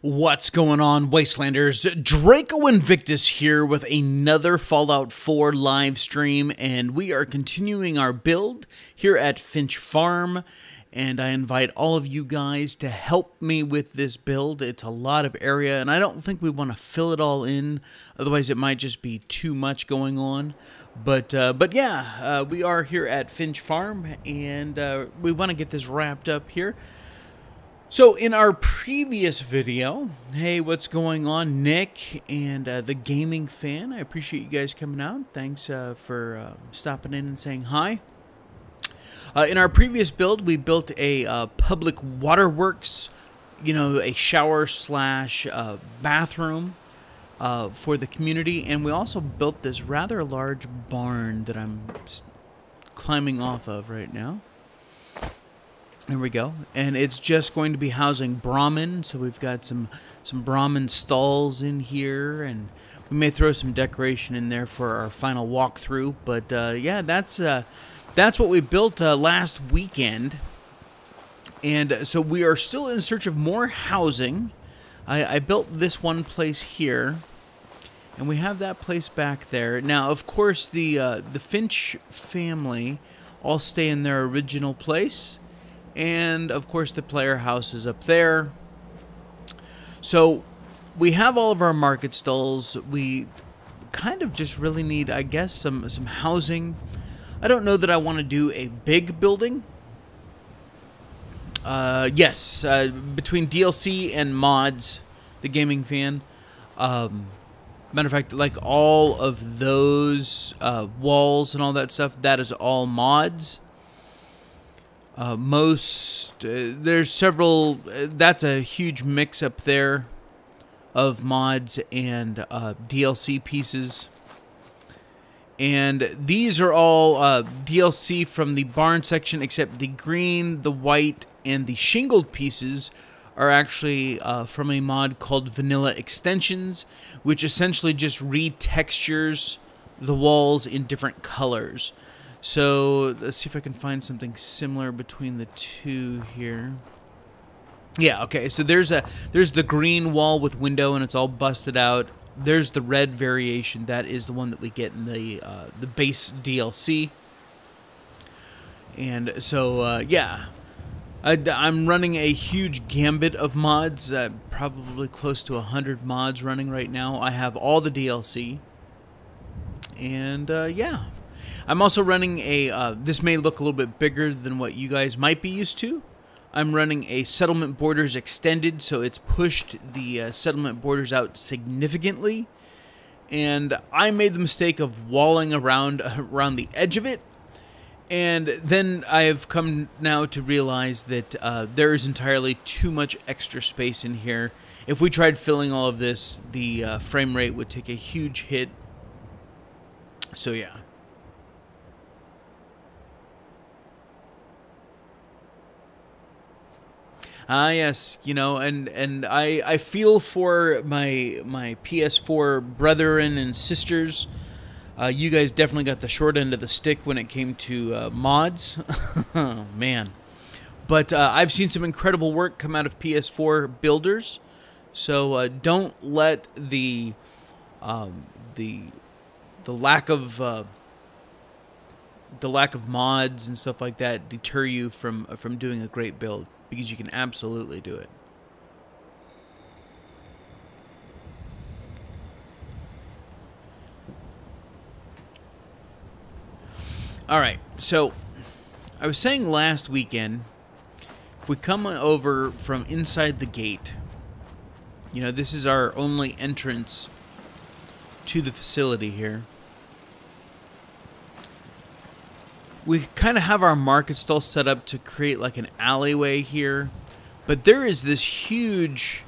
What's going on, Wastelanders? Draco Invictus here with another Fallout 4 live stream, and we are continuing our build here at Finch Farm, and I invite all of you guys to help me with this build. It's a lot of area, and I don't think we want to fill it all in, otherwise it might just be too much going on. But yeah, we are here at Finch Farm, and we want to get this wrapped up here. So in our previous video, hey, what's going on, Nick and the gaming fan? I appreciate you guys coming out. Thanks for stopping in and saying hi. In our previous build, we built a public waterworks, you know, a shower slash bathroom for the community, and we also built this rather large barn that I'm climbing off of right now. There we go, and it's just going to be housing Brahmin, so we've got some Brahmin stalls in here, and we may throw some decoration in there for our final walkthrough. But yeah, that's what we built last weekend, and so we are still in search of more housing. I built this one place here, and we have that place back there. Now, of course, the Finch family all stay in their original place. And, of course, the player house is up there. So, we have all of our market stalls. We kind of just really need, I guess, some housing. I don't know that I want to do a big building. Yes, between DLC and mods, the gaming fan. Matter of fact, like all of those walls and all that stuff, that is all mods. There's several, that's a huge mix up there of mods and DLC pieces. And these are all DLC from the barn section, except the green, the white, and the shingled pieces are actually from a mod called Vanilla Extensions, which essentially just retextures the walls in different colors. So let's see if I can find something similar between the two here. Yeah, okay. So there's the green wall with window and it's all busted out. There's the red variation. That is the one that we get in the base DLC. And so yeah, I'm running a huge gambit of mods. Probably close to 100 mods running right now. I have all the DLC. And yeah. I'm also running a, this may look a little bit bigger than what you guys might be used to. I'm running a settlement borders extended, so it's pushed the settlement borders out significantly. And I made the mistake of walling around the edge of it. And then I have come now to realize that there is entirely too much extra space in here. If we tried filling all of this, the frame rate would take a huge hit. So yeah. Yes, you know, and I feel for my PS4 brethren and sisters. You guys definitely got the short end of the stick when it came to mods. Oh, man. But I've seen some incredible work come out of PS4 builders. So don't let the lack of mods and stuff like that deter you from doing a great build. Because you can absolutely do it. Alright, so I was saying last weekend, if we come over from inside the gate, you know, this is our only entrance to the facility here. We kind of have our market stall set up to create like an alleyway here. But there is this huge,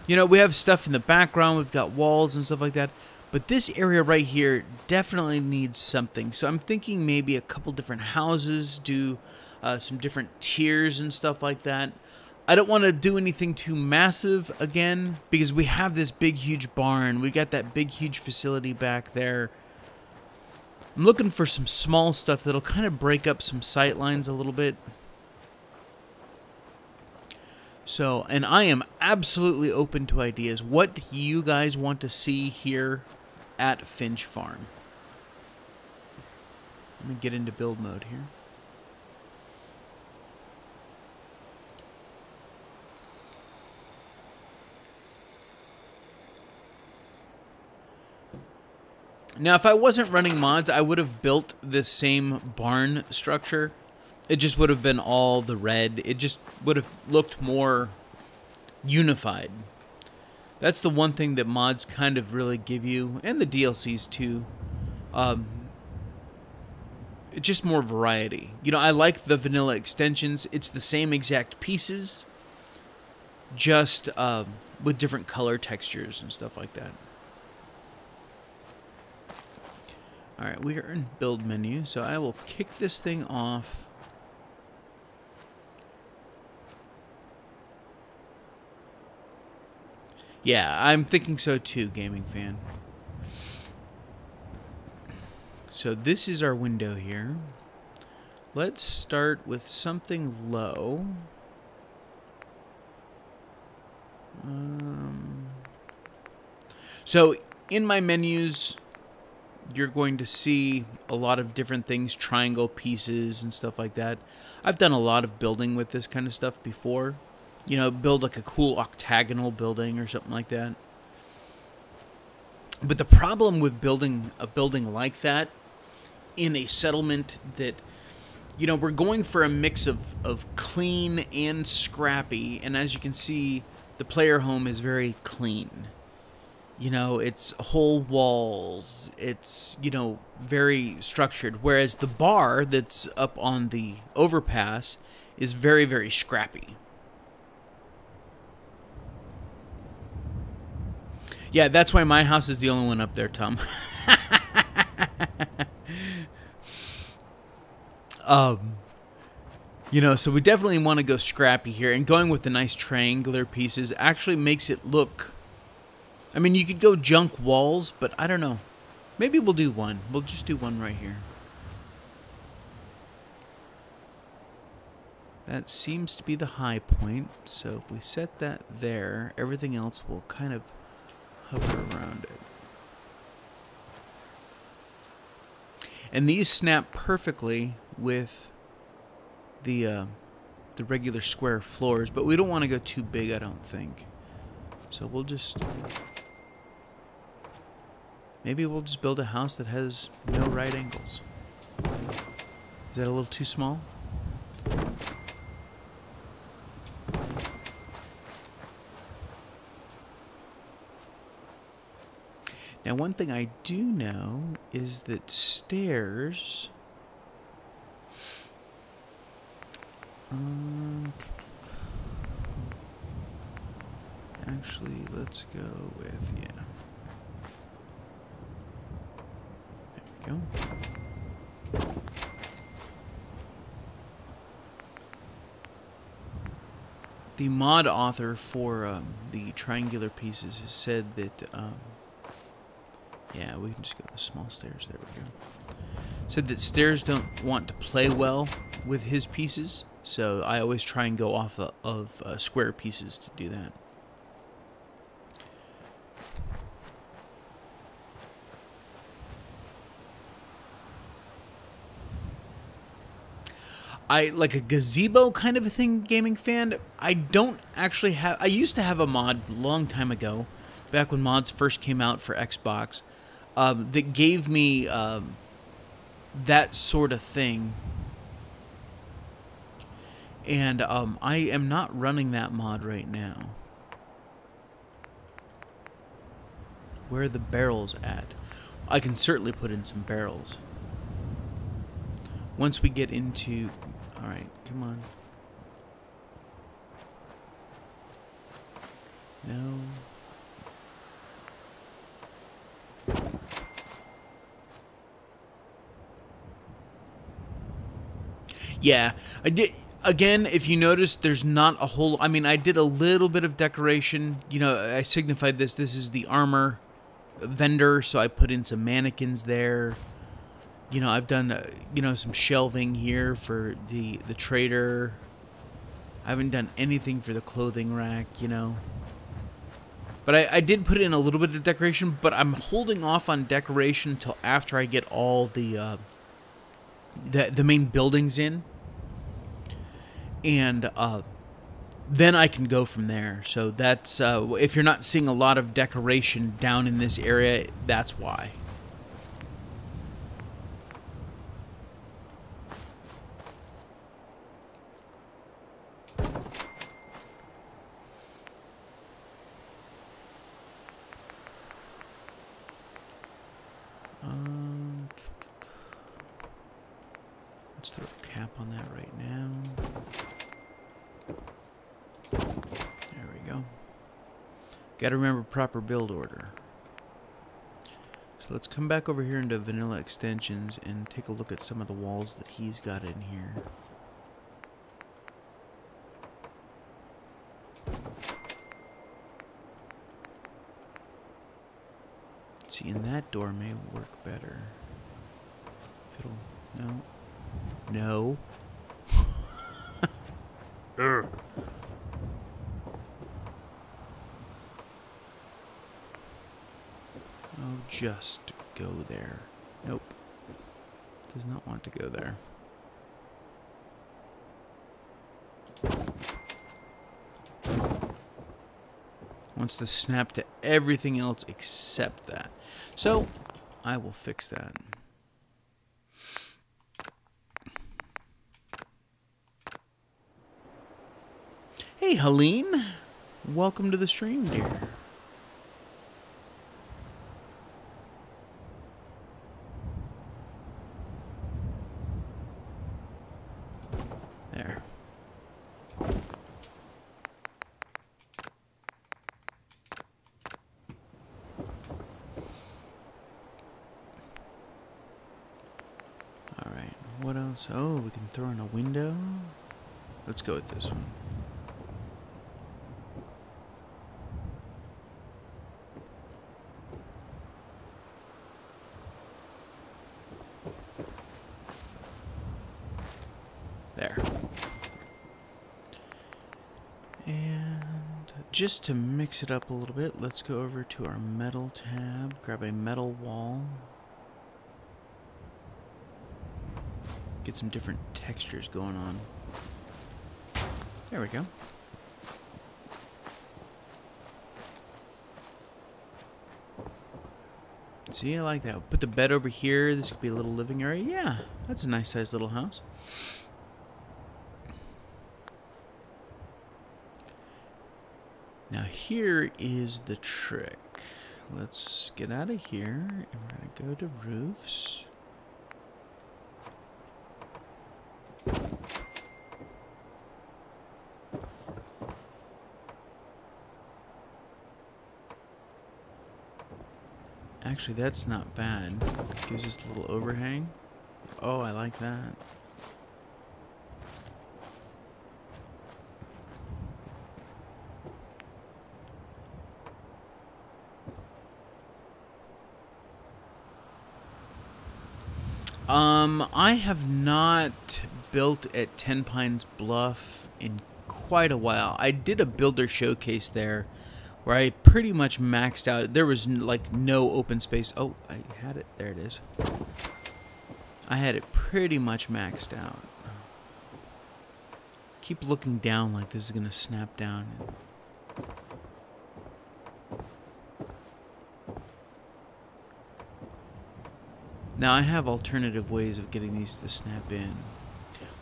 you know, we have stuff in the background. We've got walls and stuff like that. But this area right here definitely needs something. So I'm thinking maybe a couple different houses, do some different tiers and stuff like that. I don't want to do anything too massive again because we have this big, huge barn. We got that big, huge facility back there. I'm looking for some small stuff that'll kind of break up some sight lines a little bit. So, and I am absolutely open to ideas. What do you guys want to see here at Finch Farm? Let me get into build mode here. Now, if I wasn't running mods, I would have built this same barn structure. It just would have been all the red. It just would have looked more unified. That's the one thing that mods kind of really give you, and the DLCs too. Just more variety. You know, I like the vanilla extensions. It's the same exact pieces, just with different color textures and stuff like that. Alright, we are in build menu, so I will kick this thing off. Yeah, I'm thinking so too, gaming fan. So this is our window here. Let's start with something low. So in my menus, you're going to see a lot of different things, triangle pieces and stuff like that. I've done a lot of building with this kind of stuff before. You know, build like a cool octagonal building or something like that. But the problem with building a building like that in a settlement that, you know, we're going for a mix of clean and scrappy. And as you can see, the player home is very clean. You know, it's whole walls. It's, you know, very structured. Whereas the bar that's up on the overpass is very, very scrappy. Yeah, that's why my house is the only one up there, Tom. You know, so we definitely want to go scrappy here. And going with the nice triangular pieces actually makes it look... I mean, you could go junk walls, but I don't know. Maybe we'll do one. We'll just do one right here. That seems to be the high point. So if we set that there, everything else will kind of hover around it. And these snap perfectly with the regular square floors, but we don't want to go too big, I don't think. So we'll just... Maybe we'll just build a house that has no right angles. Is that a little too small? Now, one thing I do know is that stairs... actually, let's go with, yeah. There we go. The mod author for the triangular pieces has said that, yeah, we can just go with the small stairs. There we go. Said that stairs don't want to play well with his pieces, so I always try and go off of square pieces to do that. I like a gazebo kind of a thing, gaming fan. I don't actually have... I used to have a mod a long time ago, back when mods first came out for Xbox, that gave me that sort of thing. And I am not running that mod right now. Where are the barrels at? I can certainly put in some barrels. Once we get into... Alright, come on. No. Yeah, I did. Again, if you notice, there's not a whole... I mean, I did a little bit of decoration. You know, I signified this. This is the armor vendor, so I put in some mannequins there. You know, I've done, you know, some shelving here for the trader. I haven't done anything for the clothing rack, you know. But I did put in a little bit of decoration, but I'm holding off on decoration until after I get all the main buildings in. And then I can go from there. So that's, if you're not seeing a lot of decoration down in this area, that's why. Let's throw a cap on that right now. There we go. Got to remember proper build order. So let's come back over here into vanilla extensions and take a look at some of the walls that he's got in here. See, and that door may work better. If it'll... No. No. Oh, just go there. Nope. Does not want to go there. Wants to snap to everything else except that. So, I will fix that. Hey, Helene. Welcome to the stream, dear. There. Alright, what else? Oh, we can throw in a window. Let's go with this one. There. And just to mix it up a little bit, let's go over to our metal tab, grab a metal wall, get some different textures going on. There we go. See, I like that. Put the bed over here. This could be a little living area. Yeah, that's a nice sized little house. Now here is the trick. Let's get out of here and we're going to go to roofs. Actually, that's not bad. Gives us a little overhang. Oh, I like that. I have not built at Ten Pines Bluff in quite a while. I did a builder showcase there where I pretty much maxed out. There was like no open space. Oh, I had it. There it is. I had it pretty much maxed out. Keep looking down like this is going to snap down. Now I have alternative ways of getting these to snap in.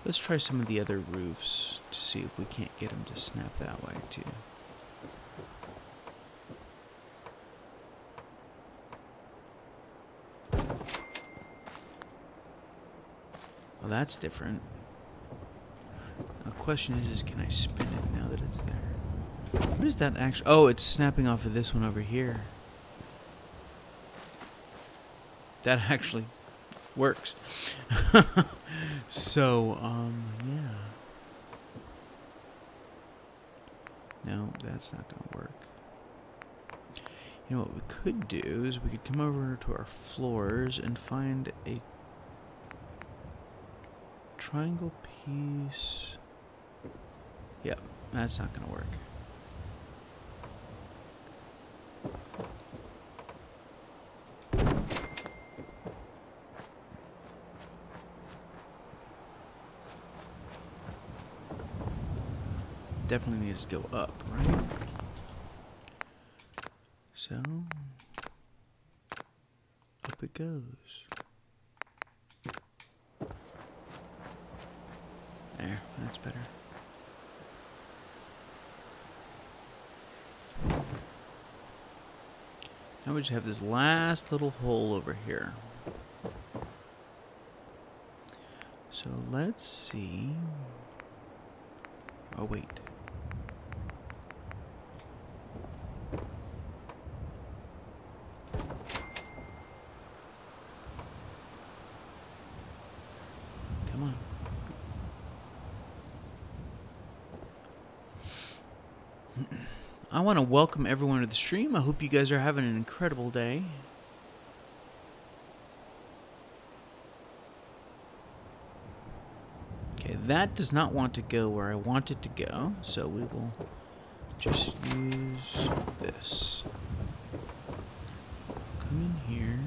Let's try some of the other roofs to see if we can't get them to snap that way too. Well, that's different. The question is can I spin it now that it's there? What is that actually? Oh, it's snapping off of this one over here. That actually works. So, yeah. No, that's not going to work. You know what we could do is we could come over to our floors and find a triangle piece. Yep, that's not going to work. Definitely needs to go up, right? So, up it goes. There, that's better. Now we just have this last little hole over here. So let's see. Oh, wait. Come on. I want to welcome everyone to the stream. I hope you guys are having an incredible day. Okay, that does not want to go where I want it to go, so we will just use this. Come in here.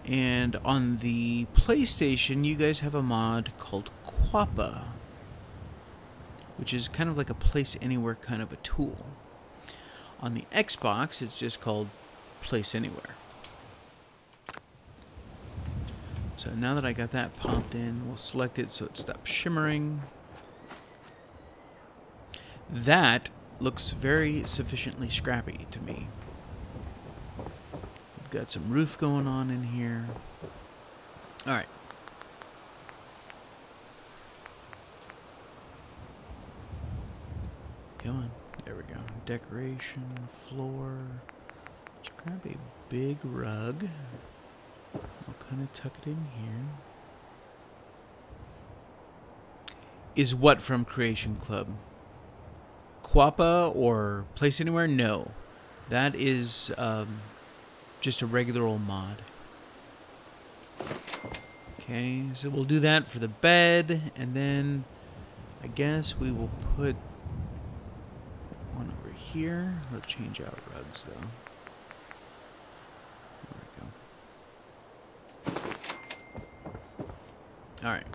And on the PlayStation, you guys have a mod called Quappa, which is kind of like a place anywhere kind of a tool. On the Xbox, it's just called Place Anywhere. So now that I got that popped in, we'll select it so it stops shimmering. That looks very sufficiently scrappy to me. We've got some roof going on in here. All right. Come on. There we go. Decoration, floor. Let's grab a big rug. I'll kind of tuck it in here. Is what from Creation Club? Quappa or Place Anywhere? No. That is just a regular old mod. Okay, so we'll do that for the bed, and then I guess we will put one over here. We'll change out rugs though. There we go. All right.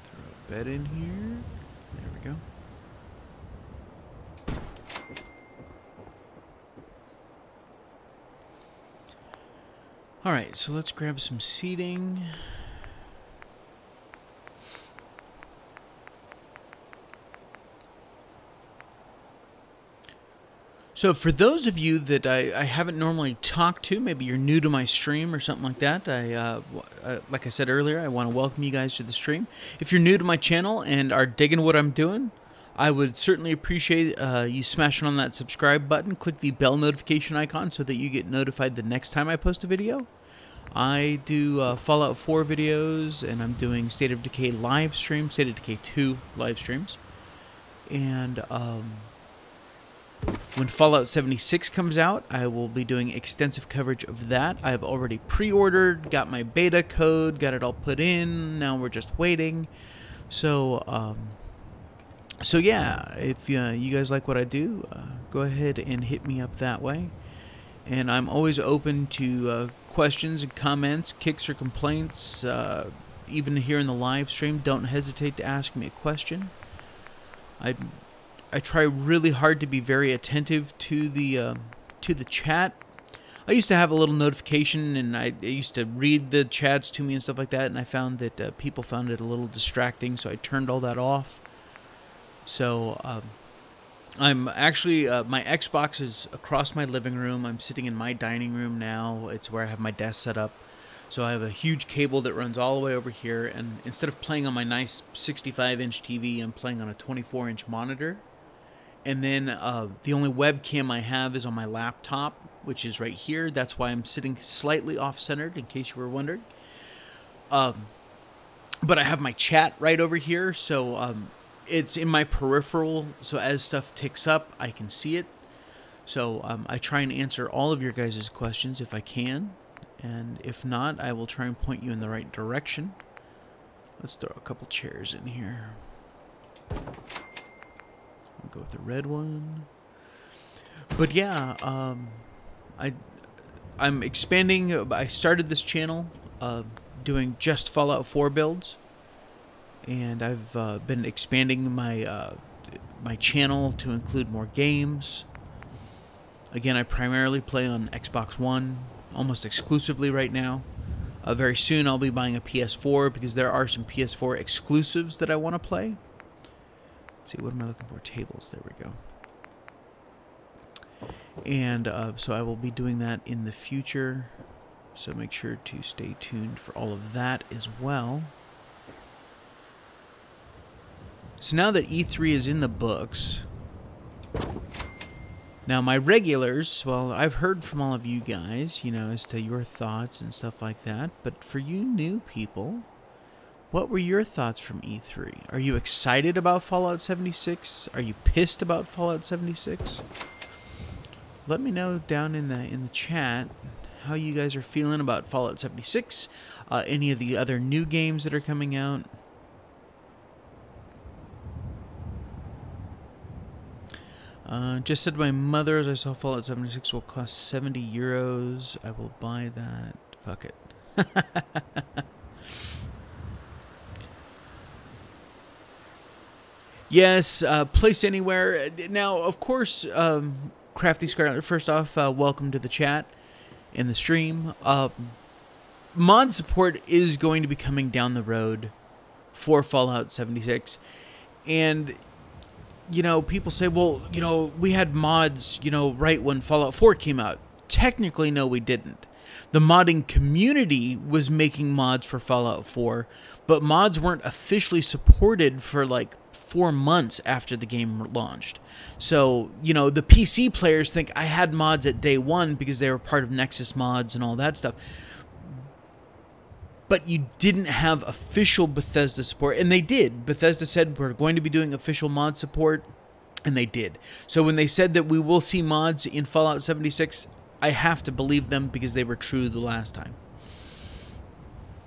Throw a bed in here. There we go. All right, so let's grab some seating. So for those of you that I haven't normally talked to, maybe you're new to my stream or something like that, like I said earlier, I want to welcome you guys to the stream. If you're new to my channel and are digging what I'm doing, I would certainly appreciate you smashing on that subscribe button. Click the bell notification icon so that you get notified the next time I post a video. I do Fallout 4 videos, and I'm doing State of Decay live streams, State of Decay 2 live streams. And when Fallout 76 comes out, I will be doing extensive coverage of that. I've already pre-ordered, got my beta code, got it all put in. Now we're just waiting. So, so yeah, if you guys like what I do, go ahead and hit me up that way. And I'm always open to questions and comments, kicks or complaints. Even here in the live stream, don't hesitate to ask me a question. I try really hard to be very attentive to the chat. I used to have a little notification, and I used to read the chats to me and stuff like that, and I found that people found it a little distracting, so I turned all that off. So I'm actually, my Xbox is across my living room. I'm sitting in my dining room now. It's where I have my desk set up. So I have a huge cable that runs all the way over here, and instead of playing on my nice 65-inch TV, I'm playing on a 24-inch monitor. And then the only webcam I have is on my laptop, which is right here. That's why I'm sitting slightly off-centered, in case you were wondering. but I have my chat right over here, so it's in my peripheral, so as stuff ticks up, I can see it. So I try and answer all of your guys' questions if I can, and if not, I will try and point you in the right direction. Let's throw a couple chairs in here. I'll go with the red one. But yeah, I'm expanding. I started this channel doing just Fallout 4 builds, and I've been expanding my my channel to include more games. Again, I primarily play on Xbox One, almost exclusively right now. Very soon I'll be buying a PS4 because there are some PS4 exclusives that I want to play. Let's see, what am I looking for? Tables, there we go. And so I will be doing that in the future. So make sure to stay tuned for all of that as well. So now that E3 is in the books, now my regulars, well, I've heard from all of you guys, you know, as to your thoughts and stuff like that. But for you new people, what were your thoughts from E3? Are you excited about Fallout 76? Are you pissed about Fallout 76? Let me know down in the chat how you guys are feeling about Fallout 76, any of the other new games that are coming out. Just said to my mother as I saw Fallout 76 will cost 70 euros. I will buy that. Fuck it. Yes, place anywhere. Now, of course, Crafty Scarlet, first off, welcome to the chat and the stream. Mod support is going to be coming down the road for Fallout 76. And, you know, people say, well, you know, we had mods, you know, right when Fallout 4 came out. Technically, no, we didn't. The modding community was making mods for Fallout 4, but mods weren't officially supported for like 4 months after the game launched. So, you know, the PC players think I had mods at day one because they were part of Nexus mods and all that stuff. But you didn't have official Bethesda support, and they did. Bethesda said we're going to be doing official mod support, and they did. So when they said that we will see mods in Fallout 76, I have to believe them because they were true the last time.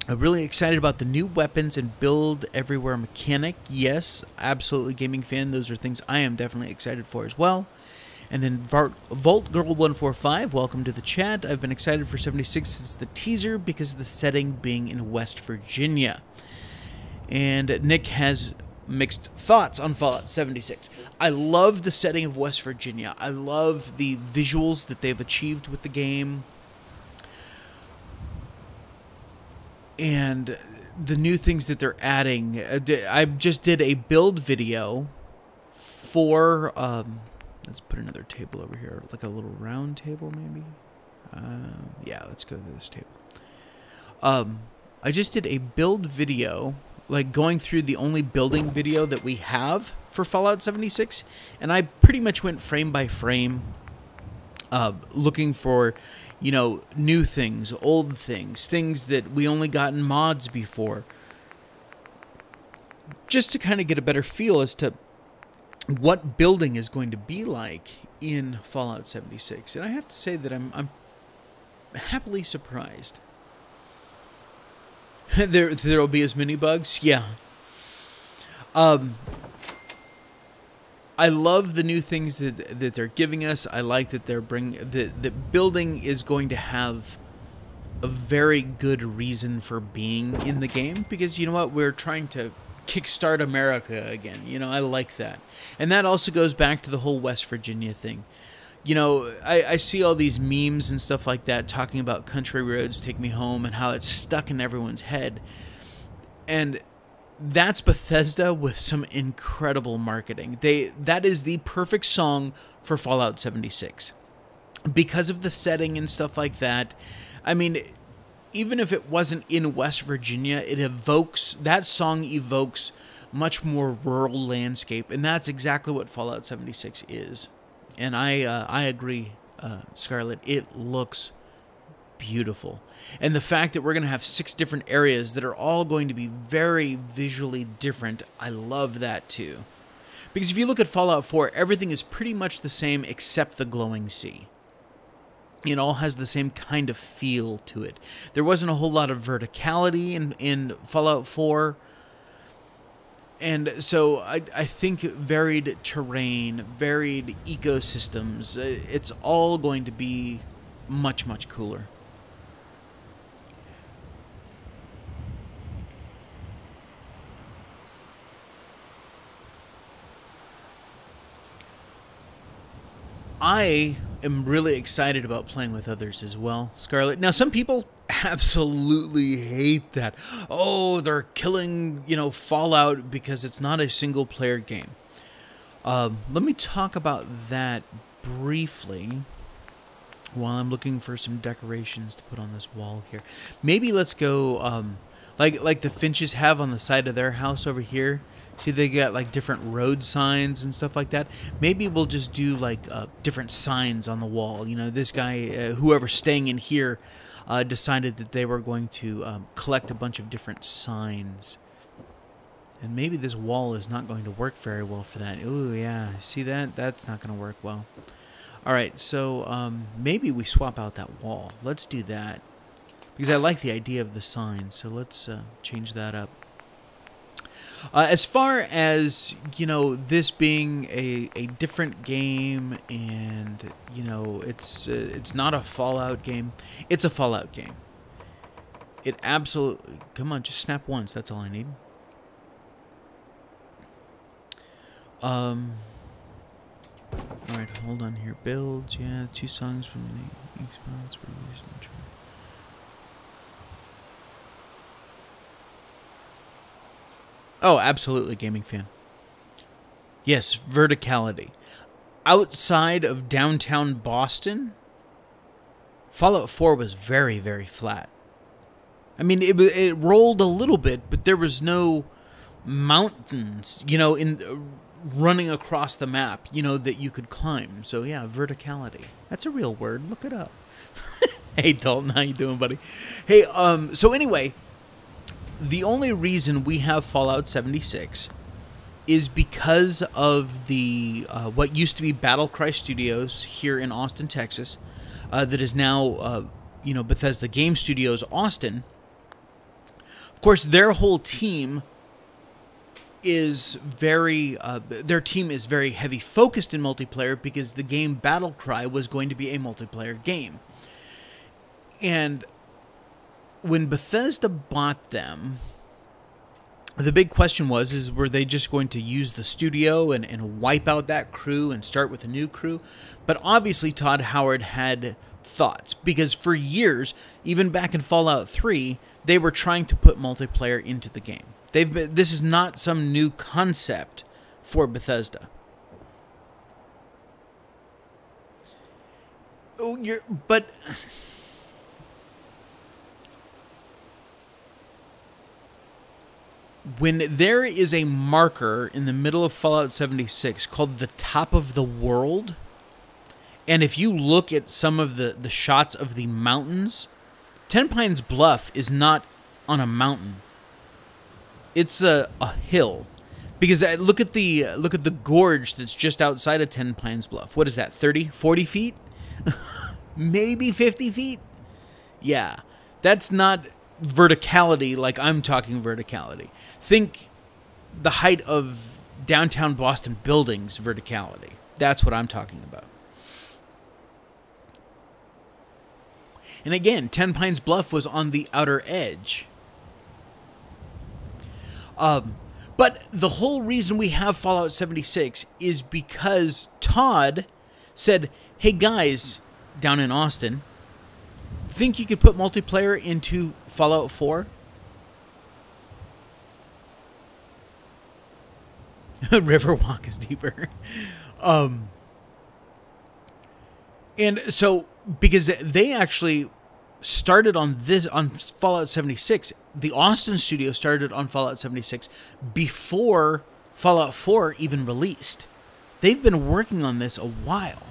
I'm really excited about the new weapons and build everywhere mechanic. Yes, absolutely, gaming fan. Those are things I am definitely excited for as well. And then Vault Girl 145, welcome to the chat. I've been excited for 76 since the teaser because of the setting being in West Virginia. And Nick has mixed thoughts on Fallout 76. I love the setting of West Virginia. I love the visuals that they've achieved with the game. And the new things that they're adding. I just did a build video for... let's put another table over here, like a little round table maybe. Yeah, let's go to this table. I just did a build video, like going through the only building video that we have for Fallout 76, and I pretty much went frame by frame, looking for, you know, new things, old things, things that we only got in mods before, just to kind of get a better feel as to what building is going to be like in Fallout 76. And I have to say that I'm happily surprised. There'll be as many bugs? Yeah. I love the new things that they're giving us. I like that they're the building is going to have a very good reason for being in the game, because you know what, we're trying to kickstart America again. You know, I like that. And that also goes back to the whole West Virginia thing. You know, I see all these memes and stuff like that talking about Country Roads Take Me Home and how it's stuck in everyone's head. And that's Bethesda with some incredible marketing. That is the perfect song for Fallout 76. Because of the setting and stuff like that. I mean, even if it wasn't in West Virginia, that song evokes much more rural landscape, and that's exactly what Fallout 76 is. And I agree, Scarlett, it looks beautiful. And the fact that we're going to have 6 different areas that are all going to be very visually different, I love that too. Because if you look at Fallout 4, everything is pretty much the same except the glowing sea. It all has the same kind of feel to it. There wasn't a whole lot of verticality in Fallout 4. And so I think varied terrain, varied ecosystems, it's all going to be much, much cooler. I am really excited about playing with others as well, Scarlett. Now, some people absolutely hate that. Oh, they're killing, Fallout because it's not a single-player game. Let me talk about that briefly while I'm looking for some decorations to put on this wall here. Maybe let's go, like the Finches have on the side of their house over here. See, they got like different road signs and stuff like that. Maybe we'll just do like different signs on the wall. This guy, whoever's staying in here, decided that they were going to collect a bunch of different signs. And maybe this wall is not going to work very well for that. Ooh, yeah. See that? That's not going to work well. All right, so maybe we swap out that wall. Let's do that. Because I like the idea of the sign, so let's change that up. As far as, this being a different game and, it's not a Fallout game. It's a Fallout game. It absolutely... Come on, just snap once. That's all I need. Alright, hold on here. Builds, yeah, 2 songs from the Xbox released. Oh, absolutely, gaming fan. Yes, verticality. Outside of downtown Boston, Fallout 4 was very, very flat. I mean, it rolled a little bit, but there was no mountains, running across the map, that you could climb. So yeah, verticality. That's a real word. Look it up. Hey, Dalton, how you doing, buddy? Hey, so anyway, the only reason we have Fallout 76 is because of the what used to be Battlecry Studios here in Austin, Texas, that is now Bethesda Game Studios Austin. Of course, their whole team is very their team is very heavy focused in multiplayer because the game Battlecry was going to be a multiplayer game. And when Bethesda bought them, the big question was, were they just going to use the studio and wipe out that crew and start with a new crew? But obviously Todd Howard had thoughts, because for years, even back in Fallout 3, they were trying to put multiplayer into the game. This is not some new concept for Bethesda. But when there is a marker in the middle of Fallout 76 called the top of the world, and if you look at some of the shots of the mountains, Ten Pines Bluff is not on a mountain. It's a hill. Because look at the gorge that's just outside of Ten Pines Bluff. What is that, 30, 40 feet? Maybe 50 feet? Yeah, that's not verticality like I'm talking verticality. Think the height of downtown Boston buildings verticality. That's what I'm talking about. And again, Ten Pines Bluff was on the outer edge. But the whole reason we have Fallout 76 is because Todd said, hey guys, down in Austin, think you could put multiplayer into Fallout 4? Riverwalk is deeper. And so, because they actually started on Fallout 76, the Austin studio started on Fallout 76 before Fallout 4 even released. They've been working on this a while.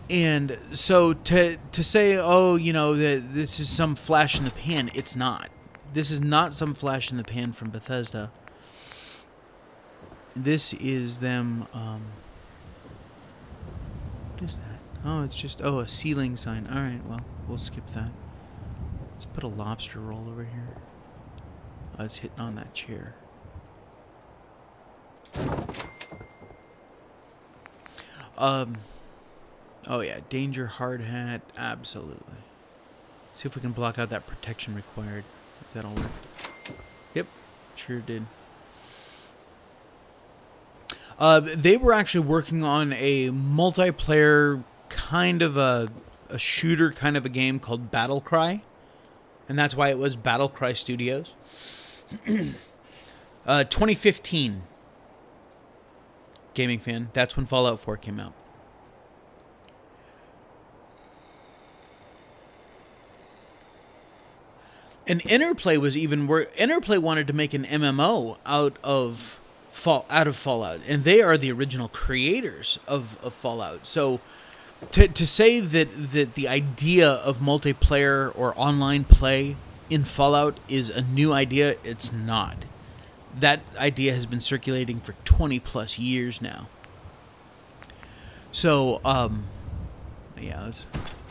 And so to say, oh, you know, that this is some flash in the pan, it's not. This is not some flash in the pan from Bethesda. This is them. What is that? Oh, it's just, oh, a ceiling sign. All right, well, we'll skip that. Let's put a lobster roll over here. Oh, it's hitting on that chair. Oh yeah, danger hard hat, absolutely. See if we can block out that protection required, if that'll work. Yep, sure did. They were actually working on a multiplayer kind of a shooter kind of a game called Battle Cry, and that's why it was Battle Cry Studios. 2015. Gaming fan. That's when Fallout 4 came out. And Interplay was even where Interplay wanted to make an MMO out of Fallout, and they are the original creators of Fallout. So to say that the idea of multiplayer or online play in Fallout is a new idea, it's not. That idea has been circulating for 20 plus years now. So yeah,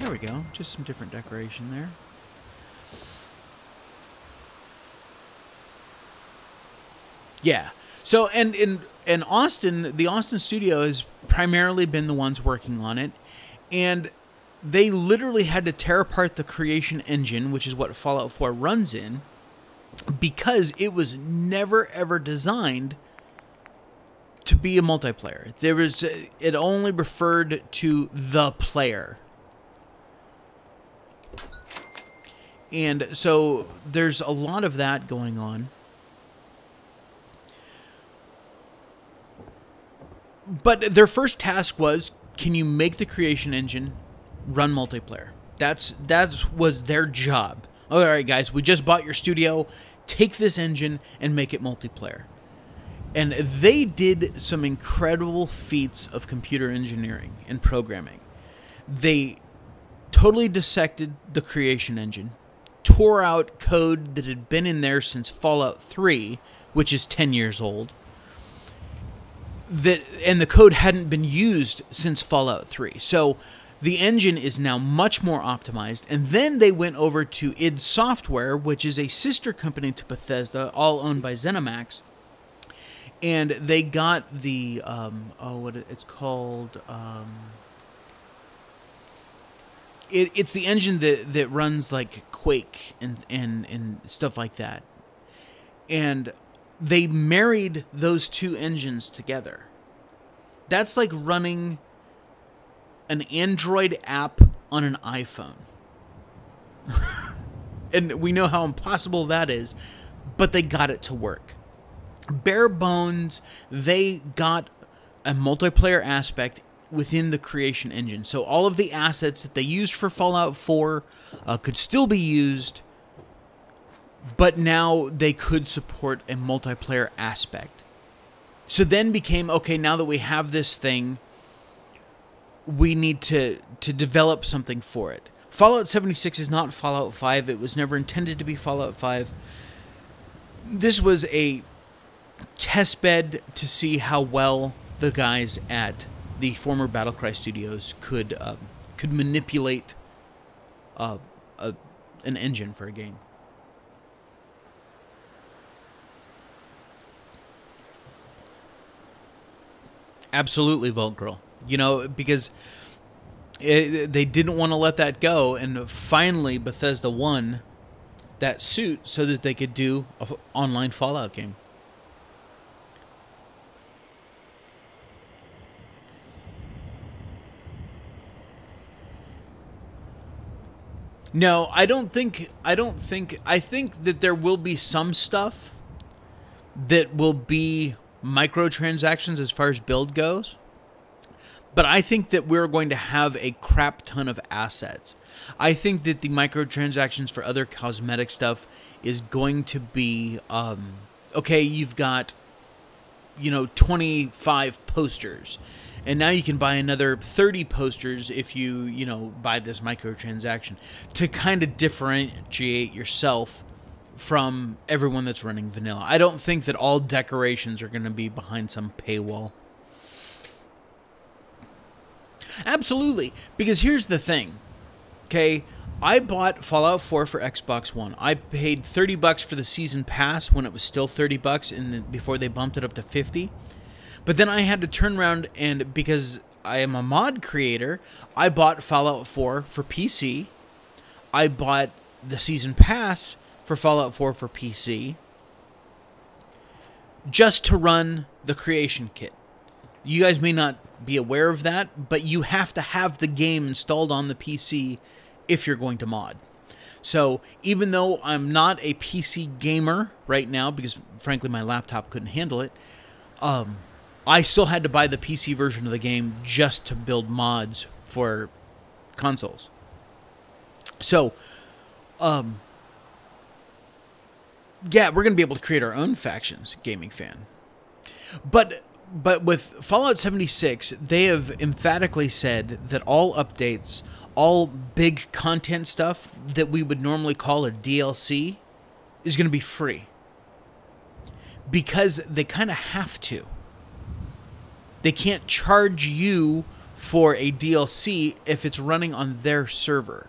there we go. Just some different decoration there. Yeah. So, and in Austin, the Austin studio has primarily been the ones working on it, and they literally had to tear apart the creation engine, which is what Fallout 4 runs in, because it was never ever designed to be a multiplayer. It only referred to the player. And so there's a lot of that going on. But their first task was, can you make the creation engine run multiplayer? That was their job. All right, guys, we just bought your studio. Take this engine and make it multiplayer. And they did some incredible feats of computer engineering and programming. They totally dissected the creation engine, tore out code that had been in there since Fallout 3, which is 10 years old. And the code hadn't been used since Fallout 3. So the engine is now much more optimized. And then they went over to id Software, which is a sister company to Bethesda, all owned by ZeniMax. And they got the, what it's called, it's the engine that runs like Quake and stuff like that. And they married those two engines together. That's like running an Android app on an iPhone. And we know how impossible that is, but they got it to work. Bare bones, they got a multiplayer aspect within the creation engine. So all of the assets that they used for Fallout 4 could still be used, but now they could support a multiplayer aspect. So then became, okay, now that we have this thing, we need to develop something for it. Fallout 76 is not Fallout 5. It was never intended to be Fallout 5. This was a test bed to see how well the guys at the former Battlecry Studios could manipulate an engine for a game. Absolutely, Vault Girl. You know, because they didn't want to let that go, and finally Bethesda won that suit so that they could do an online Fallout game. No, I think that there will be some stuff that will be microtransactions as far as build goes. But I think that we're going to have a crap ton of assets. I think that the microtransactions for other cosmetic stuff is going to be, okay, you've got, 25 posters, And now you can buy another 30 posters if you, buy this microtransaction to kind of differentiate yourself from everyone that's running vanilla. I don't think that all decorations are going to be behind some paywall. Absolutely, because here's the thing, okay? I bought Fallout 4 for Xbox One. I paid $30 for the season pass when it was still $30 and before they bumped it up to $50. But then I had to turn around and, because I am a mod creator, I bought Fallout 4 for PC. I bought the season pass for Fallout 4 for PC just to run the creation kit. You guys may not be aware of that, but you have to have the game installed on the PC if you're going to mod. So even though I'm not a PC gamer right now, because frankly my laptop couldn't handle it, I still had to buy the PC version of the game just to build mods for consoles. So, yeah, we're going to be able to create our own factions, Gaming Fan. But with Fallout 76, they have emphatically said that all updates, all big content stuff that we would normally call a DLC is going to be free. Because they kind of have to. They can't charge you for a DLC if it's running on their server.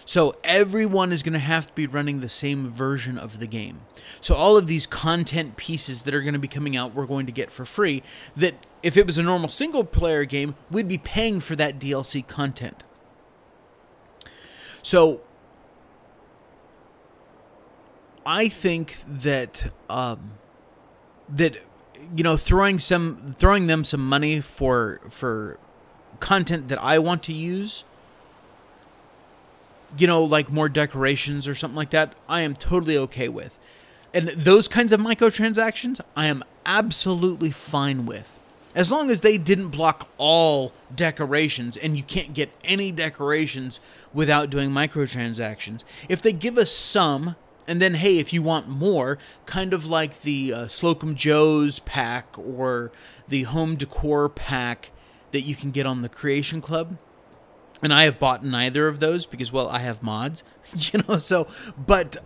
So everyone is going to have to be running the same version of the game. So all of these content pieces that are going to be coming out, we're going to get for free. That if it was a normal single-player game, we'd be paying for that DLC content. So I think that throwing them some money for content that I want to use, like more decorations or something like that, I am totally okay with. And those kinds of microtransactions, I am absolutely fine with. As long as they didn't block all decorations and you can't get any decorations without doing microtransactions. If they give us some, and then, hey, if you want more, kind of like the Slocum Joe's pack or the home decor pack that you can get on the Creation Club. And I have bought neither of those because, well, I have mods, so, but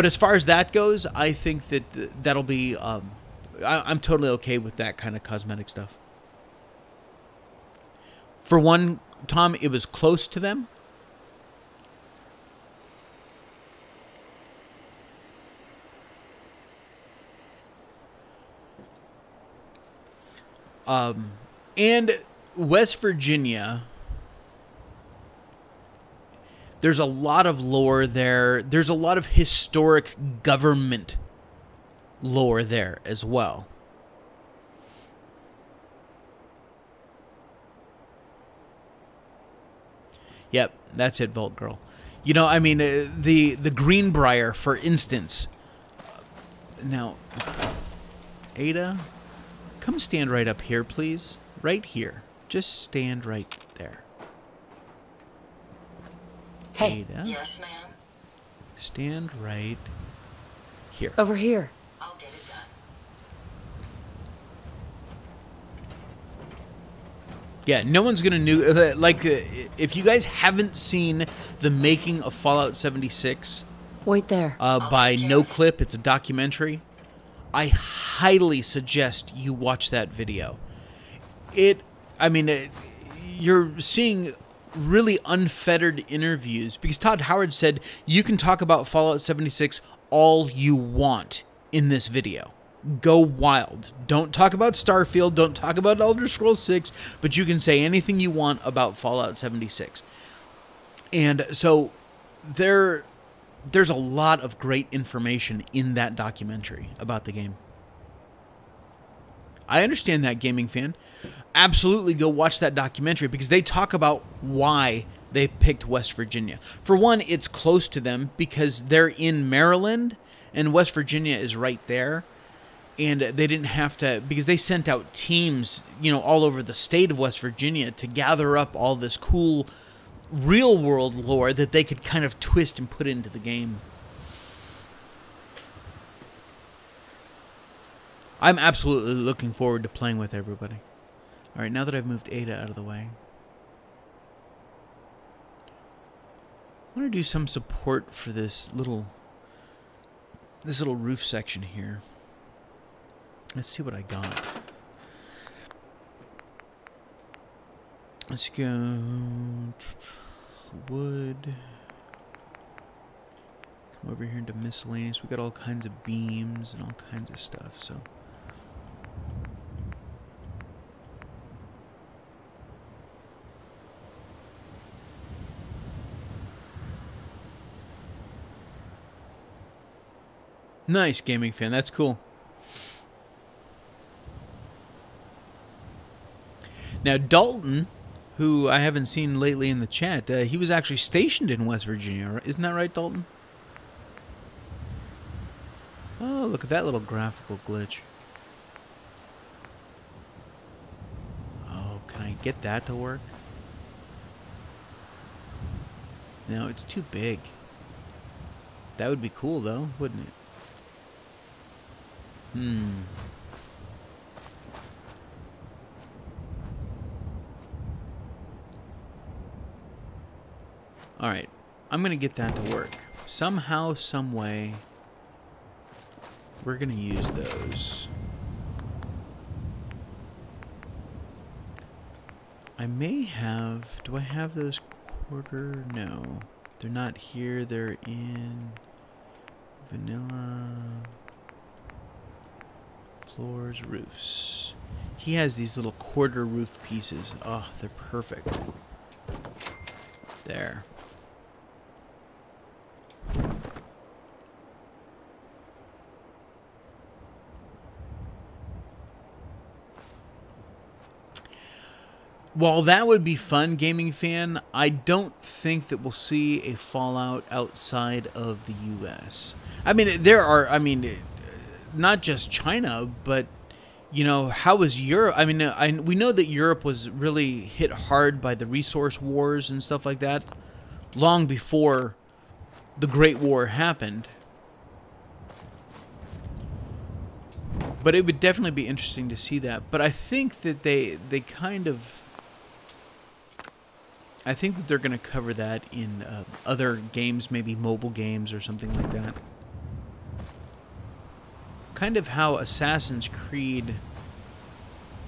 as far as that goes, I think that that'll be, I'm totally okay with that kind of cosmetic stuff. For one, Tom, it was close to them. And West Virginia, there's a lot of lore there. There's a lot of historic government lore there as well. Yep, that's it, Vault Girl. The Greenbrier, for instance. Now, Ada, come stand right up here, please. Right here. Just stand right there. Hey. Ada, yes, ma'am. stand right here. Over here. I'll get it done. Yeah, no one's gonna if you guys haven't seen the making of Fallout 76, Wait there. by No Clip, it's a documentary. I highly suggest you watch that video. You're seeing really unfettered interviews because Todd Howard said you can talk about Fallout 76 all you want in this video. Go wild. Don't talk about Starfield, don't talk about Elder Scrolls 6, but you can say anything you want about Fallout 76. And so there's a lot of great information in that documentary about the game. I understand that, Gaming Fan. Absolutely go watch that documentary because they talk about why they picked West Virginia. For one, it's close to them because they're in Maryland and West Virginia is right there. And they didn't have to, because they sent out teams, all over the state of West Virginia to gather up all this cool real world lore that they could kind of twist and put into the game. I'm absolutely looking forward to playing with everybody. Alright, now that I've moved Ada out of the way, I want to do some support for this little roof section here. Let's see what I got. Let's go wood. Come over here into miscellaneous. We got all kinds of beams and all kinds of stuff, so. Nice, gaming fan. That's cool. Now, Dalton, who I haven't seen lately in the chat, he was actually stationed in West Virginia. Isn't that right, Dalton? Oh, look at that little graphical glitch. Oh, can I get that to work? No, it's too big. That would be cool, though, wouldn't it? Alright, I'm going to get that to work. Somehow, some way, we're going to use those. I may have... Do I have those quarter? No. They're not here. They're in vanilla... Floors, roofs. He has these little quarter roof pieces. Oh, they're perfect. There. While that would be fun, gaming fan, I don't think that we'll see a Fallout outside of the U.S. I mean, there are, not just China, but, you know, how was Europe? I mean, we know that Europe was really hit hard by the resource wars and stuff like that long before the Great War happened. But it would definitely be interesting to see that. But I think that they kind of... I think that they're going to cover that in other games, maybe mobile games or something like that. Kind of how Assassin's Creed,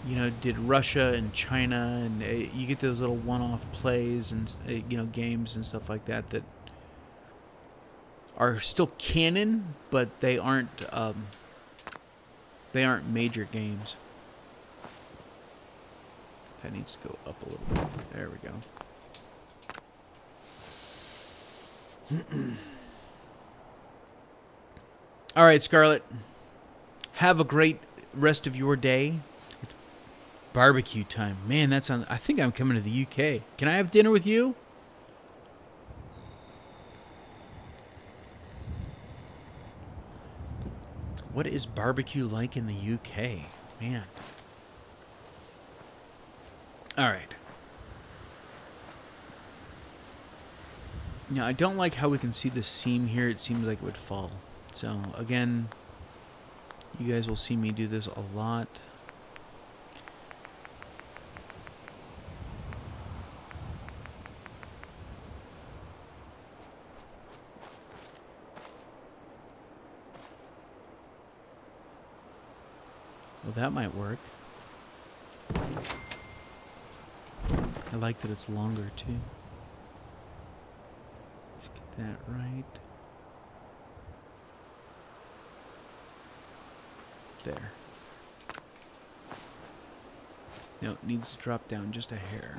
you know, did Russia and China, and you get those little one-off plays and, you know, games and stuff like that that are still canon, but they aren't major games. That needs to go up a little bit. There we go. All right, Scarlett. Have a great rest of your day. It's barbecue time. Man, that sounds... I think I'm coming to the UK. Can I have dinner with you? What is barbecue like in the UK? Man. All right. Now, I don't like how we can see the seam here. It seems like it would fall. So, again, you guys will see me do this a lot. Well, that might work. I like that it's longer, too. Let's get that right. There. No, it needs to drop down just a hair.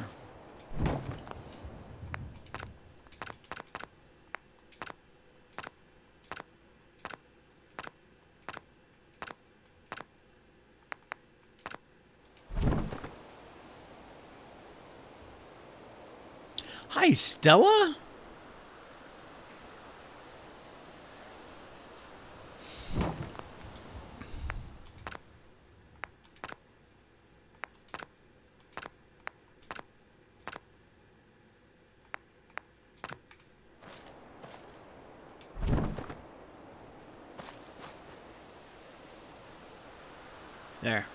Hi, Stella? There.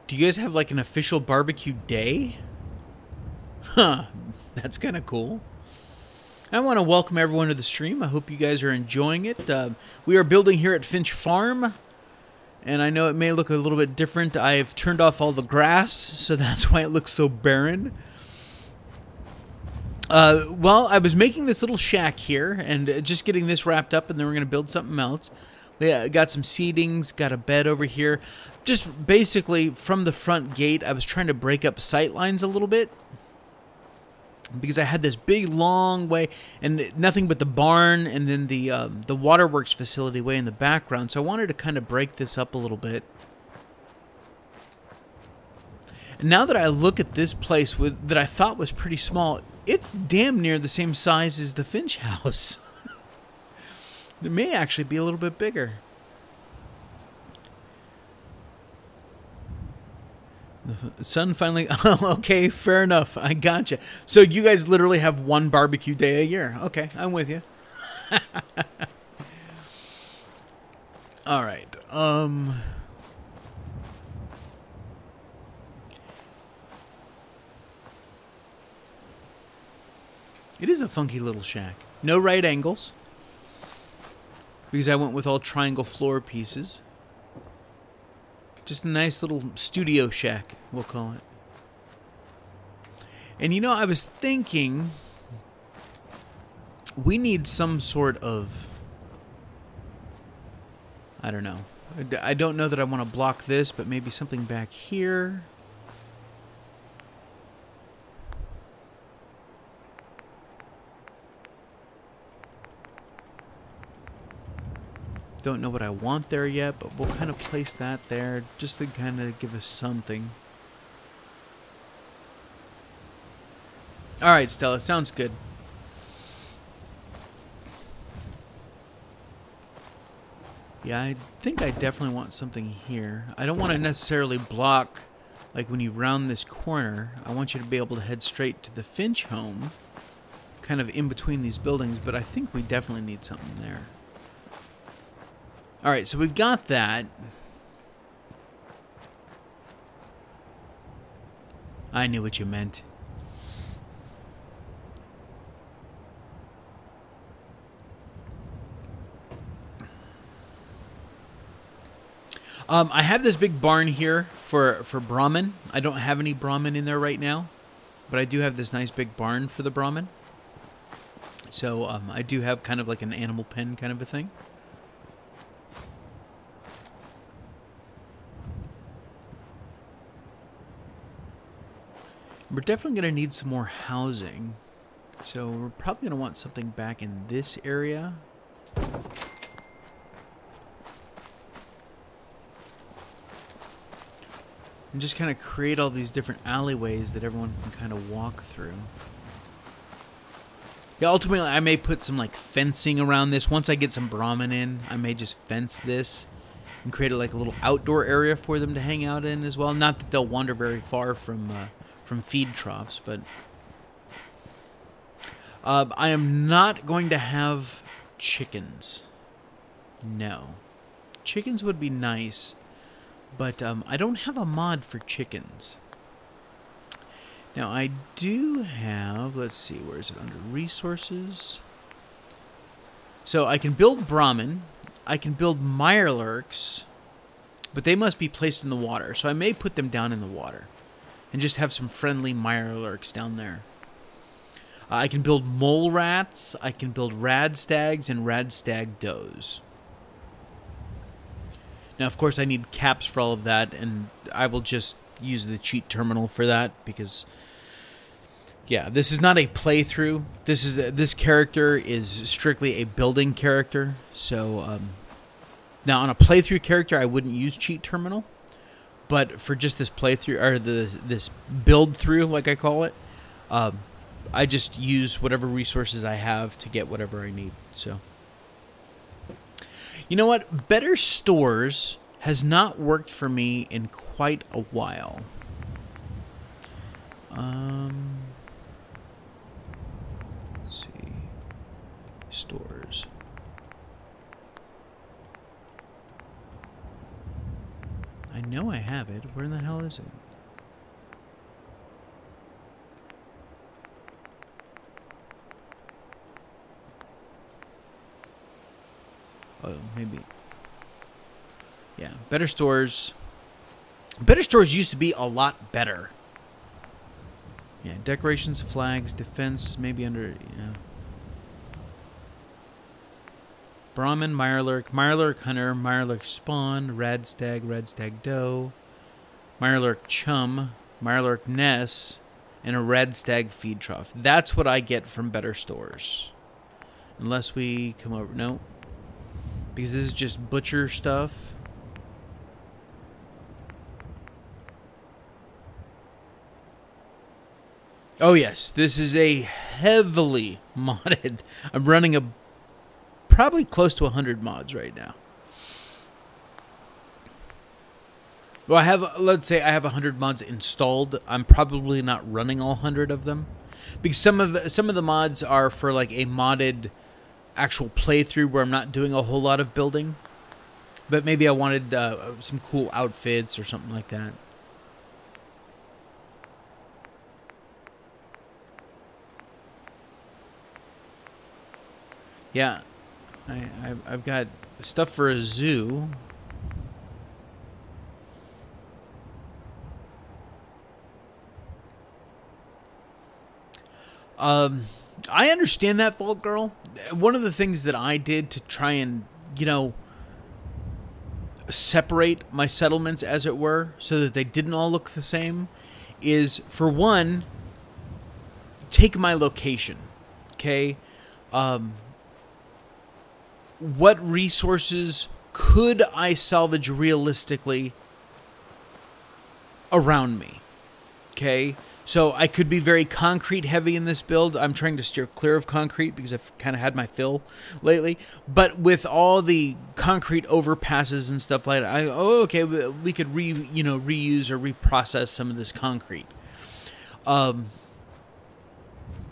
Do you guys have like an official barbecue day? Huh, that's kind of cool. I want to welcome everyone to the stream. I hope you guys are enjoying it. We are building here at Finch Farm, and I know it may look a little bit different. I've turned off all the grass, so that's why it looks so barren. Well, I was making this little shack here, and just getting this wrapped up, and then we're going to build something else. We got some seatings, got a bed over here. Just basically, from the front gate, I was trying to break up sight lines a little bit, because I had this big, long way, and nothing but the barn, and then the waterworks facility way in the background. So I wanted to kind of break this up a little bit. And now that I look at this place that I thought was pretty small, it's damn near the same size as the Finch house. It may actually be a little bit bigger. The sun finally... Okay, fair enough. I gotcha. So you guys literally have one barbecue day a year. Okay, I'm with you. All right. It is a funky little shack. No right angles, because I went with all triangle floor pieces. Just a nice little studio shack, we'll call it. And you know, I was thinking we need some sort of... I don't know. I don't know that I want to block this, but maybe something back here. Don't know what I want there yet, but we'll kind of place that there just to kind of give us something. Alright, Stella, sounds good. Yeah, I think I definitely want something here. I don't want to necessarily block, like when you round this corner, I want you to be able to head straight to the Finch home, kind of in between these buildings, but I think we definitely need something there. Alright, so we've got that. I knew what you meant. I have this big barn here for Brahmin. I don't have any Brahmin in there right now, but I do have this nice big barn for the Brahmin. So I do have kind of like an animal pen kind of a thing. We're definitely going to need some more housing. So we're probably going to want something back in this area. And just kind of create all these different alleyways that everyone can kind of walk through. Yeah, ultimately I may put some like fencing around this. Once I get some Brahmin in, I may just fence this and create like a little outdoor area for them to hang out in as well. Not that they'll wander very far from feed troughs, but I am not going to have chickens. No. Chickens would be nice, but I don't have a mod for chickens. Now, I do have, let's see, where is it? Under resources. So I can build Brahmin, I can build Mirelurks, but they must be placed in the water, so I may put them down in the water and just have some friendly Mirelurks down there. I can build mole rats, I can build radstags and radstag does. Now, of course, I need caps for all of that, and I will just use the cheat terminal for that because, yeah, this is not a playthrough. This character is strictly a building character. So, now on a playthrough character, I wouldn't use cheat terminal. But for just this playthrough, or this build through, like I call it, I just use whatever resources I have to get whatever I need. So, you know what? Better Stores has not worked for me in quite a while. Let's see. Stores. I know I have it. Where in the hell is it? Oh, maybe. Yeah, better stores. Better stores used to be a lot better. Yeah, decorations, flags, defense, maybe under, yeah. Brahmin, Mirelurk Hunter, Mirelurk Spawn, Radstag Doe, Mirelurk Chum, Mirelurk Ness, and a Radstag Feed Trough. That's what I get from better stores. Unless we come over, no. Because this is just butcher stuff. Oh yes, this is a heavily modded. I'm running a probably close to 100 mods right now. Well, I have, let's say I have 100 mods installed. I'm probably not running all 100 of them because some of the mods are for like a modded actual playthrough where I'm not doing a whole lot of building. But maybe I wanted some cool outfits or something like that. Yeah, I've got stuff for a zoo. I understand that, Vault Girl. One of the things that I did to try and, you know, separate my settlements, as it were, so that they didn't all look the same, is, for one, take my location, okay? What resources could I salvage realistically around me, okay? So I could be very concrete heavy in this build. I'm trying to steer clear of concrete because I've kind of had my fill lately. But with all the concrete overpasses and stuff like that, okay, we could reuse or reprocess some of this concrete. Try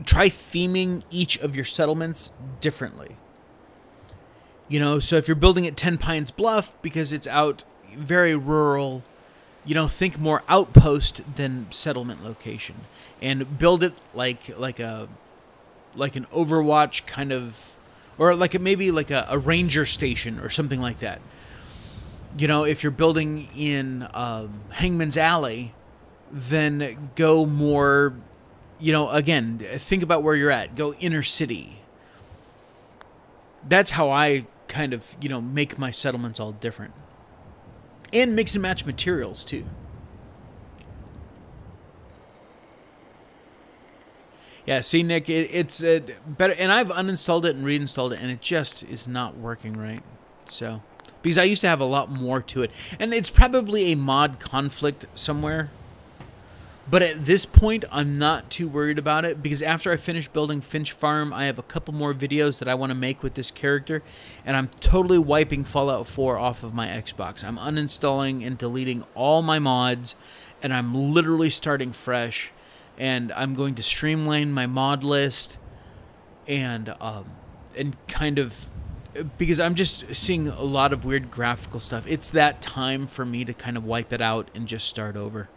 theming each of your settlements differently. You know, so if you're building at 10 Pines Bluff because it's out very rural, you know, think more outpost than settlement location, and build it like an Overwatch kind of, or like maybe like a ranger station or something like that. You know, if you're building in Hangman's Alley, then go more, you know, again, think about where you're at. Go inner city. That's how I kind of, you know, make my settlements all different. And mix and match materials, too. Yeah, see, Nick, it's better. And I've uninstalled it and reinstalled it, and it just is not working right. So, because I used to have a lot more to it. And it's probably a mod conflict somewhere. But at this point, I'm not too worried about it, because after I finish building Finch Farm, I have a couple more videos that I want to make with this character, and I'm totally wiping Fallout 4 off of my Xbox. I'm uninstalling and deleting all my mods, and I'm literally starting fresh, and I'm going to streamline my mod list, and kind of, because I'm just seeing a lot of weird graphical stuff. It's that time for me to kind of wipe it out and just start over.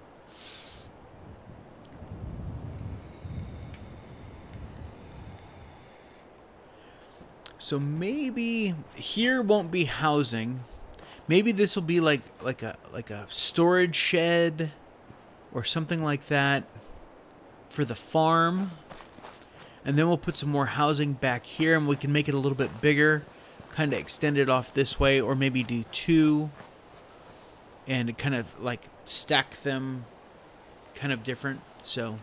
So maybe here won't be housing. Maybe this will be like a storage shed or something like that for the farm. And then we'll put some more housing back here, and we can make it a little bit bigger, kind of extend it off this way, or maybe do two and kind of like stack them kind of different. So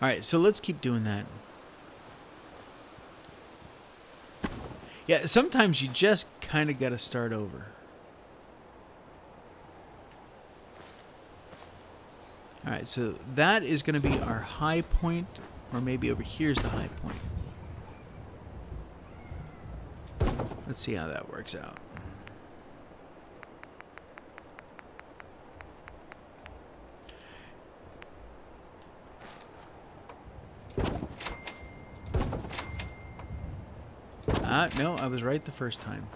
all right, so let's keep doing that. Yeah, sometimes you just kind of got to start over. All right, so that is going to be our high point, or maybe over here's the high point. Let's see how that works out. No, I was right the first time.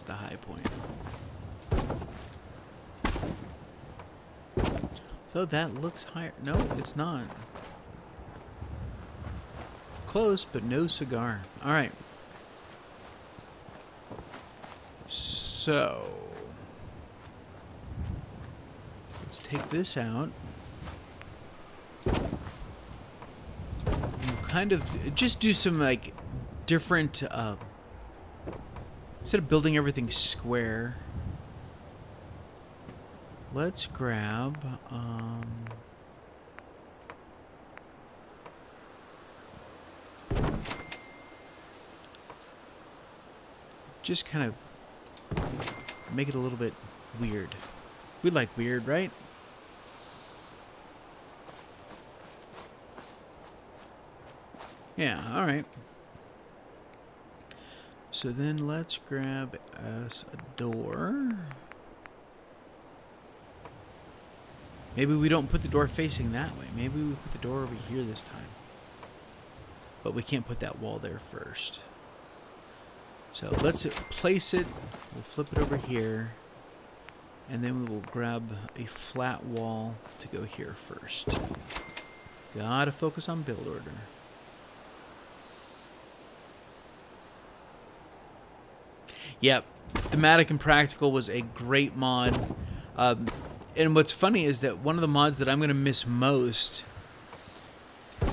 that's the high point. Though that looks higher. No, it's not. Close, but no cigar. All right. So let's take this out. And kind of just do some like different. Instead of building everything square, let's grab. Just kind of make it a little bit weird. We like weird, right? Yeah, alright. So then let's grab us a door. Maybe we don't put the door facing that way. Maybe we put the door over here this time. But we can't put that wall there first. So let's place it, we'll flip it over here, and then we will grab a flat wall to go here first. Gotta focus on build order. Yep, Thematic and Practical was a great mod. And what's funny is that one of the mods that I'm going to miss most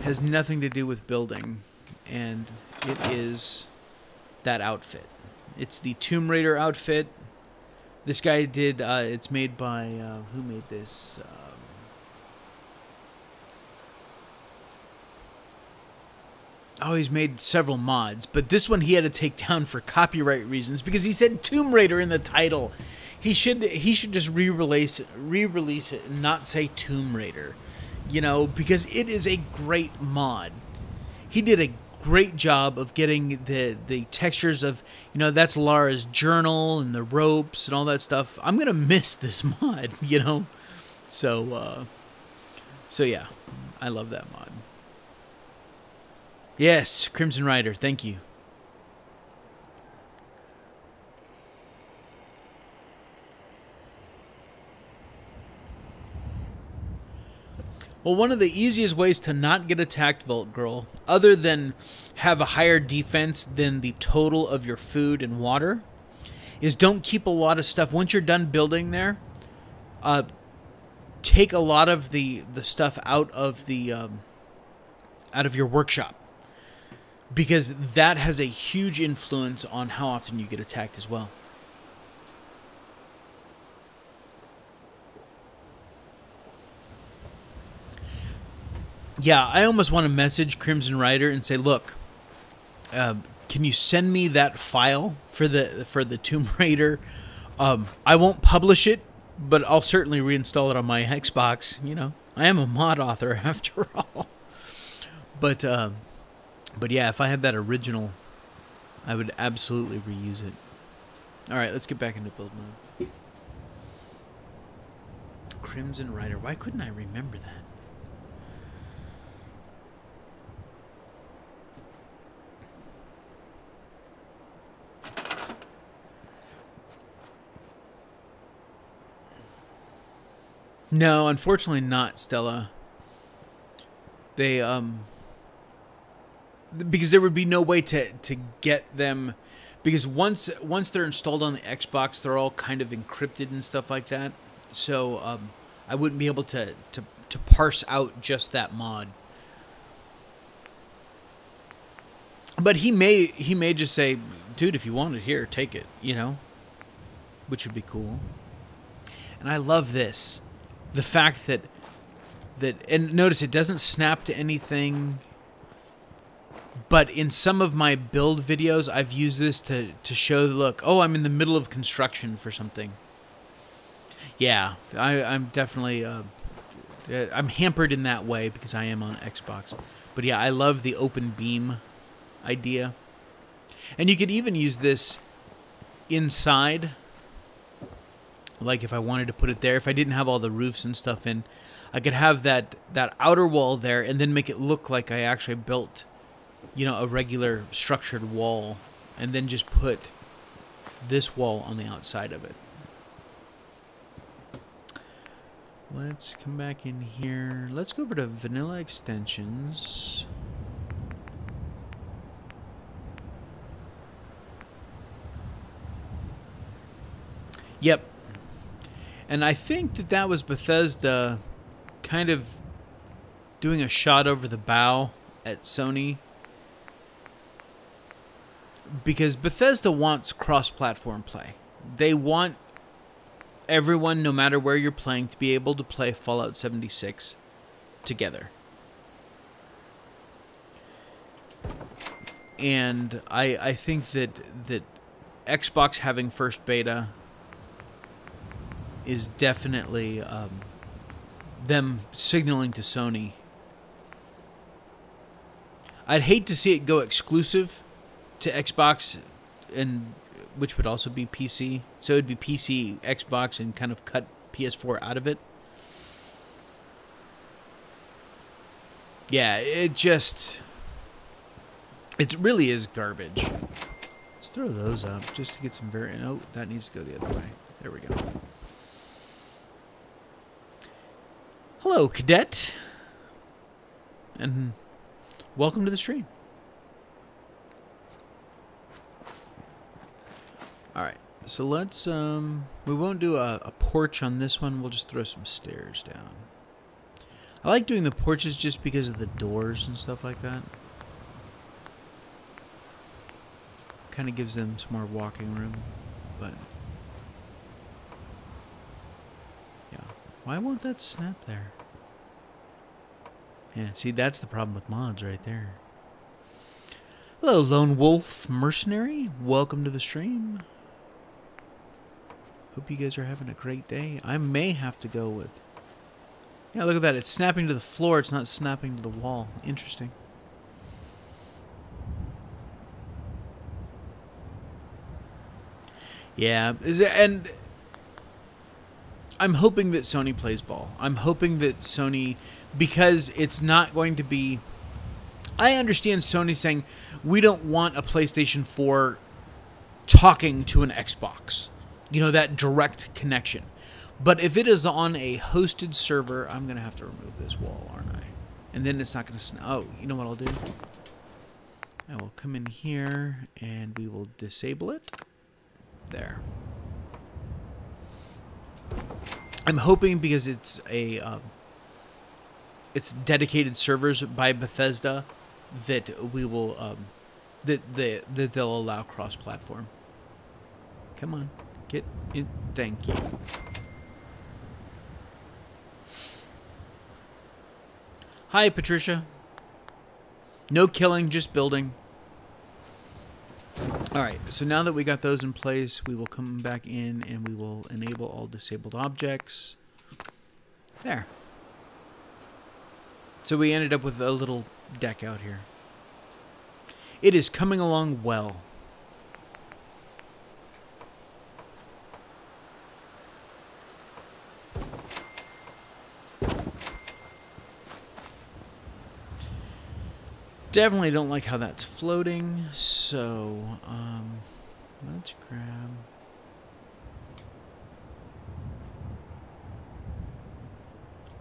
has nothing to do with building, and it is that outfit. It's the Tomb Raider outfit. This guy did, it's made by, who made this? Oh, he's made several mods, but this one he had to take down for copyright reasons because he said Tomb Raider in the title. He should just re-release it and not say Tomb Raider, you know, because it is a great mod. He did a great job of getting the textures of, you know, that's Lara's journal and the ropes and all that stuff. I'm gonna miss this mod, you know, so yeah, I love that mod. Yes, Crimson Rider, thank you. Well, one of the easiest ways to not get attacked, Vault Girl, other than have a higher defense than the total of your food and water, is don't keep a lot of stuff. Once you're done building there, take a lot of the stuff out of your workshop, because that has a huge influence on how often you get attacked as well. Yeah, I almost want to message Crimson Rider and say, look, can you send me that file for the Tomb Raider? I won't publish it, but I'll certainly reinstall it on my Xbox. You know, I am a mod author after all. But yeah, if I had that original, I would absolutely reuse it. All right, let's get back into build mode. Crimson Rider. Why couldn't I remember that? No, unfortunately not, Stella. They, because there would be no way to get them, because once they're installed on the Xbox, they're all kind of encrypted and stuff like that. So, I wouldn't be able to parse out just that mod. But he may just say, dude, if you want it here, take it, you know? Which would be cool. And I love this. The fact that and notice it doesn't snap to anything, but in some of my build videos I've used this to show, look, oh, I'm in the middle of construction for something. Yeah, I'm definitely I'm hampered in that way because I am on Xbox. But yeah, I love the open beam idea. And you could even use this inside. Like if I wanted to put it there, if I didn't have all the roofs and stuff in, I could have that outer wall there and then make it look like I actually built, you know, a regular structured wall, and then just put this wall on the outside of it. Let's come back in here. Let's go over to vanilla extensions. Yep. And I think that that was Bethesda kind of doing a shot over the bow at Sony. Because Bethesda wants cross-platform play. They want everyone, no matter where you're playing, to be able to play Fallout 76 together. And I think that Xbox having first beta is definitely them signaling to Sony. I'd hate to see it go exclusive to Xbox, and which would also be PC. So it would be PC, Xbox, and kind of cut PS4 out of it. Yeah, it really is garbage. Let's throw those up just to get some oh, that needs to go the other way. There we go. Hello, Cadet. And welcome to the stream. Alright, so let's, we won't do a porch on this one. We'll just throw some stairs down. I like doing the porches just because of the doors and stuff like that. Kind of gives them some more walking room, but yeah. Why won't that snap there? Yeah, see, that's the problem with mods right there. Hello, Lone Wolf Mercenary. Welcome to the stream. Hope you guys are having a great day. I may have to go with... Yeah, look at that. It's snapping to the floor. It's not snapping to the wall. Interesting. Yeah, and I'm hoping that Sony plays ball. I'm hoping that Sony, because it's not going to be... I understand Sony saying, we don't want a PlayStation 4 talking to an Xbox. You know, that direct connection. But if it is on a hosted server, I'm going to have to remove this wall, aren't I? And then it's not going to... Oh, you know what I'll do? I will come in here, and we will disable it. There. I'm hoping because it's a... it's dedicated servers by Bethesda that we will... that they'll allow cross-platform. Come on. Get in. Thank you. Hi, Patricia. No killing, just building. Alright, so now that we got those in place, we will come back in and we will enable all disabled objects. There. So we ended up with a little deck out here. It is coming along well. Definitely don't like how that's floating, so let's grab...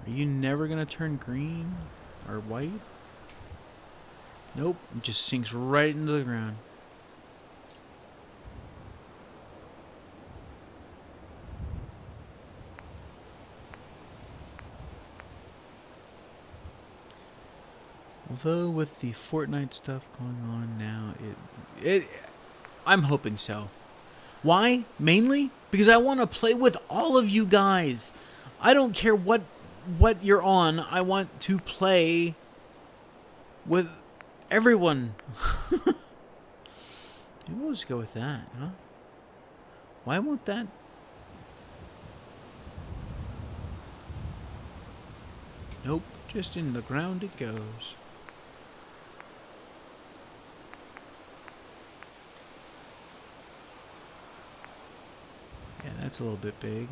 Are you never going to turn green or white? Nope, it just sinks right into the ground. Although with the Fortnite stuff going on now, I'm hoping so. Why? Mainly because I want to play with all of you guys. I don't care what you're on. I want to play with everyone. Maybe we'll just go with that, huh? Why won't that? Nope, just in the ground it goes. Yeah, that's a little bit big.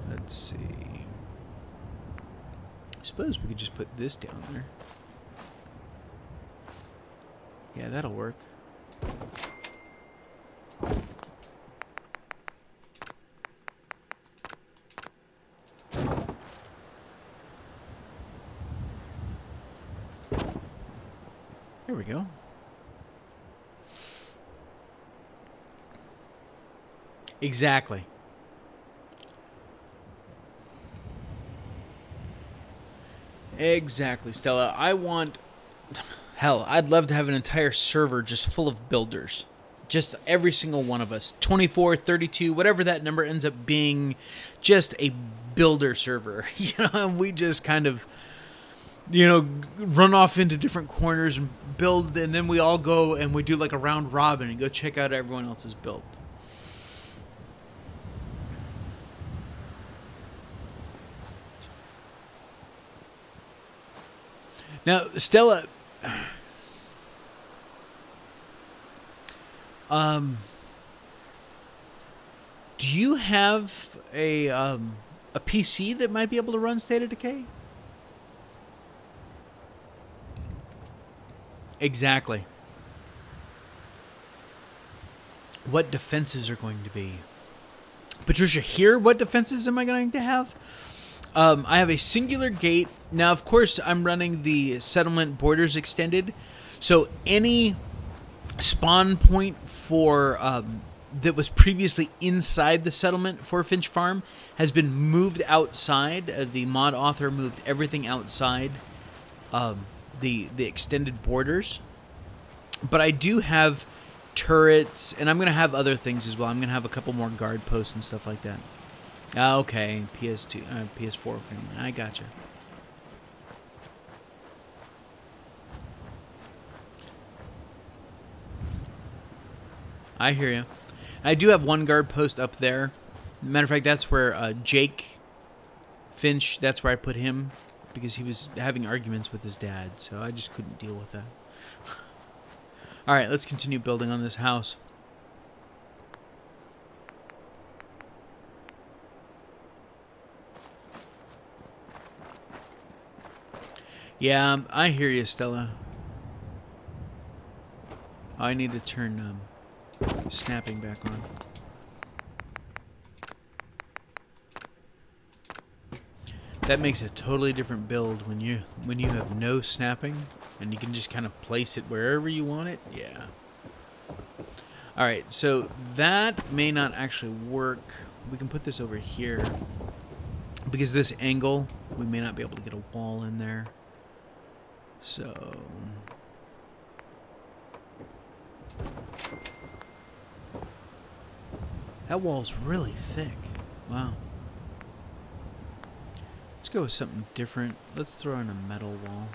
Let's see. I suppose we could just put this down there. Yeah, that'll work. There we go. Exactly. Exactly, Stella. I want... Hell, I'd love to have an entire server just full of builders. Just every single one of us. 24, 32, whatever that number ends up being. Just a builder server. You know, and we just kind of, you know, run off into different corners and build. And then we all go and we do like a round robin and go check out everyone else's build. Now, Stella... do you have a PC that might be able to run State of Decay? Exactly. What defenses are going to be? Patricia, here, what defenses am I going to have? I have a singular gate. Now, of course, I'm running the settlement borders extended. So any spawn point for that was previously inside the settlement for Finch Farm has been moved outside. The mod author moved everything outside the extended borders. But I do have turrets, and I'm going to have other things as well. I'm going to have a couple more guard posts and stuff like that. Okay, PS2, PS4. I gotcha. I hear you. I do have one guard post up there. Matter of fact, that's where Jake Finch, that's where I put him, because he was having arguments with his dad, so I just couldn't deal with that. All right, let's continue building on this house. Yeah, I hear you, Stella. I need to turn snapping back on. That makes a totally different build when you have no snapping and you can just kind of place it wherever you want it. Yeah. All right, so that may not actually work. We can put this over here because this angle, we may not be able to get a wall in there. So that wall's really thick. Wow. Let's go with something different. Let's throw in a metal wall.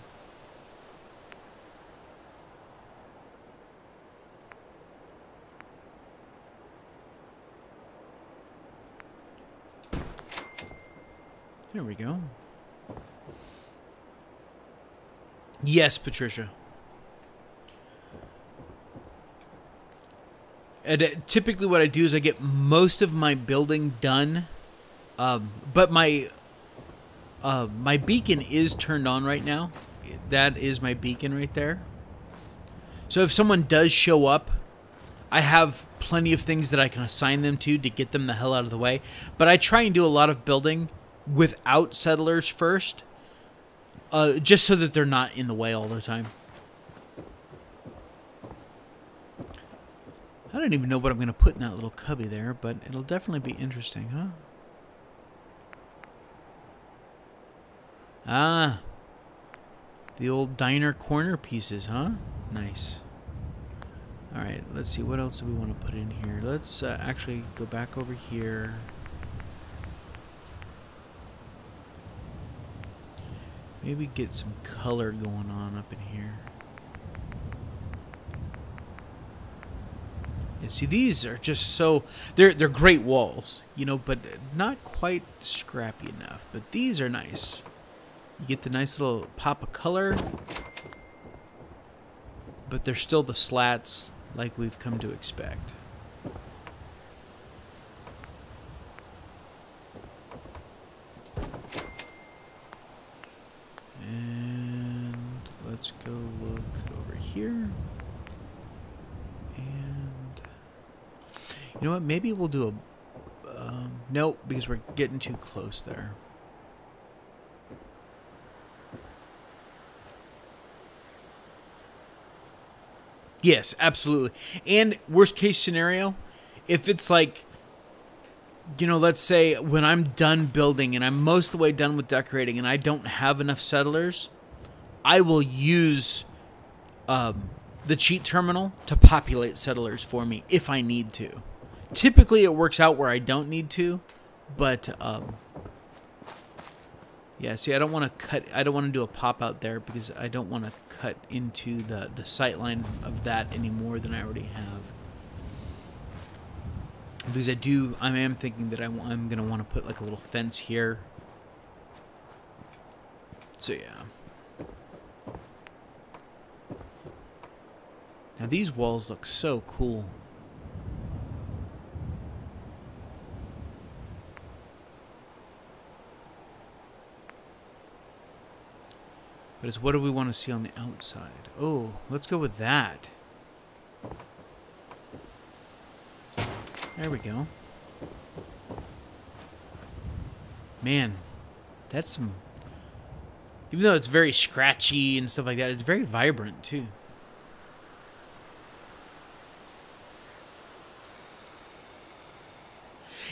There we go. Yes, Patricia. And typically what I do is I get most of my building done, but my beacon is turned on right now. That is my beacon right there. So if someone does show up, I have plenty of things that I can assign them to get them the hell out of the way. But I try and do a lot of building without settlers first, just so that they're not in the way all the time. I don't even know what I'm going to put in that little cubby there, but it'll definitely be interesting, huh? Ah, the old diner corner pieces, huh? Nice. All right, let's see, what else do we want to put in here? Let's actually go back over here. Maybe get some color going on up in here. And see, these are just so... They're great walls, you know, but not quite scrappy enough. But these are nice. You get the nice little pop of color, but they're still the slats like we've come to expect. And let's go look over here. You know what? Maybe we'll do a... nope, because we're getting too close there. Yes, absolutely. And worst case scenario, if it's like, you know, let's say when I'm done building and I'm most of the way done with decorating and I don't have enough settlers, I will use the cheat terminal to populate settlers for me if I need to. Typically it works out where I don't need to, but yeah, see, I don't want to do a pop out there because I don't want to cut into the sight line of that any more than I already have. Because I am thinking that I'm going to want to put like a little fence here. So yeah. Now these walls look so cool. But it's what do we want to see on the outside? Oh, let's go with that. There we go. Man, that's some... Even though it's very scratchy and stuff like that, it's very vibrant too.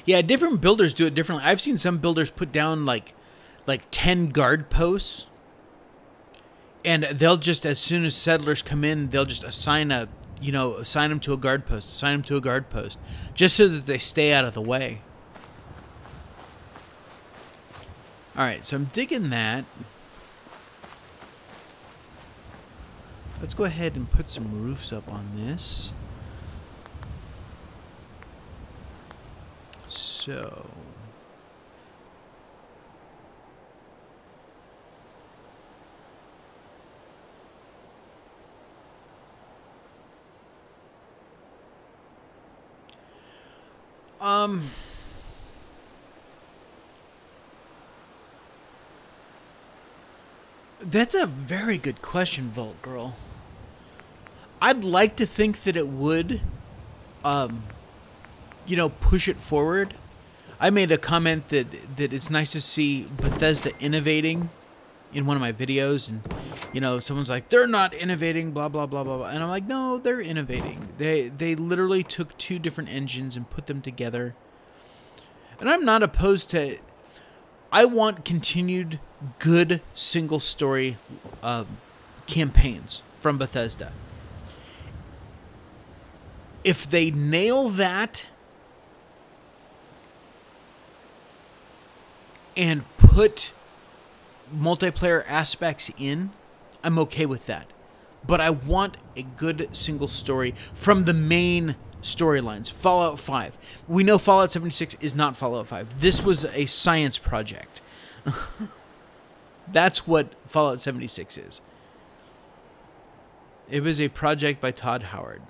Yeah, different builders do it differently. I've seen some builders put down like 10 guard posts. And they'll just, as soon as settlers come in, they'll just assign them to a guard post, just so that they stay out of the way. All right, so I'm digging that. Let's go ahead and put some roofs up on this. So... That's a very good question, Vault Girl. I'd like to think that it would, push it forward. I made a comment that it's nice to see Bethesda innovating in one of my videos, and, someone's like, they're not innovating, blah, blah, blah, blah, blah. And I'm like, no, they're innovating. They literally took two different engines and put them together. And I'm not opposed to... I want continued good single-story campaigns from Bethesda. If they nail that and put multiplayer aspects in, I'm okay with that. But I want a good single story from the main storylines. Fallout 5. We know Fallout 76 is not Fallout 5. This was a science project. That's what Fallout 76 is. It was a project by Todd Howard.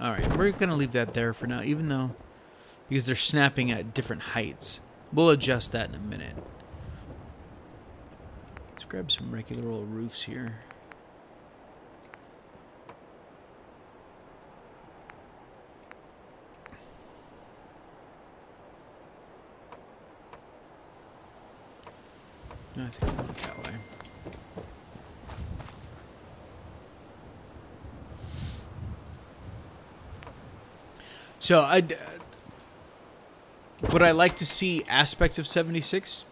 Alright, we're going to leave that there for now, even though... because they're snapping at different heights. We'll adjust that in a minute. Let's grab some regular old roofs here. No, I think I want it that way. So would I like to see aspects of 76?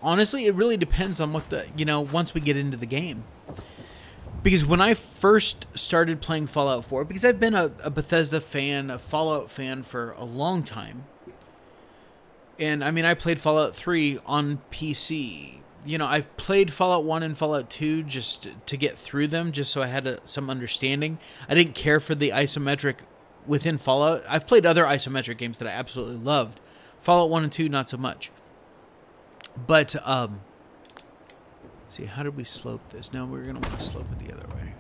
Honestly, it really depends on what the, once we get into the game. Because when I first started playing Fallout 4, because I've been a Bethesda fan, a Fallout fan for a long time. And, I mean, I played Fallout 3 on PC. I've played Fallout 1 and Fallout 2 just to get through them, just so I had some understanding. I didn't care for the isometric within Fallout. I've played other isometric games that I absolutely loved. Fallout 1 and 2, not so much. But, see, how did we slope this? No, we're going to want to slope it the other way.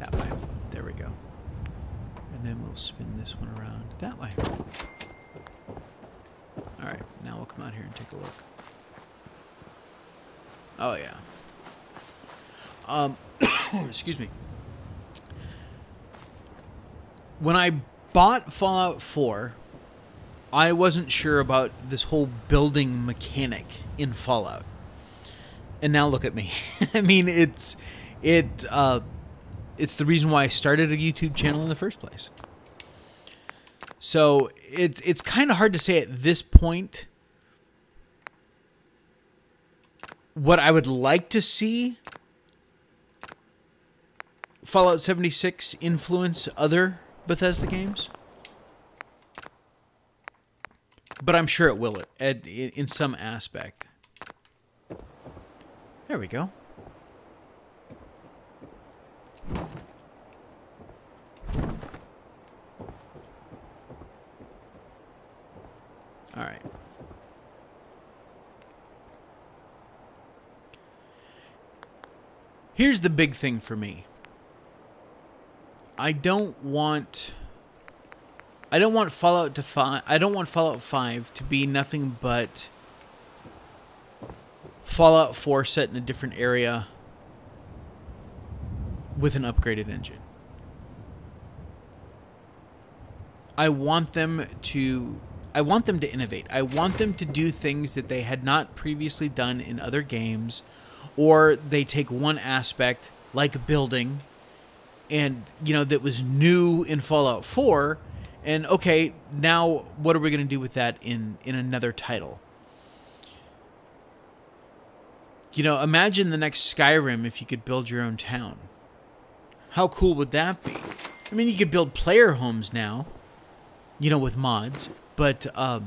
That way. There we go. And then we'll spin this one around that way. Alright, now we'll come out here and take a look. Oh, yeah. Excuse me. when I bought Fallout 4, I wasn't sure about this whole building mechanic in Fallout. And now look at me. I mean, it's the reason why I started a YouTube channel in the first place. So it's kind of hard to say at this point what I would like to see Fallout 76 influence other Bethesda games. But I'm sure it will in some aspect. There we go. All right. Here's the big thing for me. I don't want Fallout 5 to be nothing but Fallout 4 set in a different area with an upgraded engine. I want them to innovate. I want them to do things that they had not previously done in other games, or they take one aspect like building and that was new in Fallout 4, and okay, now what are we going to do with that in another title? Imagine the next Skyrim if you could build your own town. How cool would that be? I mean, you could build player homes now, with mods, but how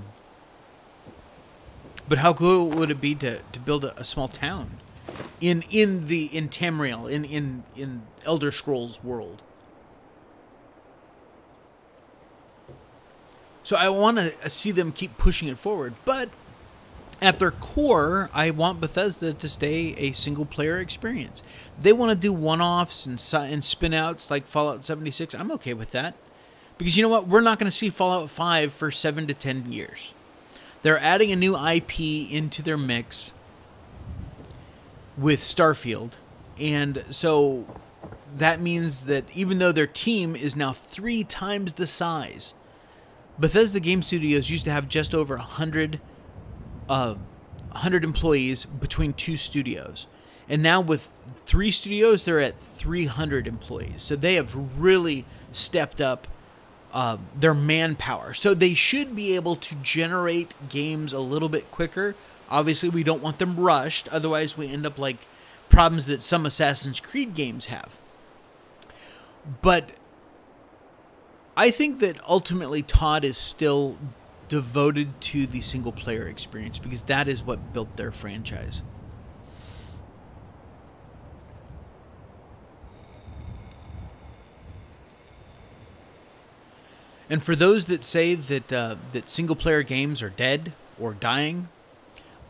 cool would it be to build a small town in Tamriel, in Elder Scrolls world? So I want to see them keep pushing it forward, but at their core, I want Bethesda to stay a single-player experience. They want to do one-offs and spin-outs like Fallout 76. I'm okay with that. Because you know what? We're not going to see Fallout 5 for 7 to 10 years. They're adding a new IP into their mix with Starfield. And so that means that even though their team is now 3 times the size, Bethesda Game Studios used to have just over 100 employees between 2 studios. And now with 3 studios, they're at 300 employees. So they have really stepped up their manpower. So they should be able to generate games a little bit quicker. Obviously, we don't want them rushed. Otherwise, we end up like problems that some Assassin's Creed games have. But I think that ultimately Todd is still devoted to the single-player experience because that is what built their franchise. And for those that say that single-player games are dead or dying,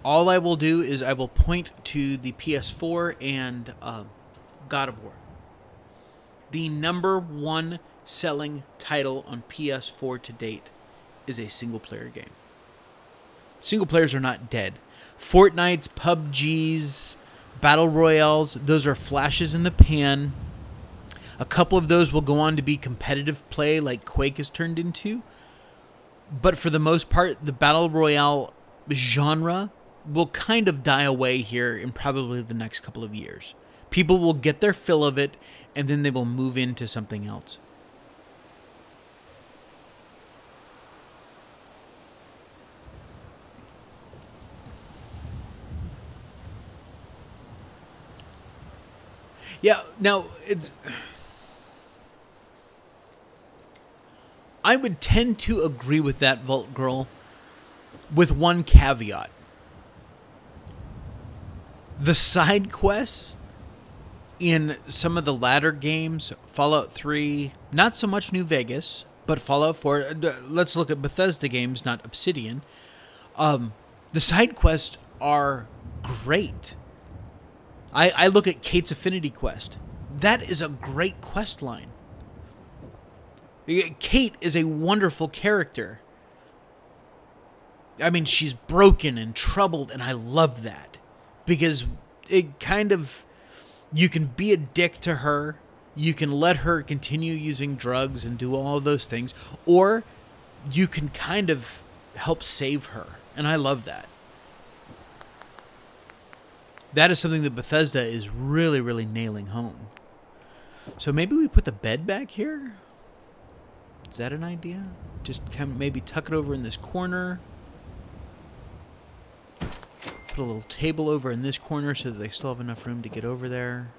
all I will do is I will point to the PS4 and God of War. The #1 selling title on PS4 to date is a single-player game. Single players are not dead. Fortnite's, PUBG's, Battle Royales, those are flashes in the pan. A couple of those will go on to be competitive play like Quake has turned into. But for the most part, the Battle Royale genre will kind of die away here in probably the next couple of years. People will get their fill of it, and then they will move into something else. Yeah, now, I would tend to agree with that, Vault Girl, with one caveat. The side quests in some of the latter games, Fallout 3, not so much New Vegas, but Fallout 4, let's look at Bethesda games, not Obsidian. The side quests are great. I look at Kate's Affinity Quest. That is a great quest line. Kate is a wonderful character. I mean, she's broken and troubled, and I love that. Because it kind of... You can be a dick to her. You can let her continue using drugs and do all of those things, or you can kind of help save her. And I love that. That is something that Bethesda is really, really nailing home. So maybe we put the bed back here? Is that an idea? Just kind of maybe tuck it over in this corner. Put a little table over in this corner so that they still have enough room to get over there.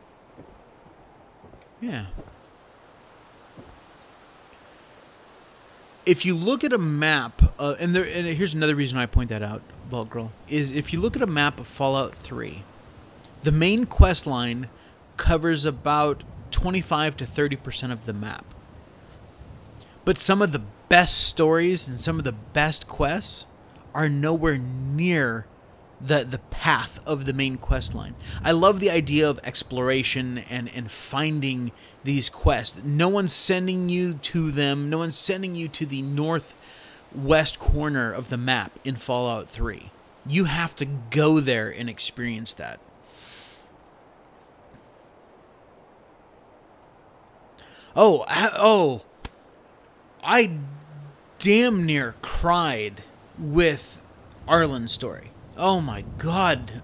Yeah. If you look at a map, and here's another reason I point that out, Vault Girl, is if you look at a map of Fallout 3, the main quest line covers about 25 to 30% of the map. But some of the best stories and some of the best quests are nowhere near the path of the main quest line. I love the idea of exploration and finding these quests. No one's sending you to them. No one's sending you to the northwest corner of the map in Fallout 3. You have to go there and experience that. I damn near cried with Arlen's story. Oh my God.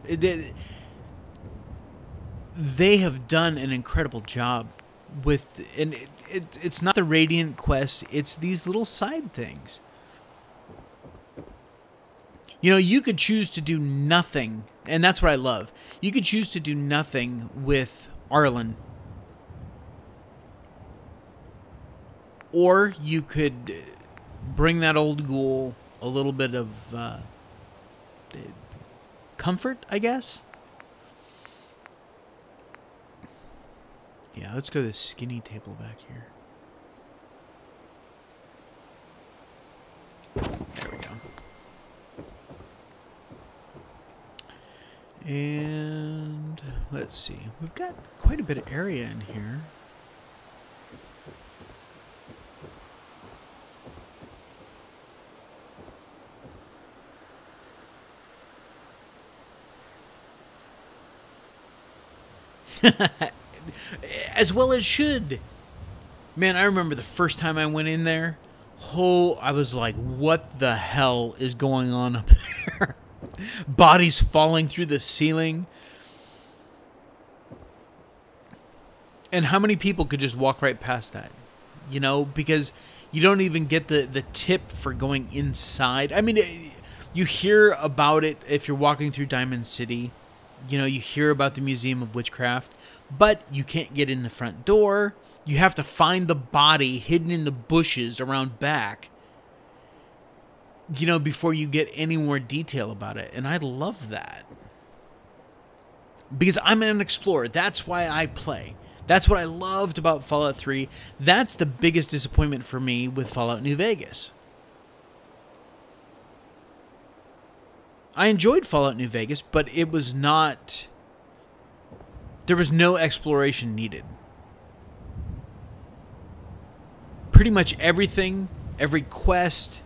They have done an incredible job with, and it's not the Radiant quest, it's these little side things. You know, you could choose to do nothing, and that's what I love. You could choose to do nothing with Arlen. Or you could bring that old ghoul a little bit of comfort, I guess. Yeah, let's go to this skinny table back here. There we go. And let's see. We've got quite a bit of area in here. As well as should. Man, I remember the first time I went in there. Oh, I was like, what the hell is going on up there? Bodies falling through the ceiling. And how many people could just walk right past that? You know, because you don't even get the tip for going inside. I mean, you hear about it if you're walking through Diamond City. You know, you hear about the Museum of Witchcraft, but you can't get in the front door. You have to find the body hidden in the bushes around back, you know, before you get any more detail about it. And I love that. Because I'm an explorer. That's why I play. That's what I loved about Fallout 3. That's the biggest disappointment for me with Fallout New Vegas. I enjoyed Fallout New Vegas, but it was not... There was no exploration needed. Pretty much everything, every quest,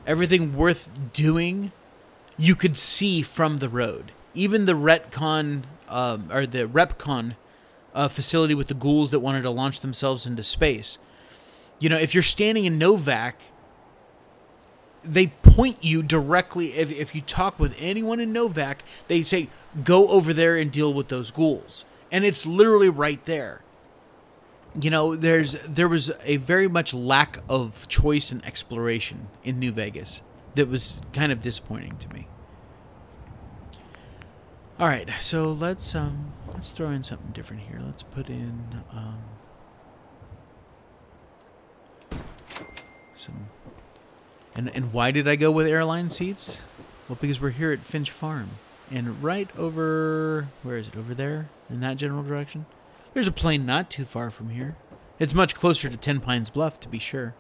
everything worth doing, you could see from the road. Even the retcon, or the Repcon facility with the ghouls that wanted to launch themselves into space. You know, if you're standing in Novak, they point you directly, if you talk with anyone in Novak, they say, go over there and deal with those ghouls. And it's literally right there. You know, there was a very much lack of choice and exploration in New Vegas that was kind of disappointing to me. All right, so let's throw in something different here. Let's put in some. And why did I go with airline seats? Well, because we're here at Finch Farm. And right over... Where is it? Over there? In that general direction? There's a plane not too far from here. It's much closer to Ten Pines Bluff, to be sure.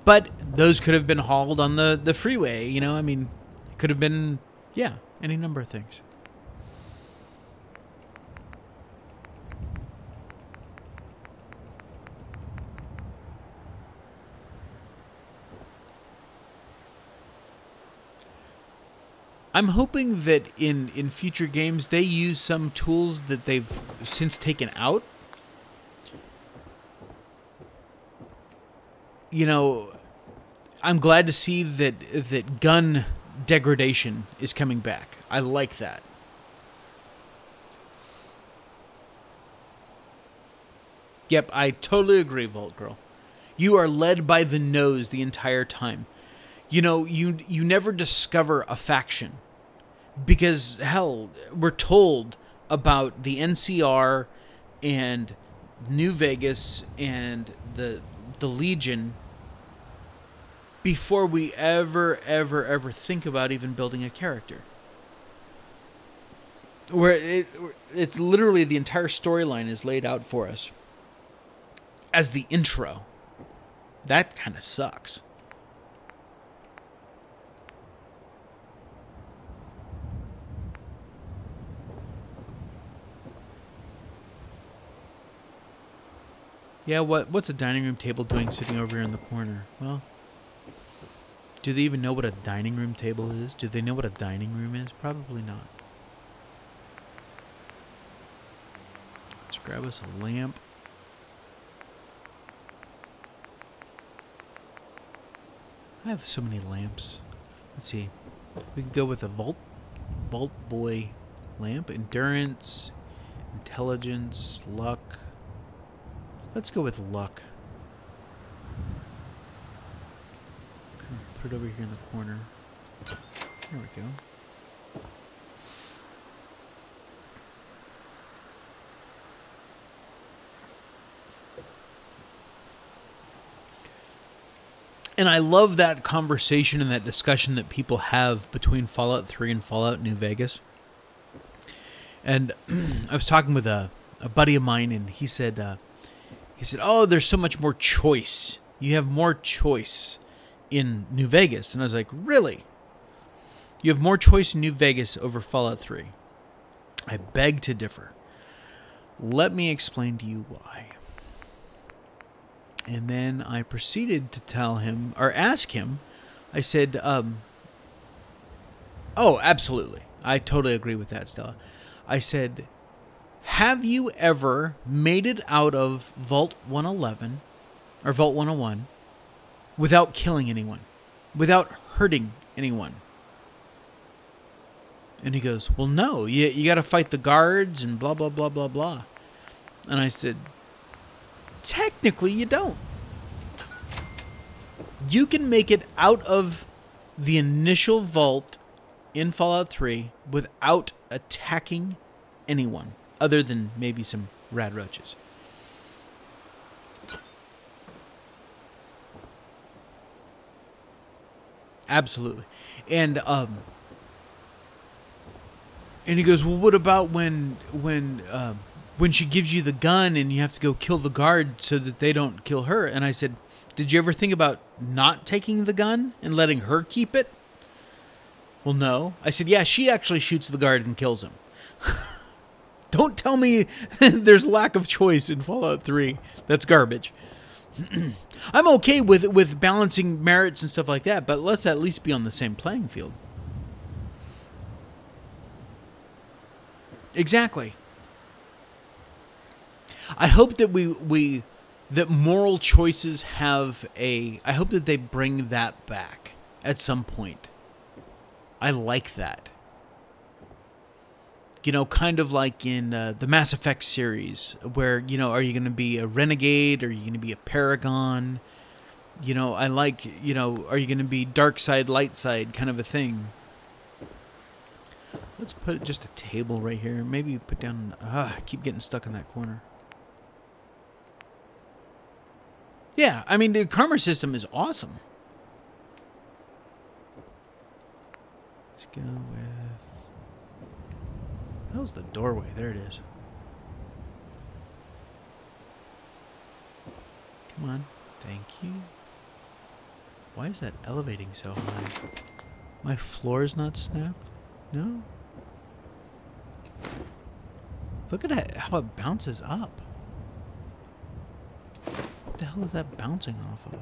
But those could have been hauled on the freeway, you know? I mean, it could have been, yeah, any number of things. I'm hoping that in future games they use some tools that they've since taken out. You know, I'm glad to see that gun degradation is coming back. I like that. Yep, I totally agree, Vault Girl. You are led by the nose the entire time. You know, you never discover a faction. Because, hell, we're told about the NCR and New Vegas and the Legion before we ever think about even building a character. Where it's literally the entire storyline is laid out for us as the intro. That kind of sucks. Yeah, what's a dining room table doing sitting over here in the corner? Well, do they even know what a dining room table is? Do they know what a dining room is? Probably not. Let's grab us a lamp. I have so many lamps. Let's see. We can go with a Vault Boy lamp. Endurance, intelligence, luck. Let's go with luck. Put it over here in the corner. There we go. And I love that conversation and that discussion that people have between Fallout 3 and Fallout New Vegas. And I was talking with a buddy of mine, and he said, oh, there's so much more choice. You have more choice in New Vegas. And I was like, really? You have more choice in New Vegas over Fallout 3? I beg to differ. Let me explain to you why. And then I proceeded to tell him, or ask him, I said, oh, absolutely. I totally agree with that, Stella. I said, have you ever made it out of Vault 111 or Vault 101 without killing anyone, without hurting anyone? And he goes, well, no, you got to fight the guards and blah, blah, blah, blah, blah. And I said, technically you don't. You can make it out of the initial vault in Fallout 3 without attacking anyone. Other than maybe some rad roaches. Absolutely. And he goes, well, what about when she gives you the gun and you have to go kill the guard so that they don't kill her? And I said, did you ever think about not taking the gun and letting her keep it? Well, no. I said, yeah, she actually shoots the guard and kills him. Don't tell me there's lack of choice in Fallout 3. That's garbage. I'm okay with balancing merits and stuff like that, but let's at least be on the same playing field. Exactly. I hope that that moral choices have I hope that they bring that back at some point. I like that. You know, kind of like in the Mass Effect series, where, you know, are you going to be a renegade? Are you going to be a paragon? You know, I like, you know, are you going to be dark side, light side kind of a thing? Let's put just a table right here. Maybe put down, I keep getting stuck in that corner. Yeah, I mean, the karma system is awesome. Let's go with... How's the doorway? There it is. Come on. Thank you. Why is that elevating so high? My floor is not snapped? No? Look at how it bounces up. What the hell is that bouncing off of?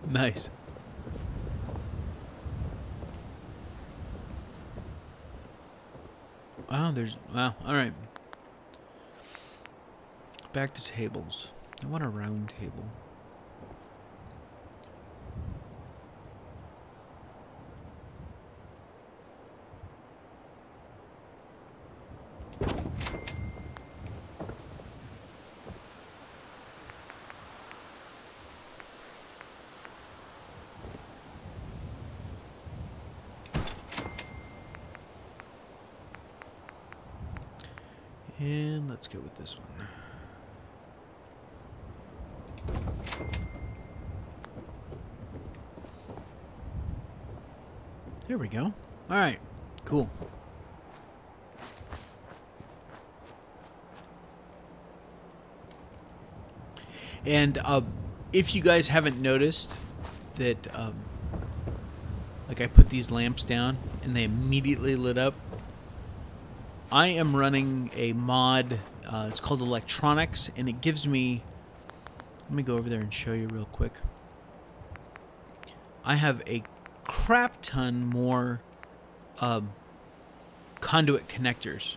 Nice. Wow, wow, alright. Back to tables. I want a round table. And let's go with this one. There we go. All right, cool. And if you guys haven't noticed that, like I put these lamps down and they immediately lit up, I am running a mod, it's called Electronics, and it gives me, let me go over there and show you real quick. I have a crap ton more conduit connectors.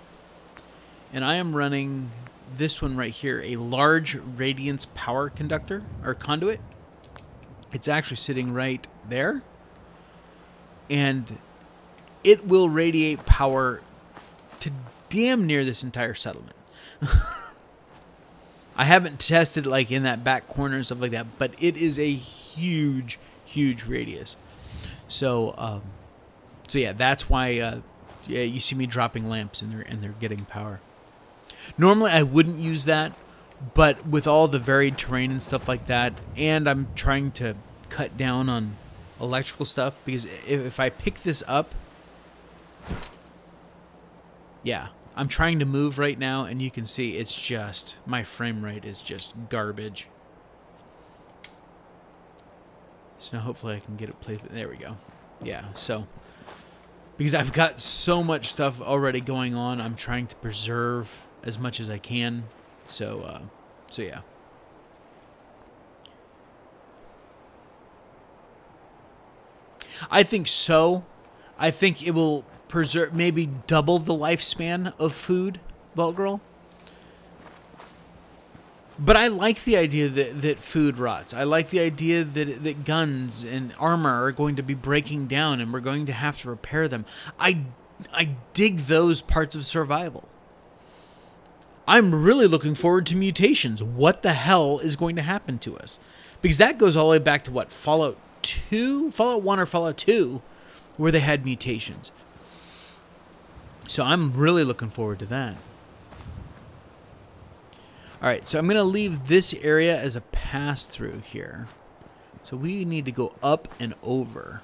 And I am running this one right here, a large radiance power conductor, or conduit. It's actually sitting right there. And it will radiate power to damn near this entire settlement. I haven't tested like in that back corner and stuff like that, but it is a huge, huge radius. So, so yeah, that's why yeah, you see me dropping lamps and they're getting power. Normally I wouldn't use that, but with all the varied terrain and stuff like that, and I'm trying to cut down on electrical stuff, because if I pick this up, yeah, I'm trying to move right now, and you can see it's just, my frame rate is just garbage. So now hopefully I can get it placed. There we go. Yeah, so because I've got so much stuff already going on, I'm trying to preserve as much as I can. So, so yeah. I think so. I think it will preserve, maybe double the lifespan of food, Vault Girl. But I like the idea that food rots. I like the idea that guns and armor are going to be breaking down and we're going to have to repair them. I dig those parts of survival. I'm really looking forward to mutations. What the hell is going to happen to us? Because that goes all the way back to what, Fallout 2? Fallout 1 or Fallout 2, where they had mutations. So I'm really looking forward to that. Alright, so I'm going to leave this area as a pass-through here. So we need to go up and over.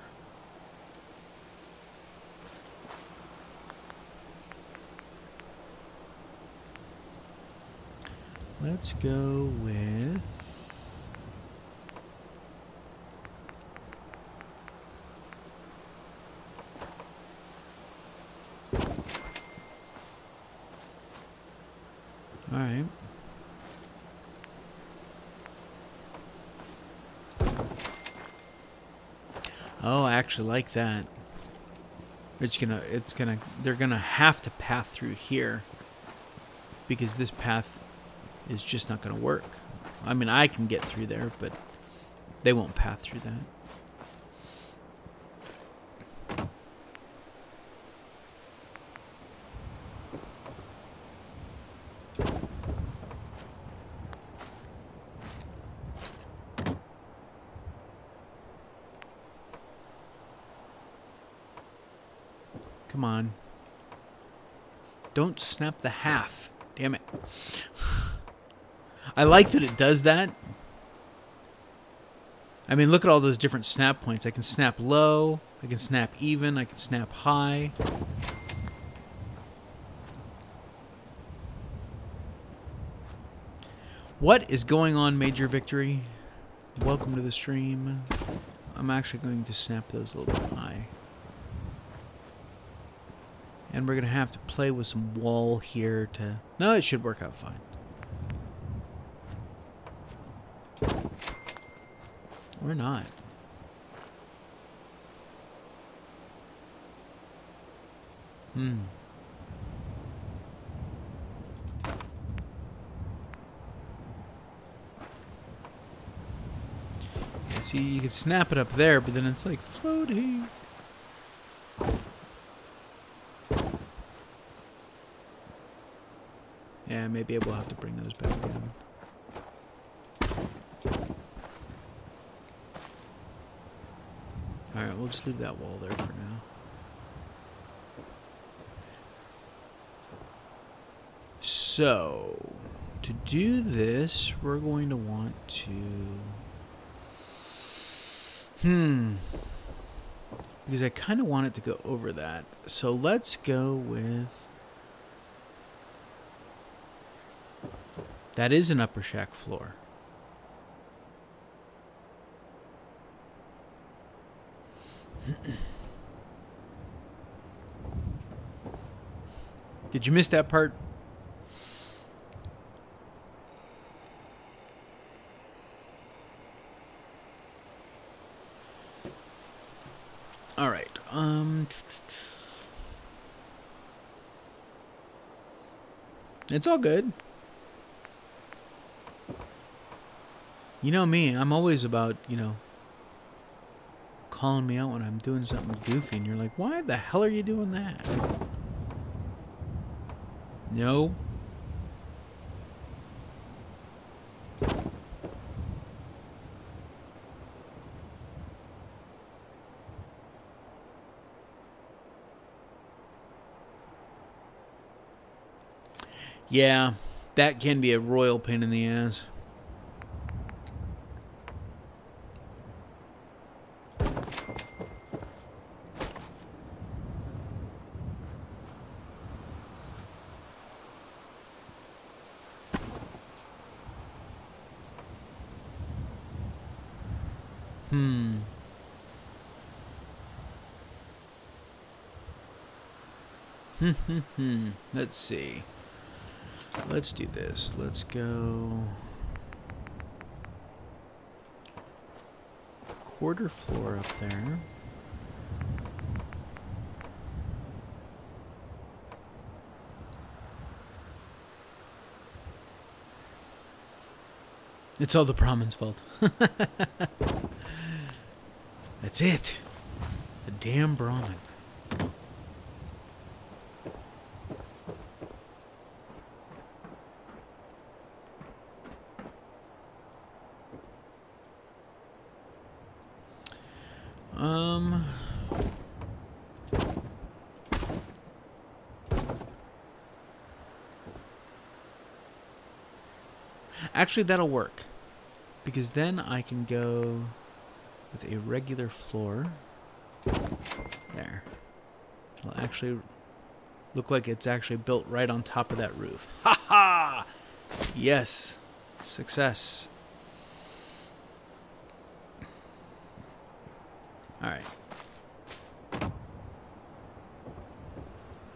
Let's go with... Alright. Oh, I actually like that. They're gonna have to path through here, because this path is just not gonna work. I mean, I can get through there, but they won't path through that. Come on. Don't snap the half. Damn it. I like that it does that. I mean, look at all those different snap points. I can snap low, I can snap even, I can snap high. What is going on, Major Victory? Welcome to the stream. I'm actually going to snap those a little bit high. And we're going to have to play with some wall here to... No, it should work out fine. Or not. Yeah, see, you can snap it up there, but then it's like floating. Yeah, maybe we'll have to bring those back down. Alright, we'll just leave that wall there for now. So, to do this, we're going to want to... Because I kind of want it to go over that. So let's go with... That is an upper shack floor. Did you miss that part? All right. It's all good. You know me, I'm always about, calling me out when I'm doing something goofy, and you're like, why the hell are you doing that? No. Yeah, that can be a royal pain in the ass. Let's see. Let's do this. Let's go quarter floor up there. It's all the Brahmin's fault. That's it. The damn Brahmin. Actually, that'll work. Because then I can go with a regular floor. There. It'll actually look like it's actually built right on top of that roof. Ha ha! Yes. Success. Alright.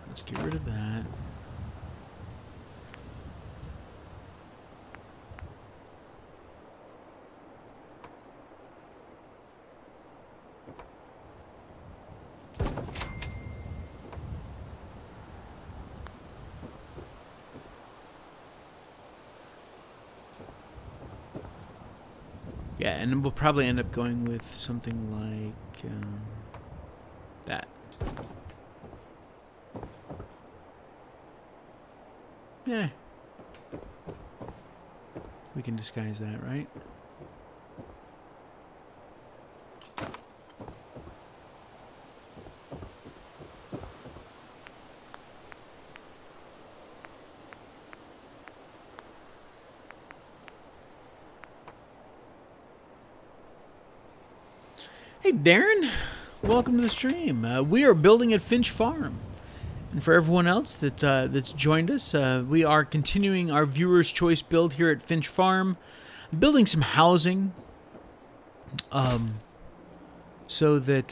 Let's get rid of that. Yeah, and we'll probably end up going with something like that. Yeah. We can disguise that, right? Hey Darren, welcome to the stream. We are building at Finch Farm. And for everyone else that's joined us, we are continuing our viewer's choice build here at Finch Farm. Building some housing. So that,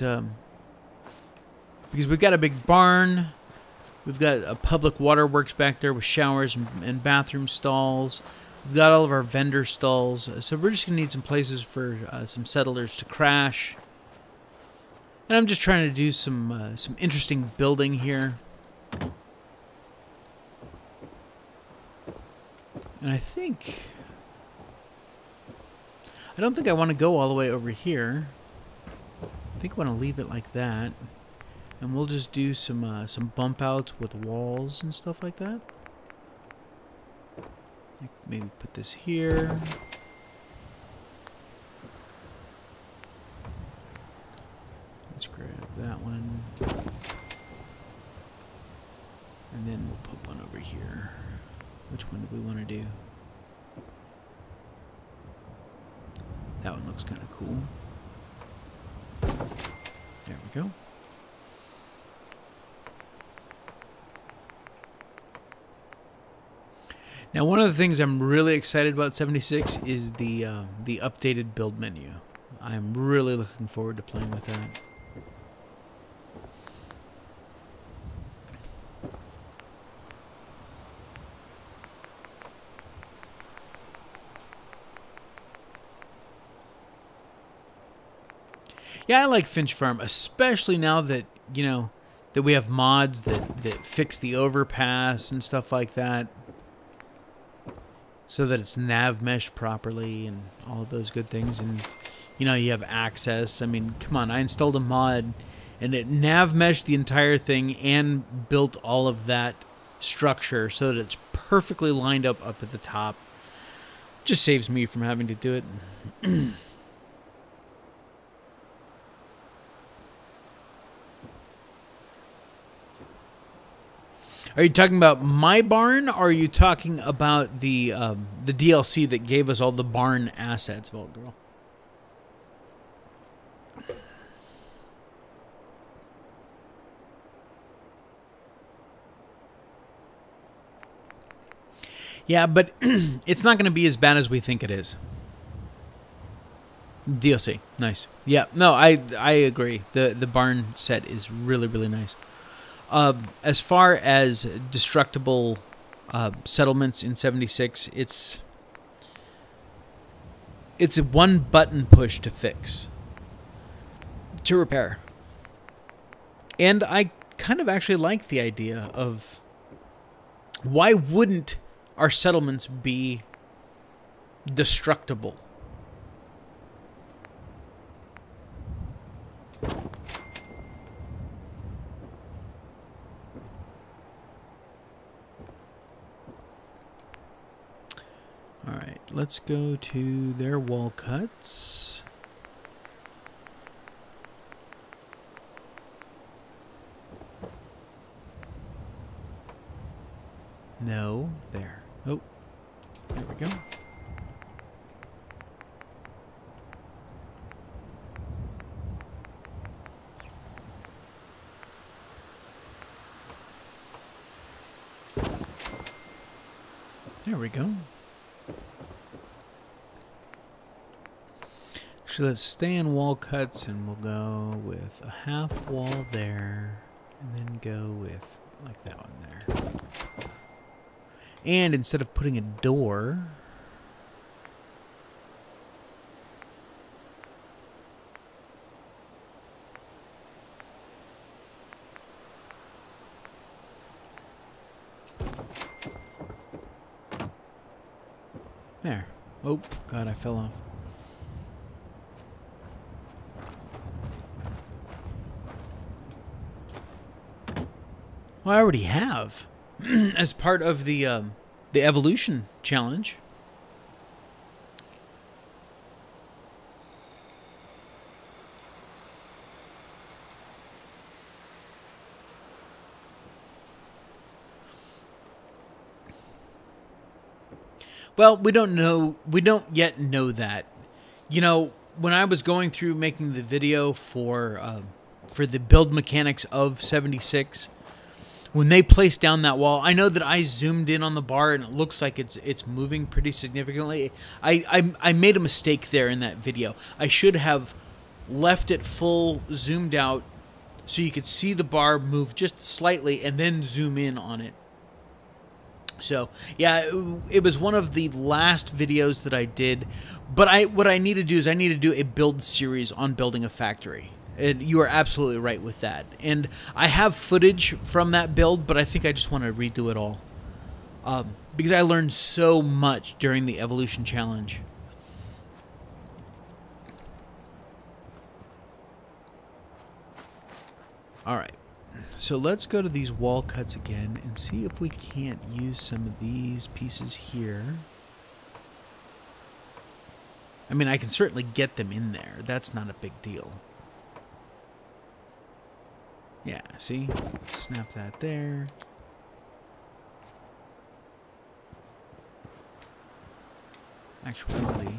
because we've got a big barn, We've got a public waterworks back there with showers and bathroom stalls. We've got all of our vendor stalls. So we're just going to need some places for some settlers to crash. And I'm just trying to do some interesting building here. And I don't think I want to go all the way over here. I think I want to leave it like that. And we'll just do some bump outs with walls and stuff like that. Maybe put this here. Let's grab that one. And then we'll put one over here. Which one do we want to do? That one looks kind of cool. There we go. Now, one of the things I'm really excited about 76 is the updated build menu. I'm really looking forward to playing with that. Yeah, I like Finch Farm, especially now that, you know, that we have mods that fix the overpass and stuff like that, so that it's nav meshed properly and all of those good things. And, you know, you have access. I mean, come on, I installed a mod and it nav meshed the entire thing and built all of that structure so that it's perfectly lined up at the top. Just saves me from having to do it. Are you talking about my barn, or are you talking about the DLC that gave us all the barn assets, Vault Girl? Yeah, but it's not going to be as bad as we think it is. DLC, nice. Yeah, no, I agree. The barn set is really, really nice. As far as destructible settlements in 76, it's a one button push to fix, to repair. And I kind of actually like the idea of, why wouldn't our settlements be destructible? Alright, let's go to their wall cuts. No, there. Oh, there we go. There we go. Actually, let's stay in wall cuts, and we'll go with a half wall there, and then go with like that one there. And instead of putting a door, there. Oh, God, I fell off. Well, I already have, as part of the evolution challenge. Well, we don't yet know that. You know, when I was going through making the video for the build mechanics of 76, when they placed down that wall, I know that I zoomed in on the bar and it looks like it's moving pretty significantly. I made a mistake there in that video. I should have left it full zoomed out so you could see the bar move just slightly and then zoom in on it. So, yeah, it was one of the last videos that I did, but what I need to do is I need to do a build series on building a factory. And you are absolutely right with that. And I have footage from that build, but I think I just want to redo it all. Because I learned so much during the Evolution Challenge. Alright, so let's go to these wall cuts again and see if we can't use some of these pieces here. I mean, I can certainly get them in there. That's not a big deal. Yeah, see? Snap that there. Actually,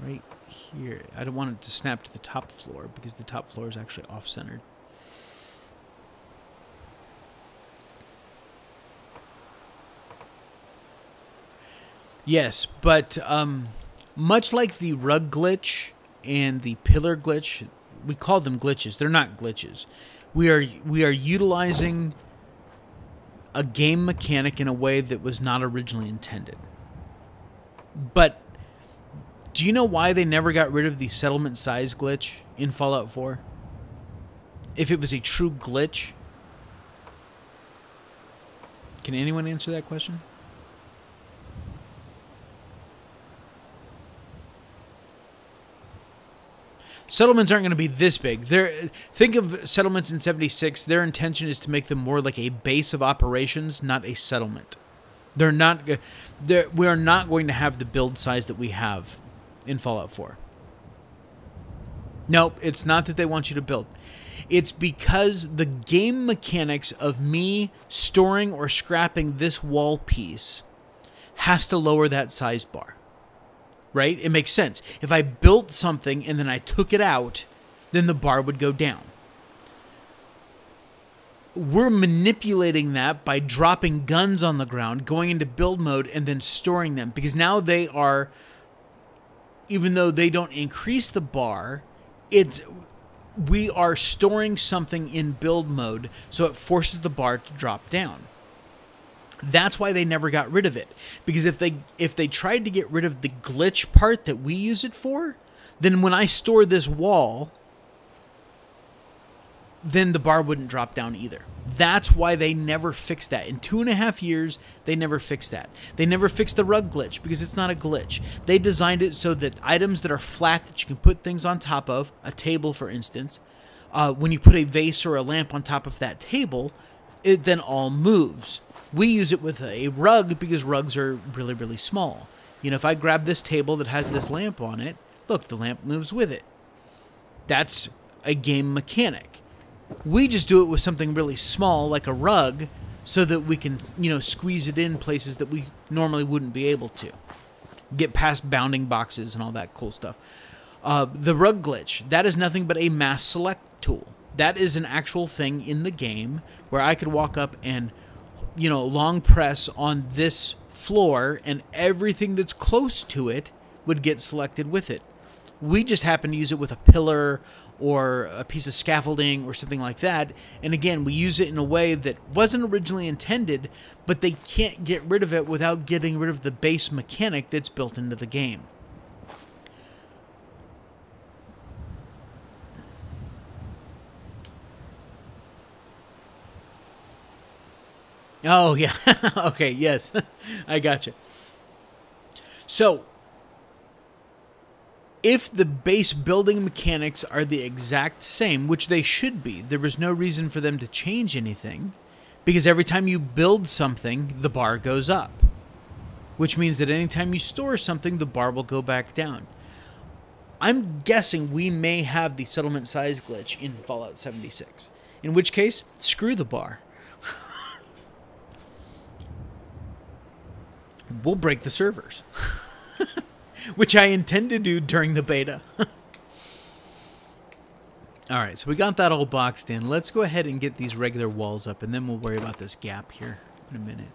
right here. I don't want it to snap to the top floor because the top floor is actually off-centered. Yes, but much like the rug glitch and the pillar glitch, we call them glitches. They're not glitches. We are utilizing a game mechanic in a way that was not originally intended. But do you know why they never got rid of the settlement size glitch in Fallout 4? If it was a true glitch? Can anyone answer that question? Settlements aren't going to be this big. Think of settlements in 76. Their intention is to make them more like a base of operations, not a settlement. We are not going to have the build size that we have in Fallout 4. Nope, it's not that they want you to build. It's because the game mechanics of me storing or scrapping this wall piece has to lower that size bar. Right? It makes sense. If I built something and then I took it out, then the bar would go down. We're manipulating that by dropping guns on the ground, going into build mode, and then storing them. Because now they are, even though they don't increase the bar, we are storing something in build mode, so it forces the bar to drop down. That's why they never got rid of it. Because if they tried to get rid of the glitch part that we use it for, then when I store this wall, then the bar wouldn't drop down either. That's why they never fixed that. In 2.5 years, they never fixed that. They never fixed the rug glitch because it's not a glitch. They designed it so that items that are flat that you can put things on top of, a table for instance, when you put a vase or a lamp on top of that table, it then all moves. We use it with a rug because rugs are really, really small. You know, if I grab this table that has this lamp on it, look, the lamp moves with it. That's a game mechanic. We just do it with something really small, like a rug, so that we can, you know, squeeze it in places that we normally wouldn't be able to. Get past bounding boxes and all that cool stuff. The rug glitch, that is nothing but a mass select tool. That is an actual thing in the game where I could walk up and, you know, long press on this floor and everything that's close to it would get selected with it. We just happen to use it with a pillar or a piece of scaffolding or something like that. And again, we use it in a way that wasn't originally intended, but they can't get rid of it without getting rid of the base mechanic that's built into the game. Oh, yeah. Okay, yes. I gotcha. So, if the base building mechanics are the exact same, which they should be, there was no reason for them to change anything, because every time you build something, the bar goes up. Which means that anytime you store something, the bar will go back down. I'm guessing we may have the settlement size glitch in Fallout 76. In which case, screw the bar. We'll break the servers. Which I intend to do during the beta. Alright, so we got that all boxed in. Let's go ahead and get these regular walls up, and then we'll worry about this gap here in a minute.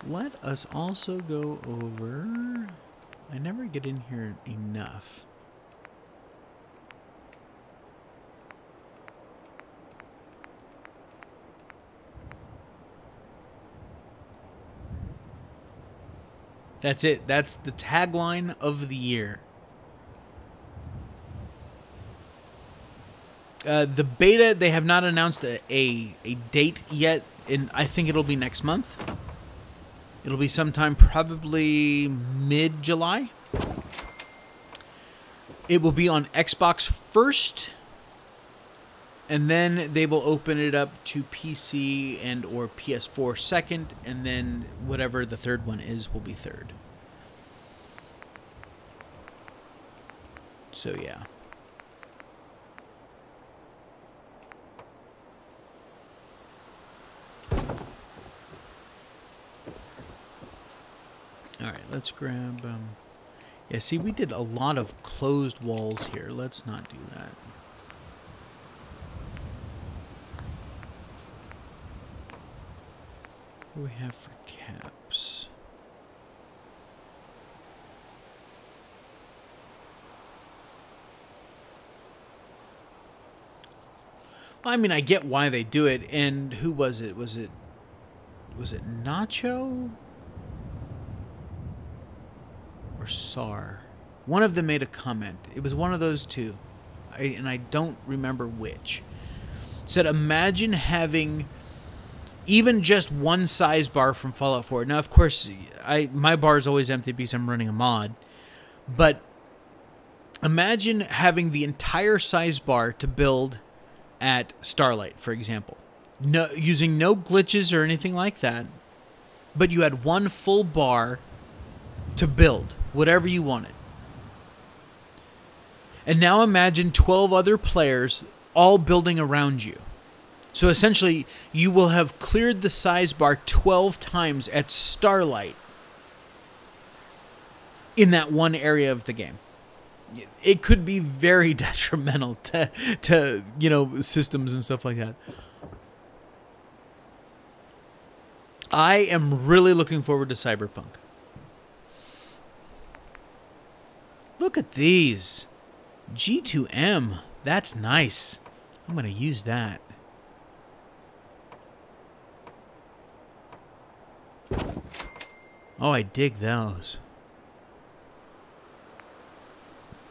let us also go over... I never get in here enough. That's it. That's the tagline of the year. The beta, they have not announced a date yet, and I think it'll be next month. It'll be sometime probably mid-July. It will be on Xbox first, and then they will open it up to PC and or PS4 second, and then whatever the third one is will be third. So yeah. Alright, let's grab... yeah, see, we did a lot of closed walls here. Let's not do that. What do we have for caps? Well, I mean, I get why they do it, and who was it? Was it Nacho? Or SAR? One of them made a comment. It was one of those two. And I don't remember which. It said, imagine having even just one size bar from Fallout 4. Now, of course, my bar is always empty because I'm running a mod. But imagine having the entire size bar to build at Starlight, for example. No, using no glitches or anything like that. But you had one full bar to build whatever you wanted. And now imagine 12 other players all building around you. So essentially, you will have cleared the size bar 12 times at Starlight in that one area of the game. It could be very detrimental to you know, systems and stuff like that. I am really looking forward to Cyberpunk. Look at these. G2M. That's nice. I'm going to use that. Oh, I dig those.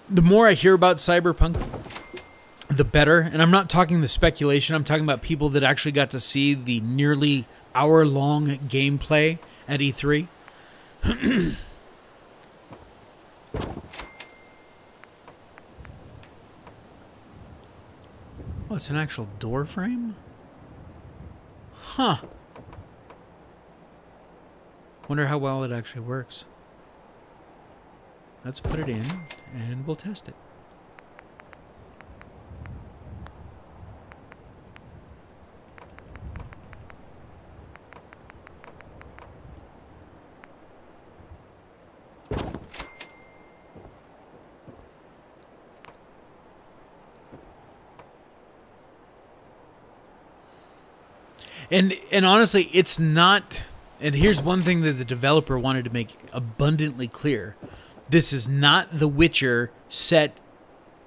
The more I hear about Cyberpunk, the better. And I'm not talking the speculation. I'm talking about people that actually got to see the nearly hour-long gameplay at E3. Oh, it's an actual door frame? Huh. Wonder how well it actually works. Let's put it in, and we'll test it. And honestly, it's not... And here's one thing that the developer wanted to make abundantly clear. This is not The Witcher set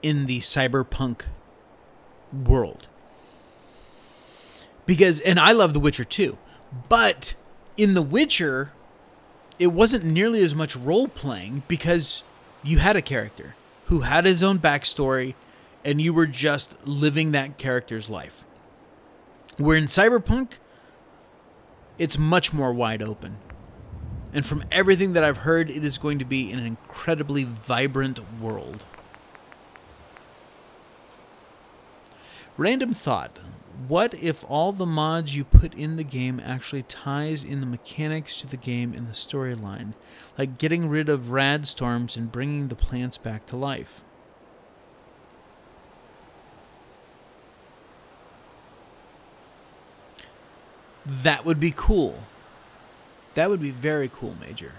in the cyberpunk world. Because, and I love The Witcher too, but in The Witcher, it wasn't nearly as much role-playing because you had a character who had his own backstory and you were just living that character's life. Where in Cyberpunk, it's much more wide open. And from everything that I've heard, it is going to be an incredibly vibrant world. Random thought. What if all the mods you put in the game actually ties in the mechanics to the game and the storyline? Like getting rid of rad storms and bringing the plants back to life. That would be cool. That would be very cool, Major.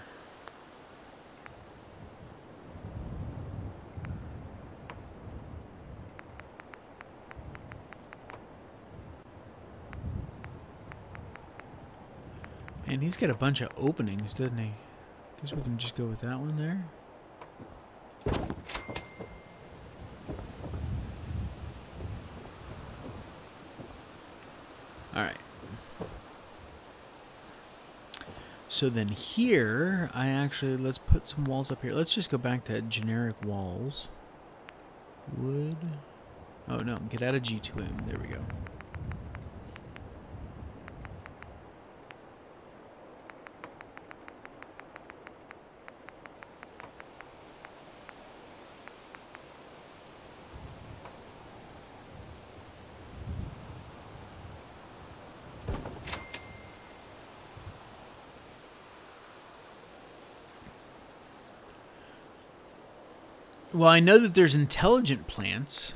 And he's got a bunch of openings, doesn't he? Guess we can just go with that one there. Alright. So then here, let's put some walls up here. Let's just go back to generic walls. Wood. Oh no, get out of G2M. There we go. Well, I know that there's intelligent plants.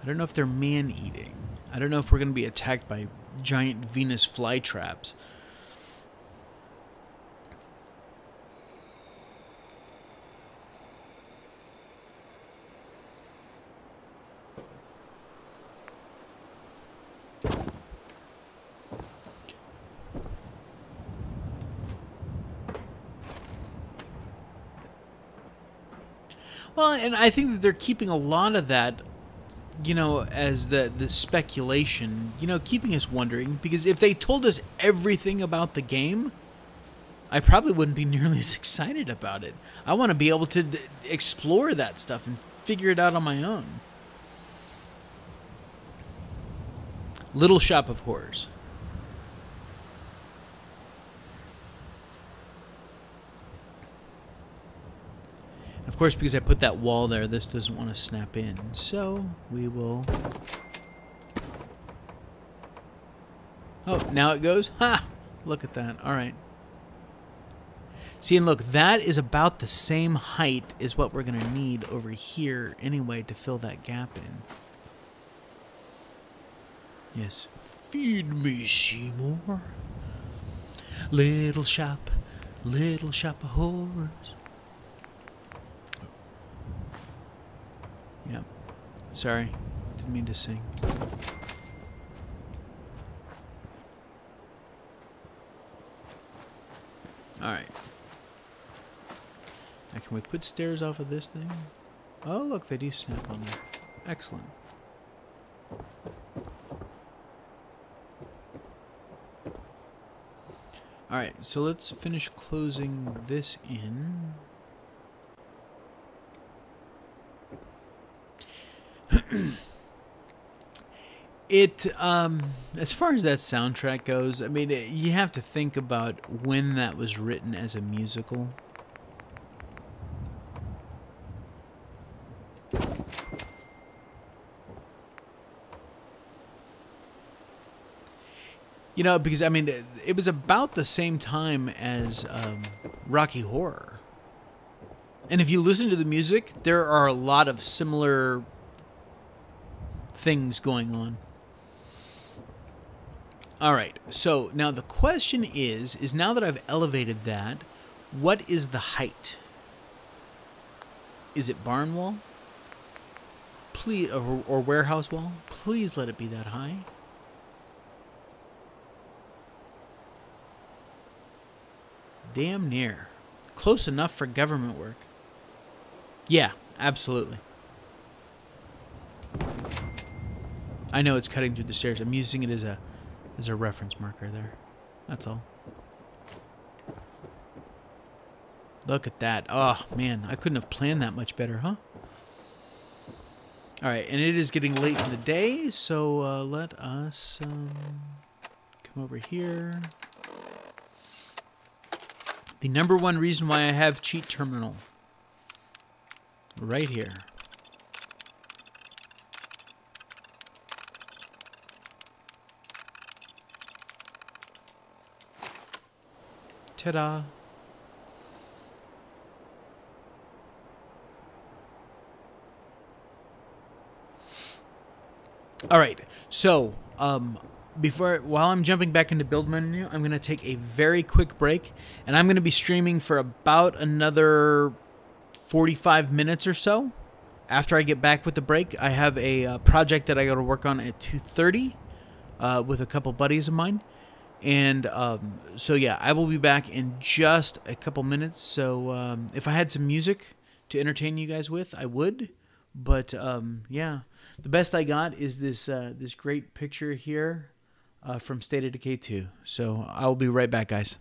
I don't know if they're man-eating. I don't know if we're going to be attacked by giant Venus flytraps. Well, and I think that they're keeping a lot of that, you know, as the speculation, you know, keeping us wondering. Because if they told us everything about the game, I probably wouldn't be nearly as excited about it. I want to be able to explore that stuff and figure it out on my own. Little Shop of Horrors. Of course, because I put that wall there, this doesn't want to snap in. So, we will... Oh, now it goes? Ha! Look at that. Alright. See, and look, that is about the same height as what we're going to need over here anyway to fill that gap in. Yes. Feed me, Seymour. Little shop of horrors. Yep. Sorry. Didn't mean to sing. Alright. Now can we put stairs off of this thing? Oh, look, they do snap on there. Excellent. Alright, so let's finish closing this in. As far as that soundtrack goes, I mean, you have to think about when that was written as a musical. You know, because, I mean, it was about the same time as Rocky Horror. And if you listen to the music, there are a lot of similar things going on. Alright, so now the question is now that I've elevated that, what is the height? Is it barn wall? Please, or warehouse wall? Please let it be that high. Damn near. Close enough for government work. Yeah, absolutely. I know it's cutting through the stairs. I'm using it as a reference marker there. That's all. Look at that. Oh, man. I couldn't have planned that much better, huh? Alright, and it is getting late in the day, so let us come over here. The number one reason why I have cheat terminal. Right here. Ta-da. All right. So, while I'm jumping back into build menu, I'm going to take a very quick break, and I'm going to be streaming for about another 45 minutes or so. After I get back with the break, I have a project that I got to work on at 2:30 with a couple buddies of mine. And so, yeah, I will be back in just a couple minutes. So if I had some music to entertain you guys with, I would. But, yeah, the best I got is this this great picture here from State of Decay 2. So I will be right back, guys.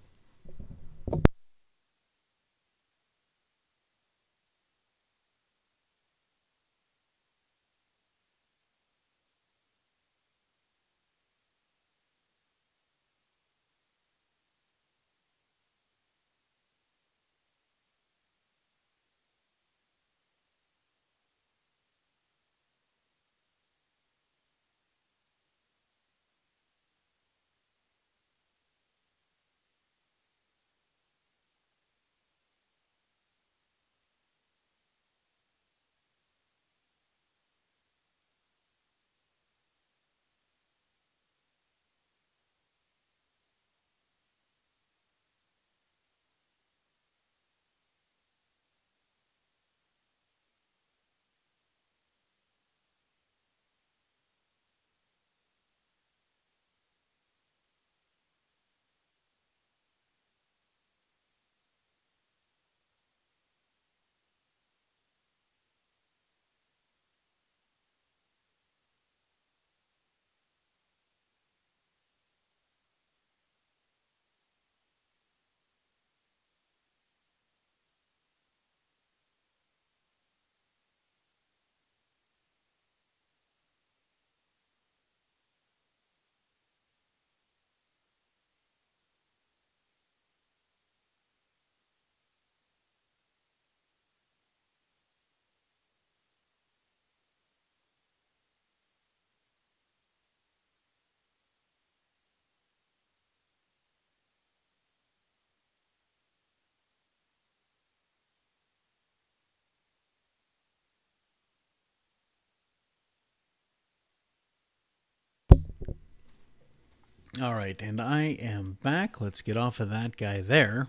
All right, and I am back. Let's get off of that guy there.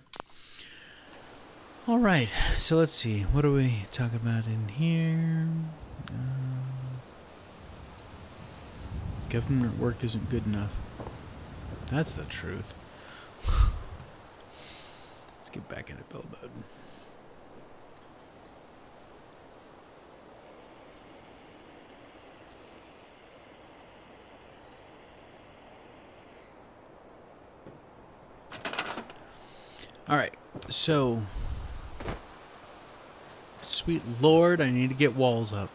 All right, so let's see. What do we talk about in here? Government work isn't good enough. That's the truth. Let's get back into build mode. All right, so sweet Lord, I need to get walls up.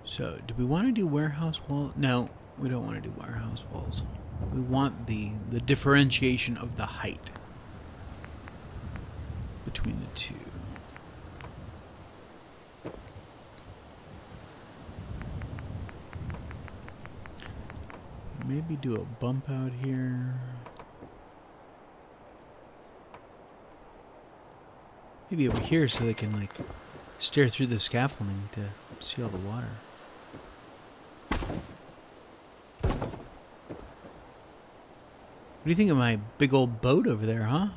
So, do we want to do warehouse walls? No, we don't want to do warehouse walls. We want the differentiation of the height between the two. Maybe do a bump out here. Maybe over here so they can like stare through the scaffolding to see all the water. What do you think of my big old boat over there, huh?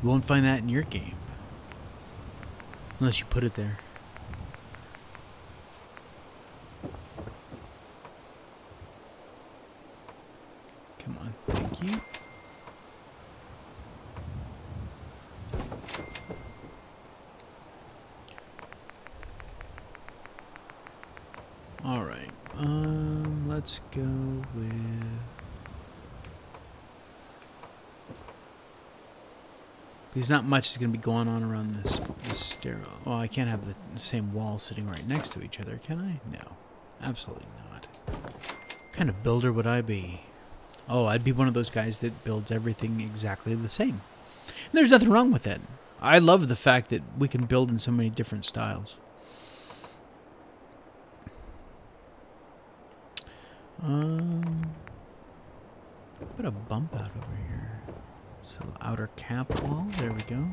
You won't find that in your game. Unless you put it there. Come on, thank you. Alright, let's go with... There's not much that's going to be going on around this stairwell. Well, I can't have the same wall sitting right next to each other, can I? No, absolutely not. What kind of builder would I be? Oh, I'd be one of those guys that builds everything exactly the same. And there's nothing wrong with that. I love the fact that we can build in so many different styles. Put a bump out over here. So outer cap wall, there we go.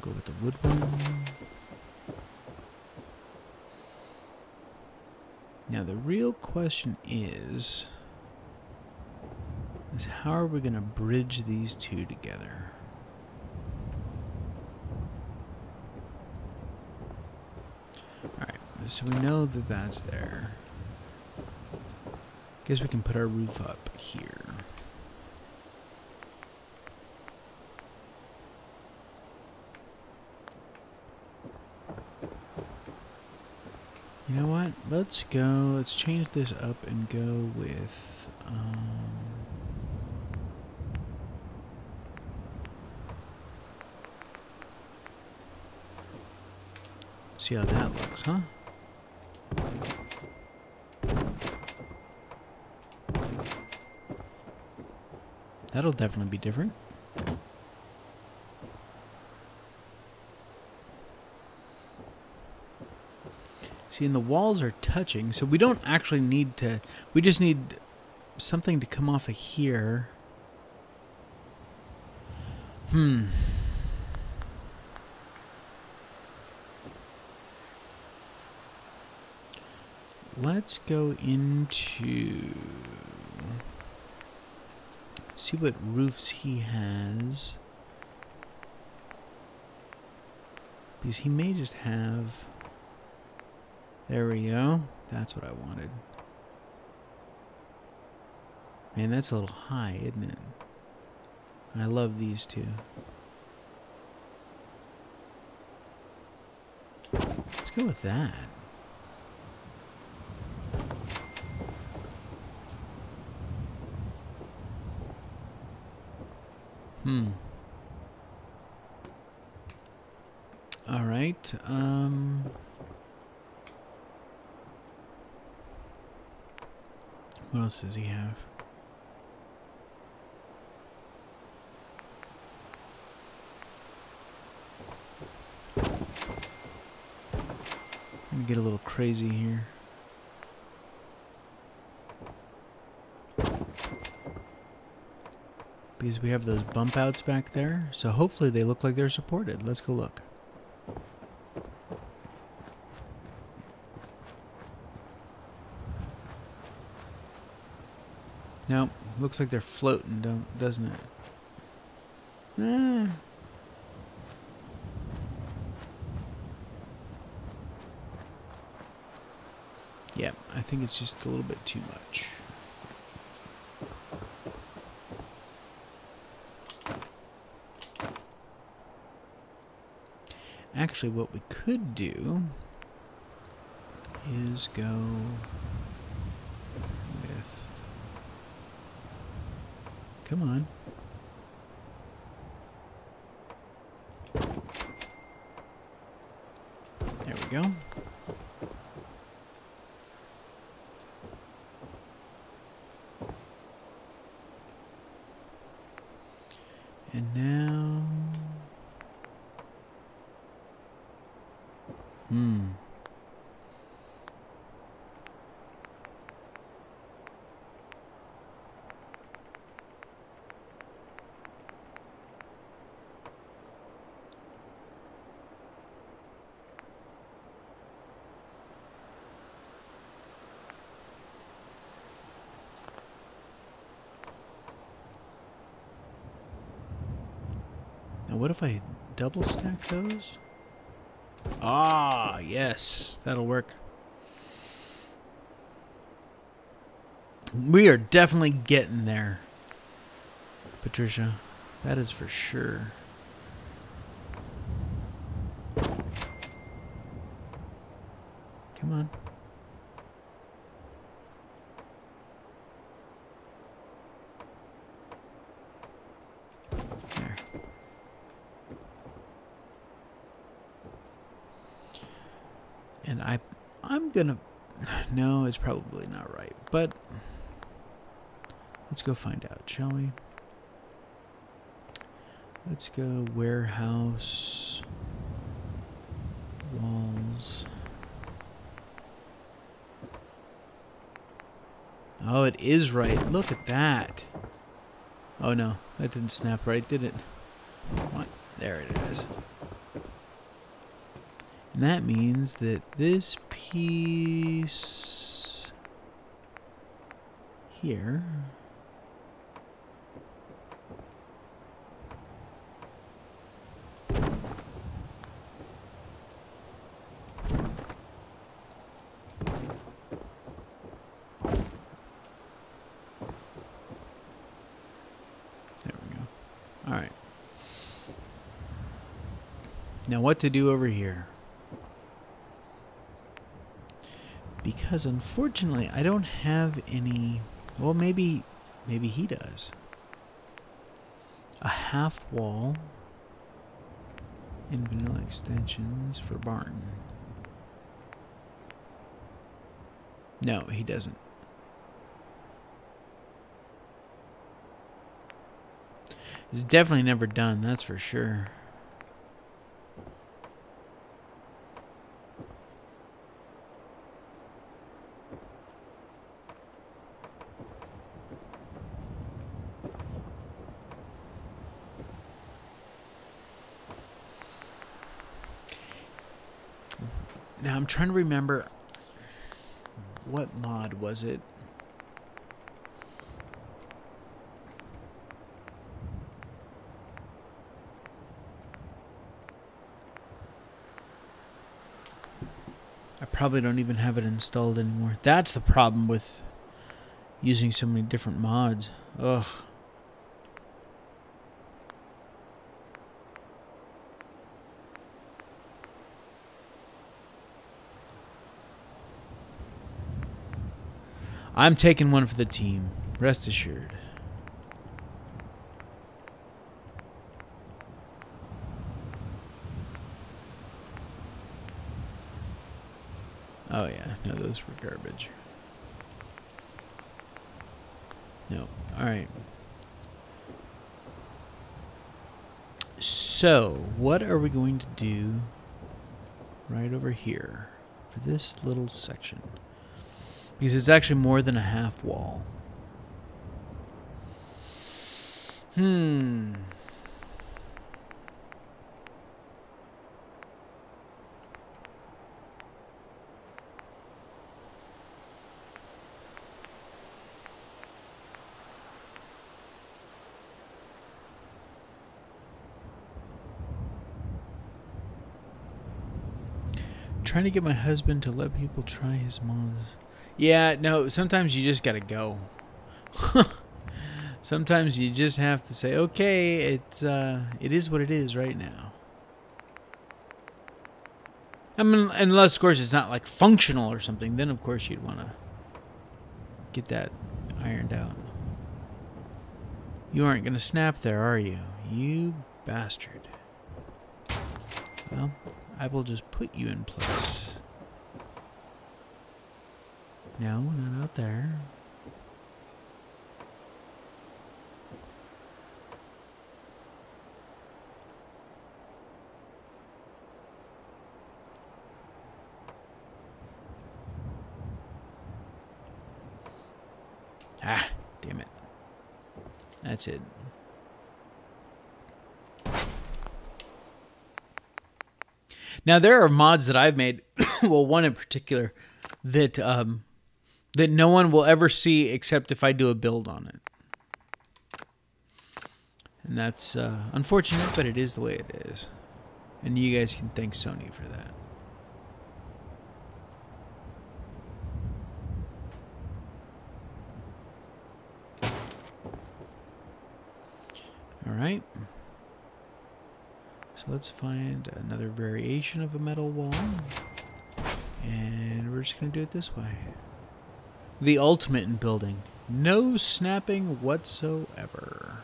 Go with the wood one. Now the real question is how are we going to bridge these two together? Alright, so we know that that's there. Guess we can put our roof up here. You know what? Let's go. Let's change this up and go with see how that looks, huh? That'll definitely be different. See, and the walls are touching, so we don't actually need to... We just need something to come off of here. Let's go into... see what roofs he has. Because he may just have... There we go. That's what I wanted. Man, that's a little high, isn't it? I love these two. Let's go with that. All right. What else does he have? Let me get a little crazy here. Because we have those bump outs back there, so hopefully they look like they're supported. Let's go look. Nope, looks like they're floating, doesn't it? Yeah, I think it's just a little bit too much. Actually, what we could do is go with... Come on. There we go. And now... Now what if I double stack those? Ah, yes, that'll work. We are definitely getting there, Patricia. That is for sure. Come on. There. And I'm gonna... No, it's probably not right, but let's go find out, shall we? Let's go warehouse walls. Oh, it is right. Look at that. Oh no, that didn't snap right, did it? What? There it is. And that means that this piece here. Alright. Now what to do over here? Because unfortunately I don't have any... Well, maybe he does. A half wall and vanilla extensions for barn. No, he doesn't. It's definitely never done, that's for sure. Now I'm trying to remember, what mod was it? I probably don't even have it installed anymore. That's the problem with using so many different mods. Ugh. I'm taking one for the team, rest assured. Oh yeah, no, those were garbage. No, alright. So, what are we going to do right over here for this little section? Because it's actually more than a half wall. Trying to get my husband to let people try his mods. Yeah, no, sometimes you just gotta go. Sometimes you just have to say, okay, it is what it is right now. I mean, unless, of course, it's not like functional or something, then of course you'd want to get that ironed out. You aren't gonna snap there, are you? You bastard. Well, I will just put you in place. No, not out there. Ah, damn it. That's it. Now there are mods that I've made, well, one in particular that that no one will ever see except if I do a build on it. And that's unfortunate, but it is the way it is. And you guys can thank Sony for that. Alright. So let's find another variation of a metal wall. And we're just going to do it this way. The ultimate in building. No snapping whatsoever.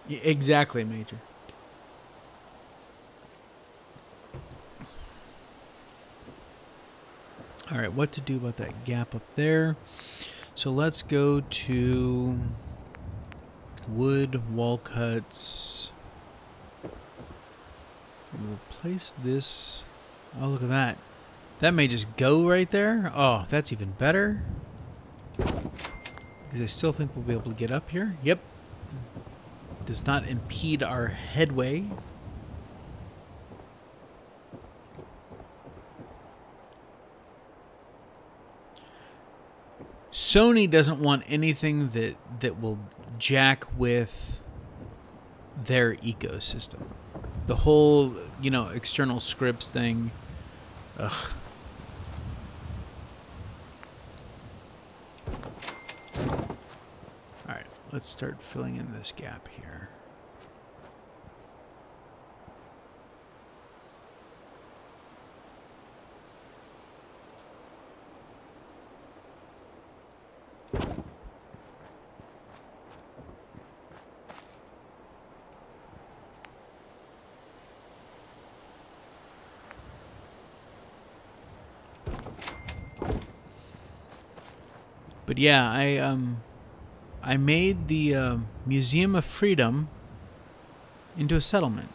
Yeah, exactly, Major. Alright, what to do about that gap up there? So let's go to wood, wall cuts. And we'll place this. Oh, look at that. That may just go right there. Oh, that's even better. Because I still think we'll be able to get up here. Yep. Does not impede our headway. Sony doesn't want anything that will jack with their ecosystem. The whole, you know, external scripts thing. Ugh. Alright, let's start filling in this gap here. But yeah, I made the Museum of Freedom into a settlement.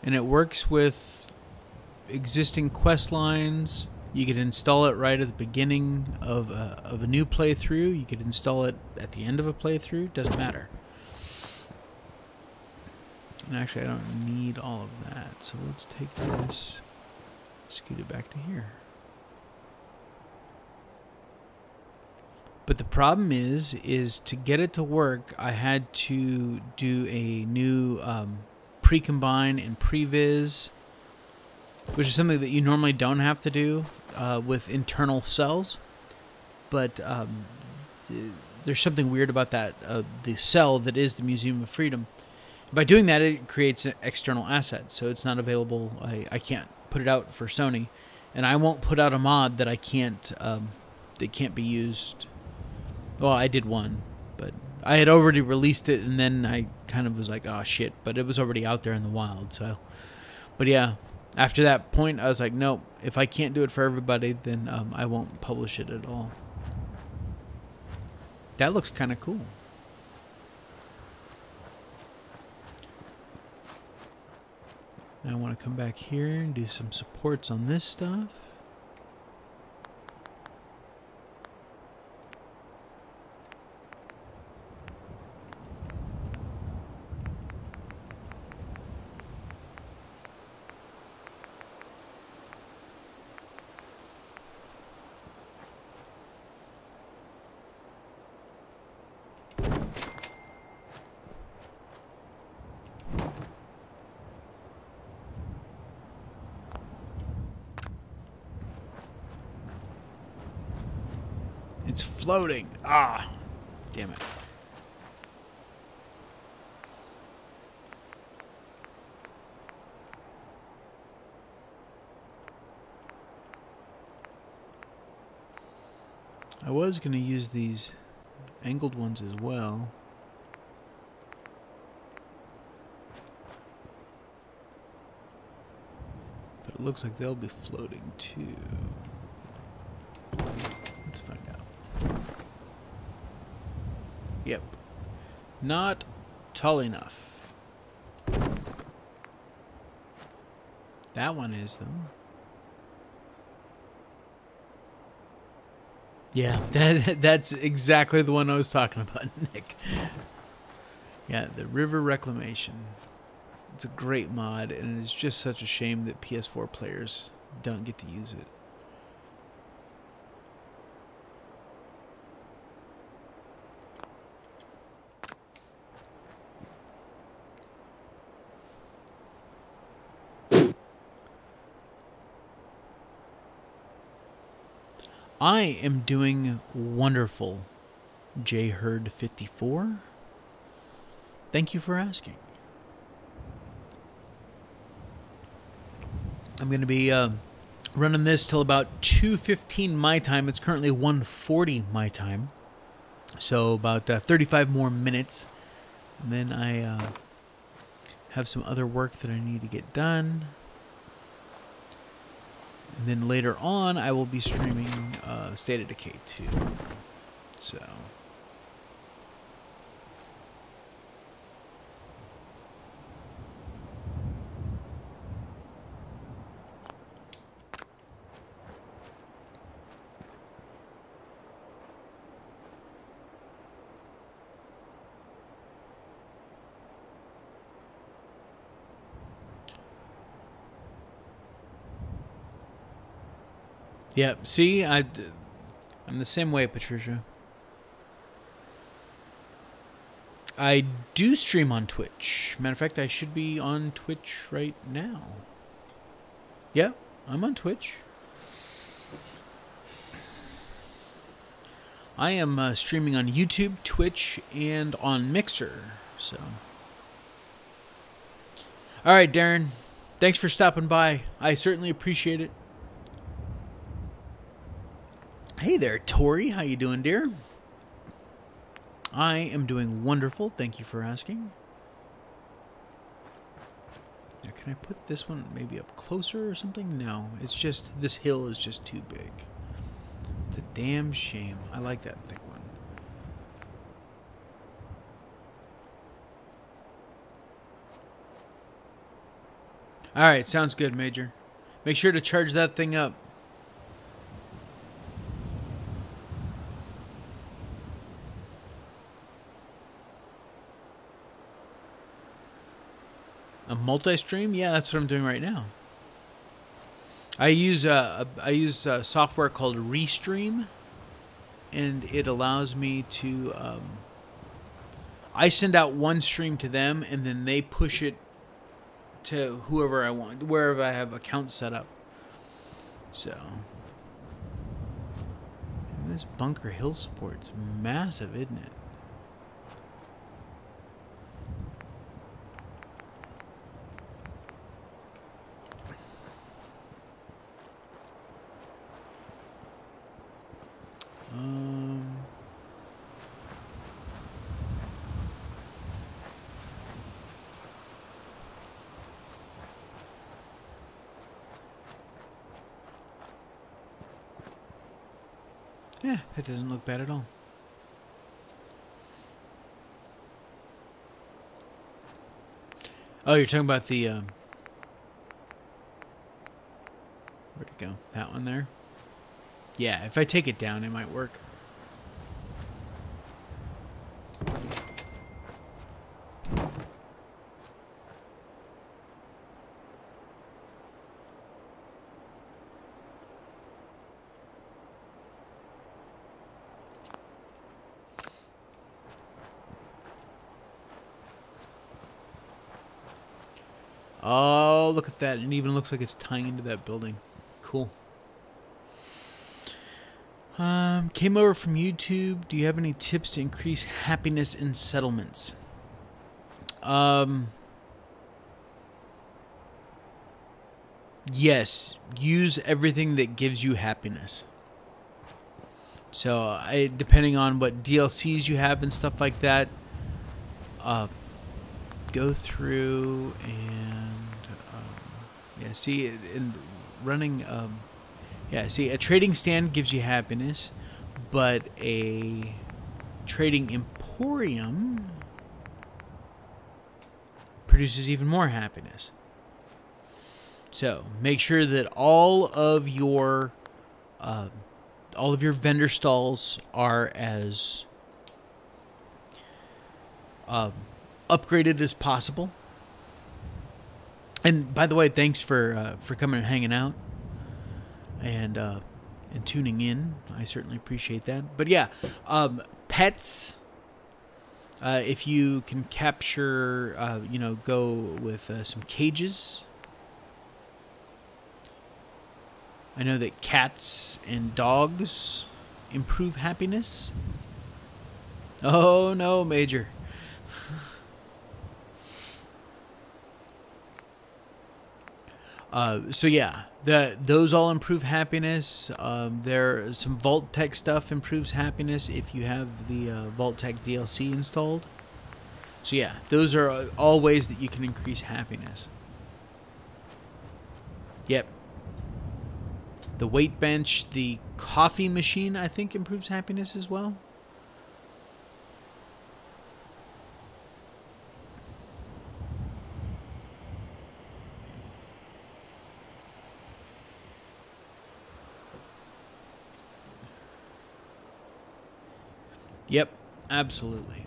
And it works with existing quest lines. You could install it right at the beginning of a new playthrough. You could install it at the end of a playthrough. Doesn't matter. And actually, I don't need all of that. So let's take this, scoot it back to here. But the problem is to get it to work, I had to do a new pre-combine and previs, which is something that you normally don't have to do with internal cells. But there's something weird about that, the cell that is the Museum of Freedom. By doing that, it creates an external asset, so it's not available. I can't put it out for Sony, and I won't put out a mod that I can't that can't be used. Well, I did one, but I had already released it, and then I kind of was like, oh, shit. But it was already out there in the wild, so. But yeah, after that point, I was like, nope. If I can't do it for everybody, then I won't publish it at all. That looks kind of cool. Now I want to come back here and do some supports on this stuff. It's floating. Ah, damn it. I was going to use these angled ones as well. But it looks like they'll be floating too. Let's find out. Yep. Not tall enough. That one is, though. Yeah, that's exactly the one I was talking about, Nick. Yeah, the River Reclamation. It's a great mod, and it's just such a shame that PS4 players don't get to use it. I am doing wonderful, JHerd54. Thank you for asking. I'm going to be running this till about 2:15 my time. It's currently 1:40 my time. So about 35 more minutes. And then I have some other work that I need to get done. And then later on, I will be streaming State of Decay 2. So. Yeah, see, I'm the same way, Patricia. I do stream on Twitch. Matter of fact, I should be on Twitch right now. Yeah, I'm on Twitch. I am streaming on YouTube, Twitch, and on Mixer. So, all right, Darren. Thanks for stopping by. I certainly appreciate it. Hey there, Tori. How you doing, dear? I am doing wonderful. Thank you for asking. Now, can I put this one maybe up closer or something? No, it's just, this hill is just too big. It's a damn shame. I like that thick one. Alright, sounds good, Major. Make sure to charge that thing up. A multi-stream? Yeah, that's what I'm doing right now. I use a software called Restream, and it allows me to I send out one stream to them, and then they push it to whoever I want, wherever I have accounts set up. So, and this Bunker Hill support's massive, isn't it? Yeah, it doesn't look bad at all. Oh, you're talking about the where'd it go? That one there? Yeah, if I take it down, it might work. Oh, look at that. It even looks like it's tying into that building. Cool. Came over from YouTube. Do you have any tips to increase happiness in settlements? Yes. Use everything that gives you happiness. So, depending on what DLCs you have and stuff like that, go through and yeah, see, in running yeah, see, a trading stand gives you happiness, but a trading emporium produces even more happiness. So make sure that all of your vendor stalls are as upgraded as possible. And by the way, thanks for coming and hanging out and tuning in. I certainly appreciate that. But yeah, pets. If you can capture, go with some cages. I know that cats and dogs improve happiness. Oh no, Major. So yeah, those all improve happiness. There some Vault Tech stuff improves happiness if you have the Vault Tech DLC installed. So yeah, those are all ways that you can increase happiness. Yep. The weight bench, the coffee machine, I think improves happiness as well. Yep, absolutely.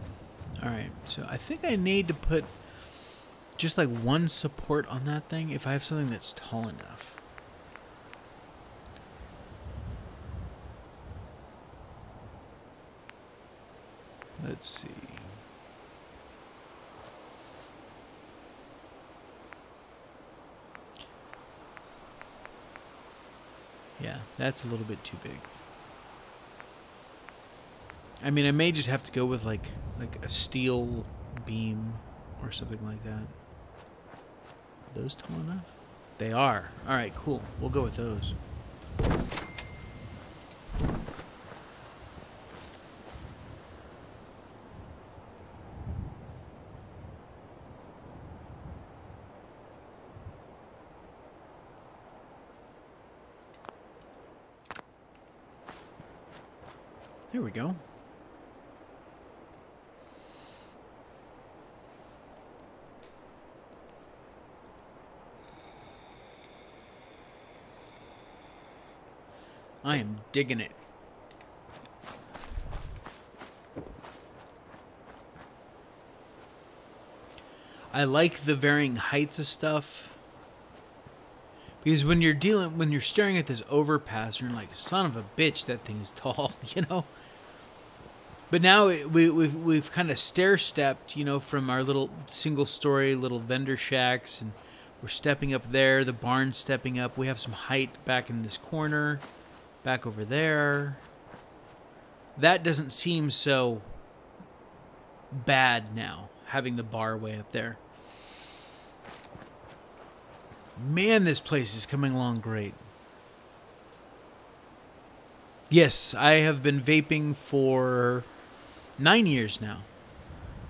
All right, so I think I need to put just like one support on that thing if I have something that's tall enough. Let's see. Yeah, that's a little bit too big. I mean, I may just have to go with like a steel beam or something like that. Are those tall enough? They are. All right, cool. We'll go with those. There we go. I am digging it. I like the varying heights of stuff. Because when you're staring at this overpass, you're like, son of a bitch, that thing is tall, you know? But now we've kind of stair-stepped, you know, from our little single-story little vendor shacks, and we're stepping up there, the barn's stepping up. We have some height back in this corner, back over there. That doesn't seem so bad now, having the bar way up there. Man, this place is coming along great. Yes, I have been vaping for 9 years now.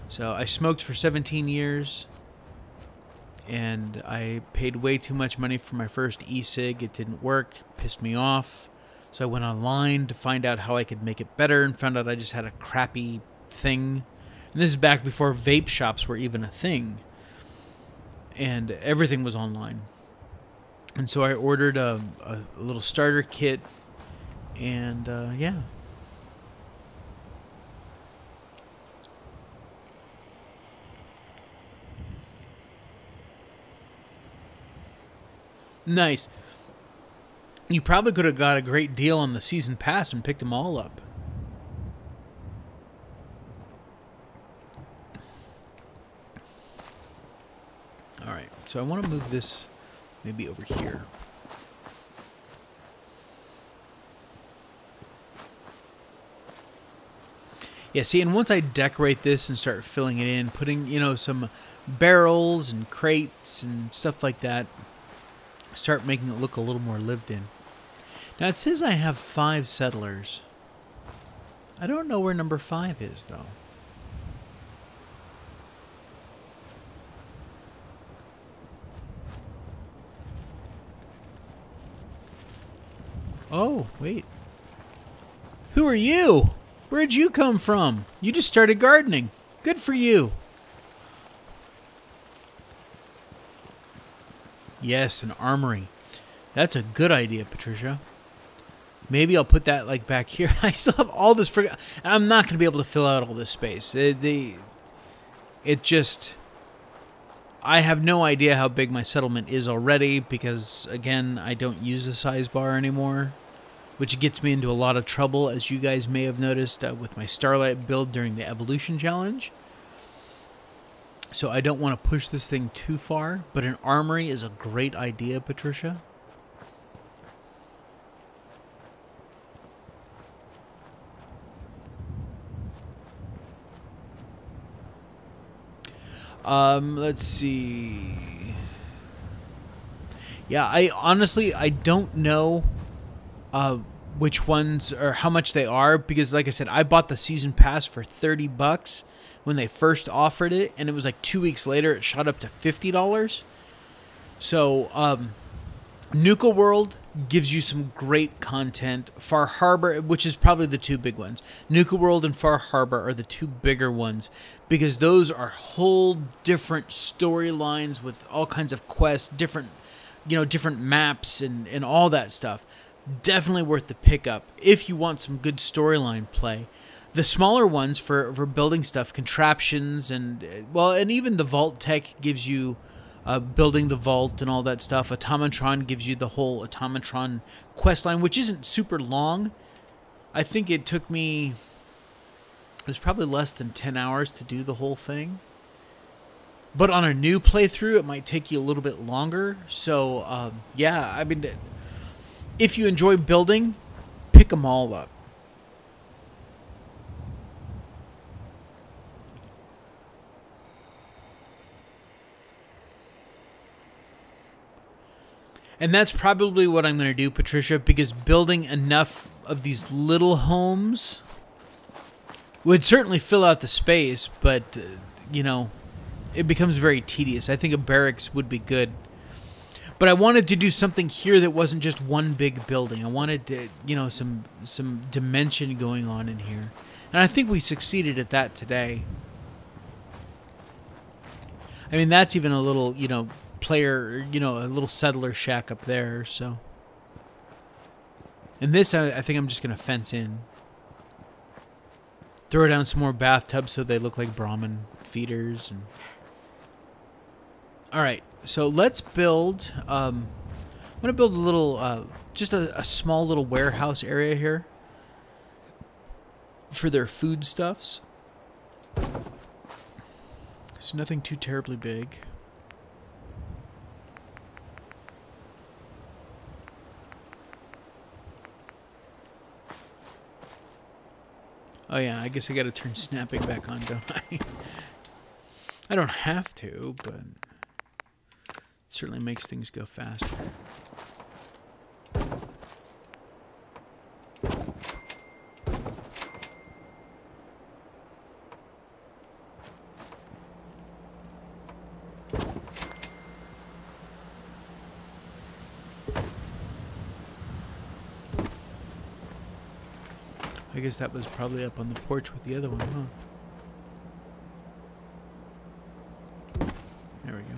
So I smoked for 17 years. And I paid way too much money for my first e-cig. It didn't work. Pissed me off. So I went online to find out how I could make it better, and found out I just had a crappy thing. And this is back before vape shops were even a thing. And everything was online. And so I ordered a little starter kit. And yeah. Nice. You probably could have got a great deal on the season pass and picked them all up. Alright, so I want to move this maybe over here. Yeah, see, and once I decorate this and start filling it in, putting, you know, some barrels and crates and stuff like that, start making it look a little more lived in. Now, it says I have 5 settlers. I don't know where number 5 is, though. Oh, wait. Who are you? Where'd you come from? You just started gardening. Good for you. Yes, an armory. That's a good idea, Patricia. Maybe I'll put that like back here. I still have all this. I'm not going to be able to fill out all this space. It just... I have no idea how big my settlement is already because, again, I don't use the size bar anymore, which gets me into a lot of trouble, as you guys may have noticed with my Starlight build during the Evolution Challenge. So I don't want to push this thing too far, but an armory is a great idea, Patricia. Let's see. Yeah, I honestly don't know which ones or how much they are, because like I said, I bought the season pass for $30 when they first offered it, and it was like 2 weeks later it shot up to $50. So Nuka World gives you some great content. Far Harbor, which is probably the 2 big ones. Nuka World and Far Harbor are the 2 bigger ones, because those are whole different storylines with all kinds of quests, different maps and all that stuff. Definitely worth the pickup if you want some good storyline play. The smaller ones for building stuff, contraptions, and even the Vault Tech gives you building the vault and all that stuff. Automatron gives you the whole Automatron quest line, which isn't super long. I think it took me There's probably less than 10 hours to do the whole thing. But on a new playthrough, it might take you a little bit longer. So, yeah, I mean, if you enjoy building, pick them all up. And that's probably what I'm going to do, Patricia, because building enough of these little homes would certainly fill out the space, but, you know, it becomes very tedious. I think a barracks would be good. But I wanted to do something here that wasn't just one big building. I wanted to, you know, some dimension going on in here. And I think we succeeded at that today. I mean, that's even a little, you know, player, you know, a little settler shack up there, so. And this, I think I'm just going to fence in. Throw down some more bathtubs so they look like Brahmin feeders. And all right, so let's build, I'm going to build a little, just a small little warehouse area here for their foodstuffs. So nothing too terribly big. Oh yeah, I guess I gotta turn snapping back on, don't I? I don't have to, but it certainly makes things go faster. I guess that was probably up on the porch with the other one, huh? There we go.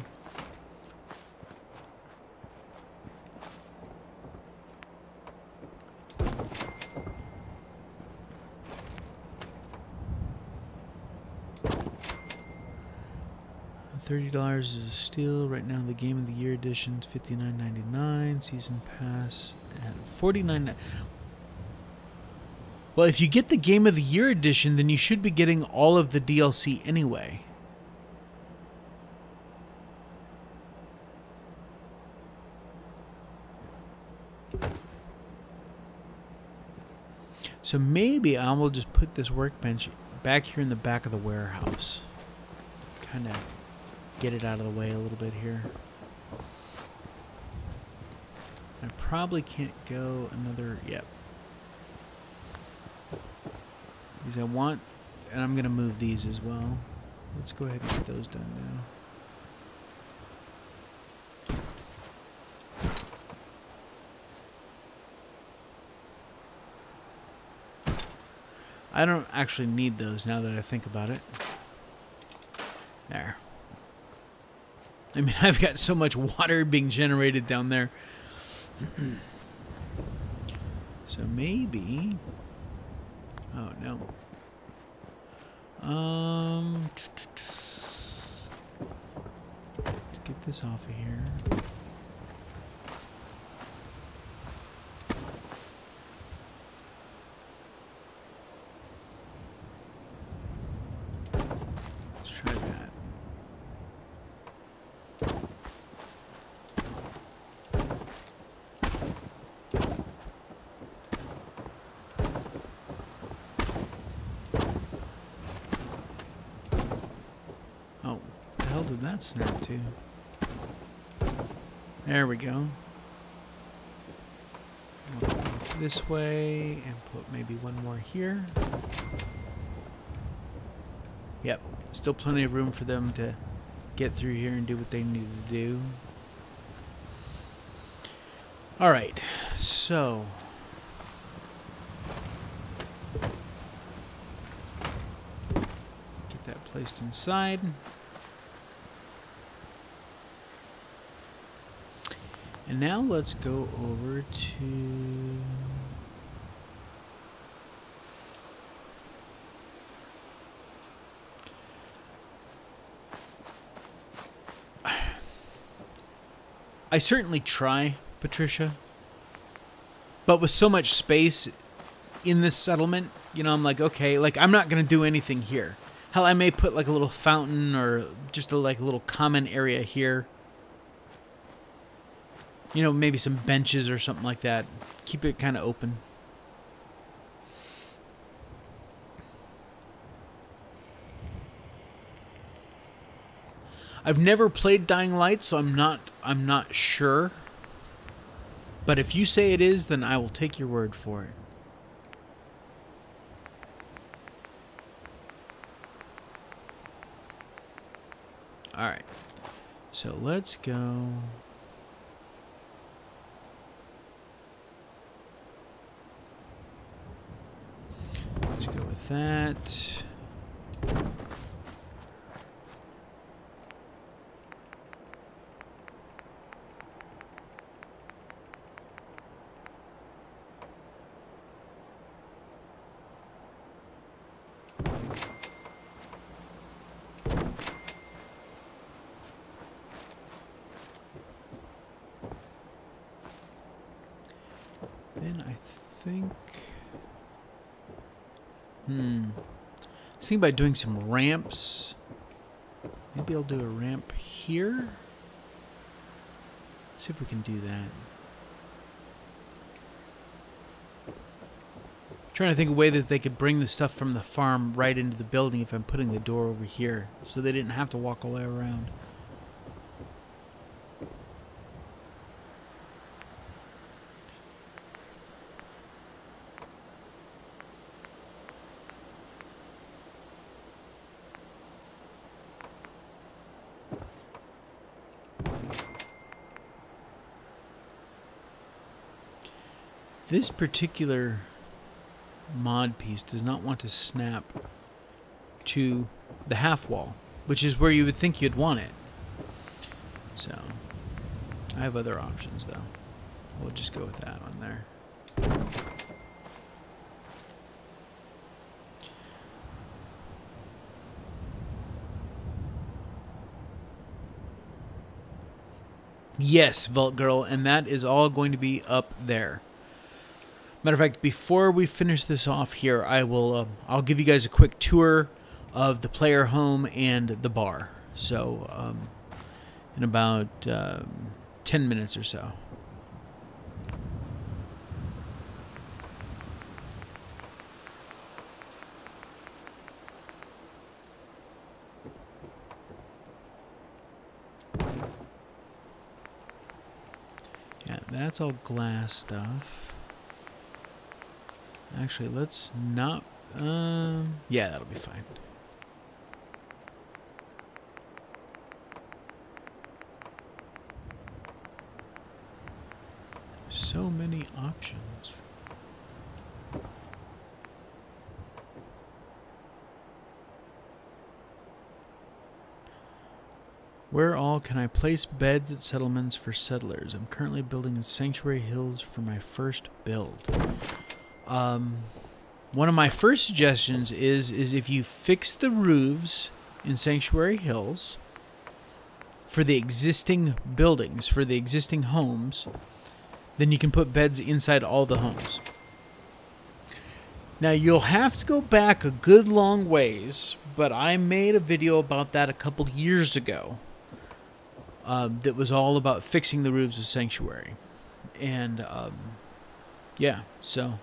$30 is a steal right now. The Game of the Year edition is $59.99. Season pass at $49. Well, if you get the Game of the Year edition, then you should be getting all of the DLC anyway. So maybe I will just put this workbench back here in the back of the warehouse. Kind of get it out of the way a little bit here. I probably can't go another... Yep. Because I want, and I'm going to move these as well. Let's go ahead and get those done now. I don't actually need those now that I think about it. There. I mean, I've got so much water being generated down there. So maybe... Oh, no. Let's get this off of here. Let's try that. Did that snap to? There we go. We'll go this way and put maybe one more here. Yep, still plenty of room for them to get through here and do what they need to do. Alright, so get that placed inside. And now let's go over to... I certainly try, Patricia, but with so much space, in this settlement. You know, I'm like, okay, like I'm not gonna do anything here. Hell, I may put like a little fountain or just a little common area here. You know, maybe some benches or something like that. Keep it kind of open. I've never played Dying Light, so I'm not sure. But if you say it is, then I will take your word for it. All right. So let's go. Let's go with that. Then I think... I was thinking about doing some ramps. Maybe I'll do a ramp here. See if we can do that. Trying to think of a way that they could bring the stuff from the farm right into the building if I'm putting the door over here, so they didn't have to walk all the way around. This particular mod piece does not want to snap to the half wall, which is where you would think you'd want it. So, I have other options though. We'll just go with that one there. Yes, Vault Girl, and that is all going to be up there. Matter of fact, before we finish this off here, I'll give you guys a quick tour of the player home and the bar. So, in about 10 minutes or so. Yeah, that's all glass stuff. Actually, let's not... yeah, that'll be fine. So many options. Where all can I place beds at settlements for settlers? I'm currently building Sanctuary Hills for my first build. One of my first suggestions is if you fix the roofs in Sanctuary Hills for the existing buildings, for the existing homes, then you can put beds inside all the homes. Now you'll have to go back a good long ways, but I made a video about that a couple years ago that was all about fixing the roofs of Sanctuary. And yeah, so...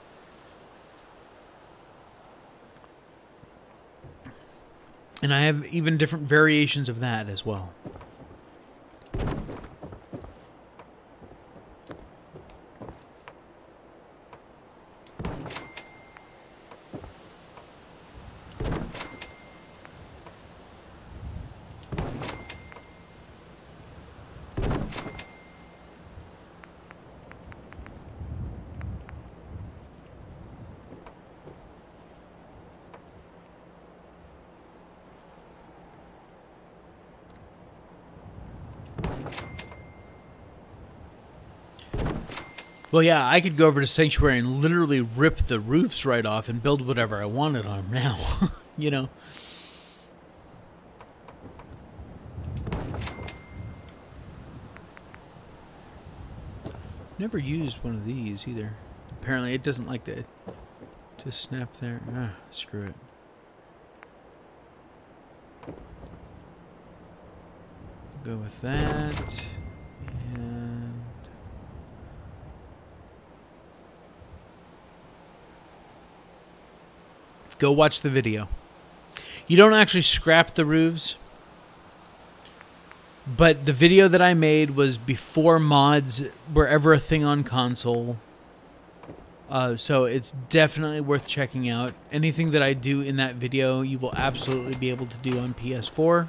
And I have even different variations of that as well. Well, yeah, I could go over to Sanctuary and literally rip the roofs right off and build whatever I wanted on them now, you know. Never used one of these either. Apparently, it doesn't like Just snap there. Ah, screw it. Go with that. And go watch the video. You don't actually scrap the roofs, but the video that I made was before mods were ever a thing on console. So it's definitely worth checking out. Anything that I do in that video, you will absolutely be able to do on PS4.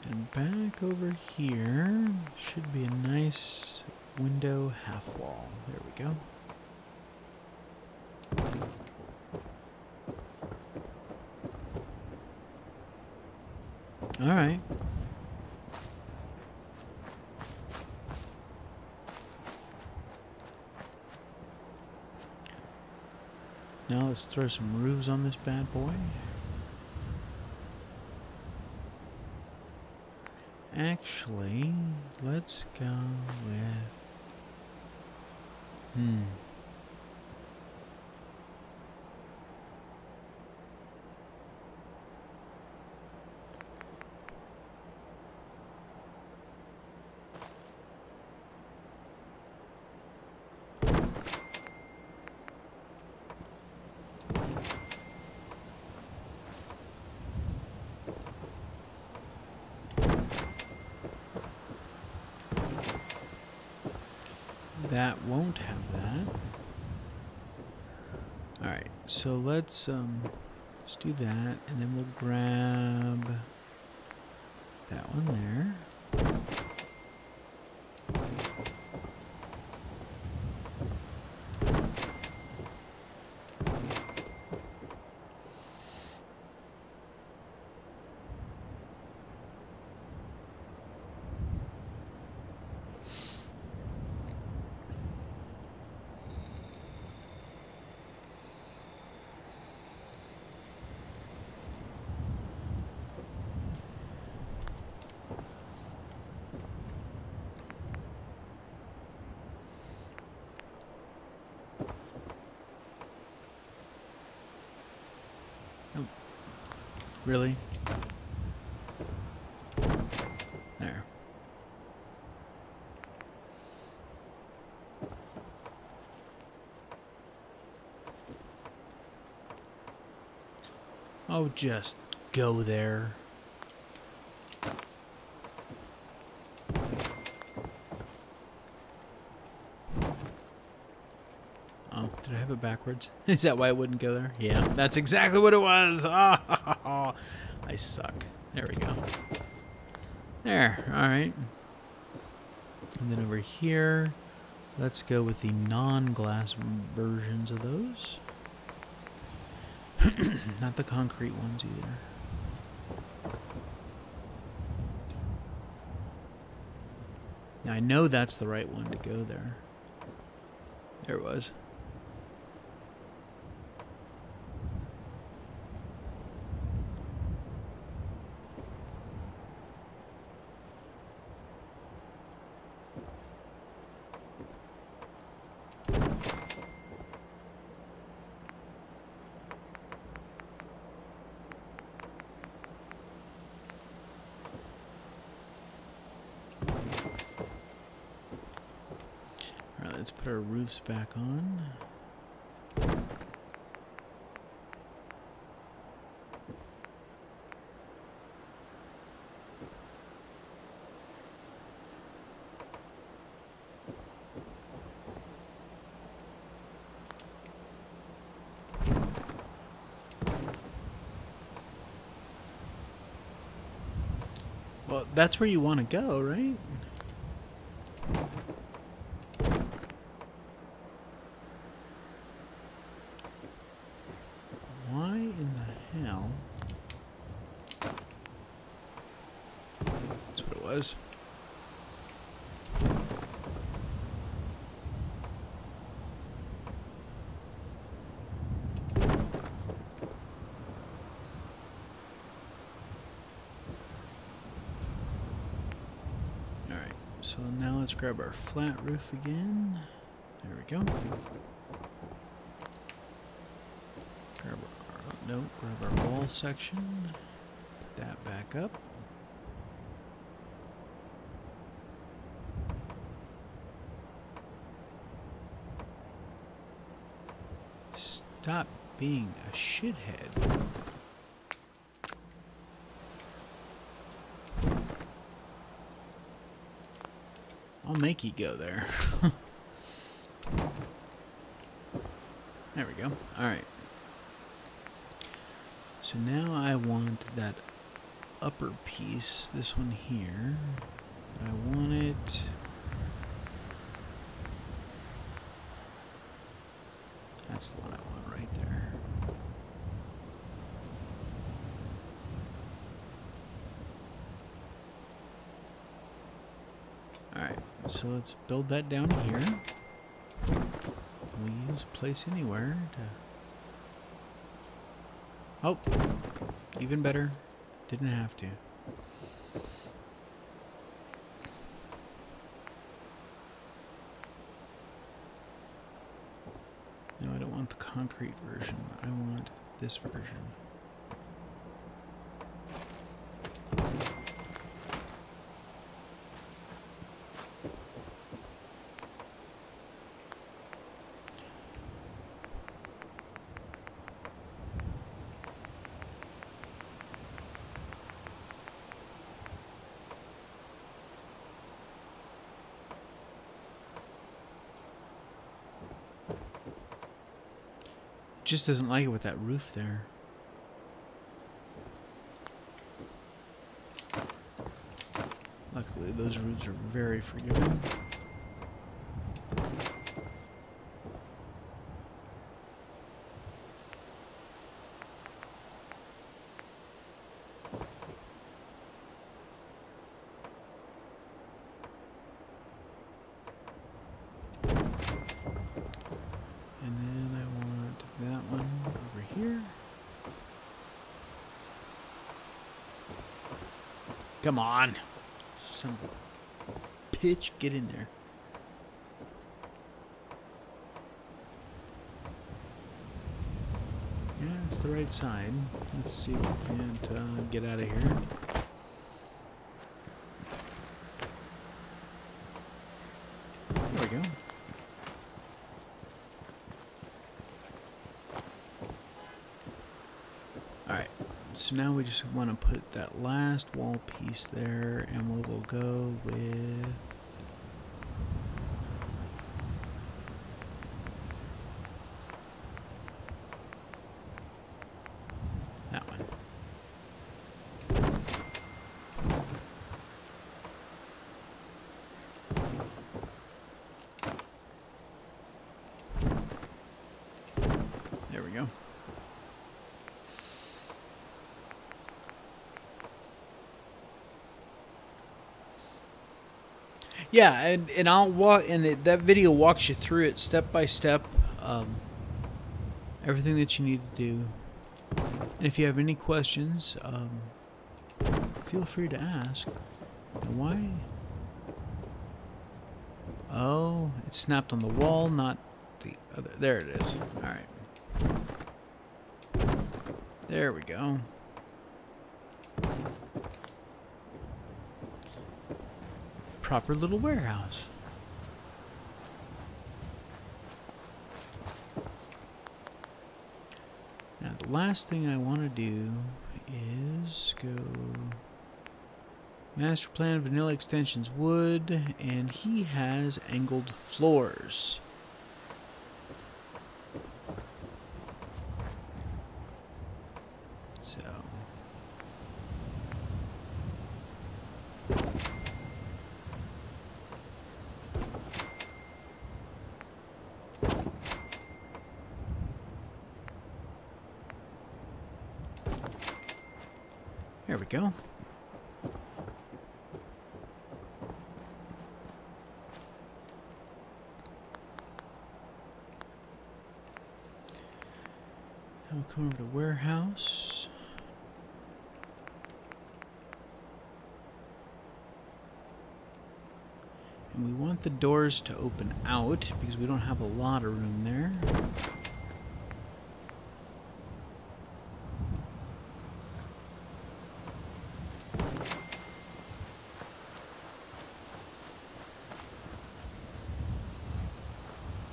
And back over here should be a nice window half wall. There we go. All right. Now let's throw some roofs on this bad boy. Actually, let's go with... that won't have that. Alright, so let's do that, and then we'll grab that one there. Really? There. Oh, just go there. Oh, did I have it backwards? Is that why it wouldn't go there? Yeah, that's exactly what it was. Oh, I suck. There we go. There, all right. And then over here, let's go with the non-glass versions of those. Not the concrete ones either. Now I know that's the right one to go there. There it was. Let's put our roofs back on. Well, that's where you want to go, right? so now let's grab our flat roof again. There we go. Grab our wall section. Put that back up. Stop being a shithead. I'll make you go there. There we go. Alright. So now I want that upper piece, this one here. I want it... That's the one I want right there. Alright, so let's build that down here. We'll use place anywhere to... Oh! Even better. Didn't have to. No, I don't want the concrete version. I want this version. Just doesn't like it with that roof there. Luckily, those roofs are very forgiving. Come on. Some pitch, get in there. Yeah, it's the right side. Let's see if we can't get out of here. There we go. Alright. So now we just want to put that last wall piece there, and we will go with that one. There we go. Yeah, and I'll walk, and that video walks you through it step by step, everything that you need to do. And if you have any questions, feel free to ask. And why? Oh, it snapped on the wall, not the other. There it is. All right. There we go. Proper little warehouse. Now the last thing I want to do is go master plan vanilla extensions wood, and he has angled floors. So there we go. Now we'll come over to warehouse. And we want the doors to open out because we don't have a lot of room there.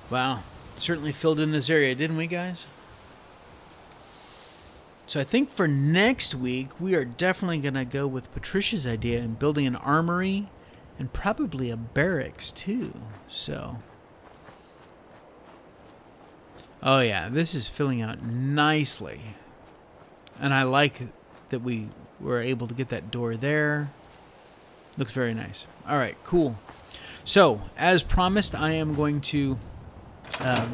Wow, certainly filled in this area, didn't we, guys? So I think for next week, we are definitely going to go with Patricia's idea and building an armory and probably a barracks, too. So, oh yeah, this is filling out nicely. And I like that we were able to get that door there. Looks very nice. All right, cool. So, as promised, I am going to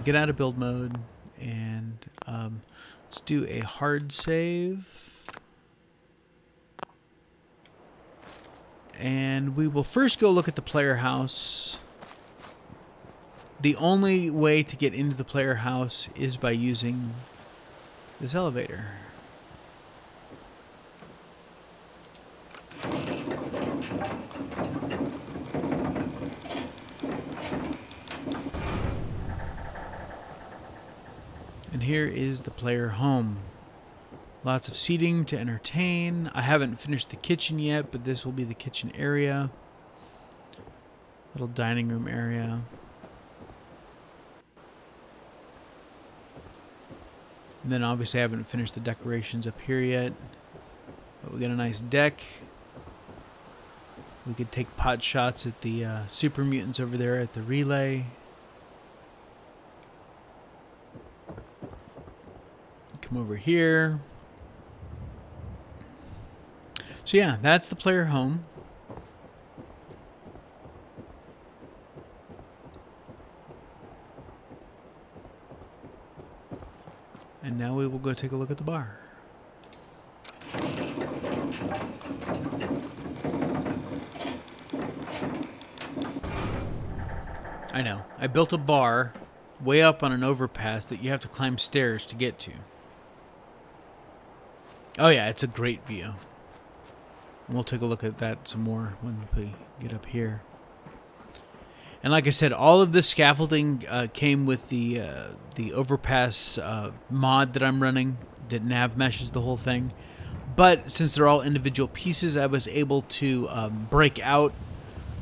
get out of build mode and let's do a hard save. And we will first go look at the player house. The only way to get into the player house is by using this elevator. And here is the player home. Lots of seating to entertain. I haven't finished the kitchen yet, but this will be the kitchen area. Little dining room area. And then obviously I haven't finished the decorations up here yet. But we got a nice deck. We could take pot shots at the super mutants over there at the relay. Come over here. So yeah, that's the player home. And now we will go take a look at the bar. I know. I built a bar way up on an overpass that you have to climb stairs to get to. Oh yeah, it's a great view. We'll take a look at that some more when we get up here. And like I said, all of this scaffolding came with the overpass mod that I'm running that nav meshes the whole thing. But since they're all individual pieces, I was able to break out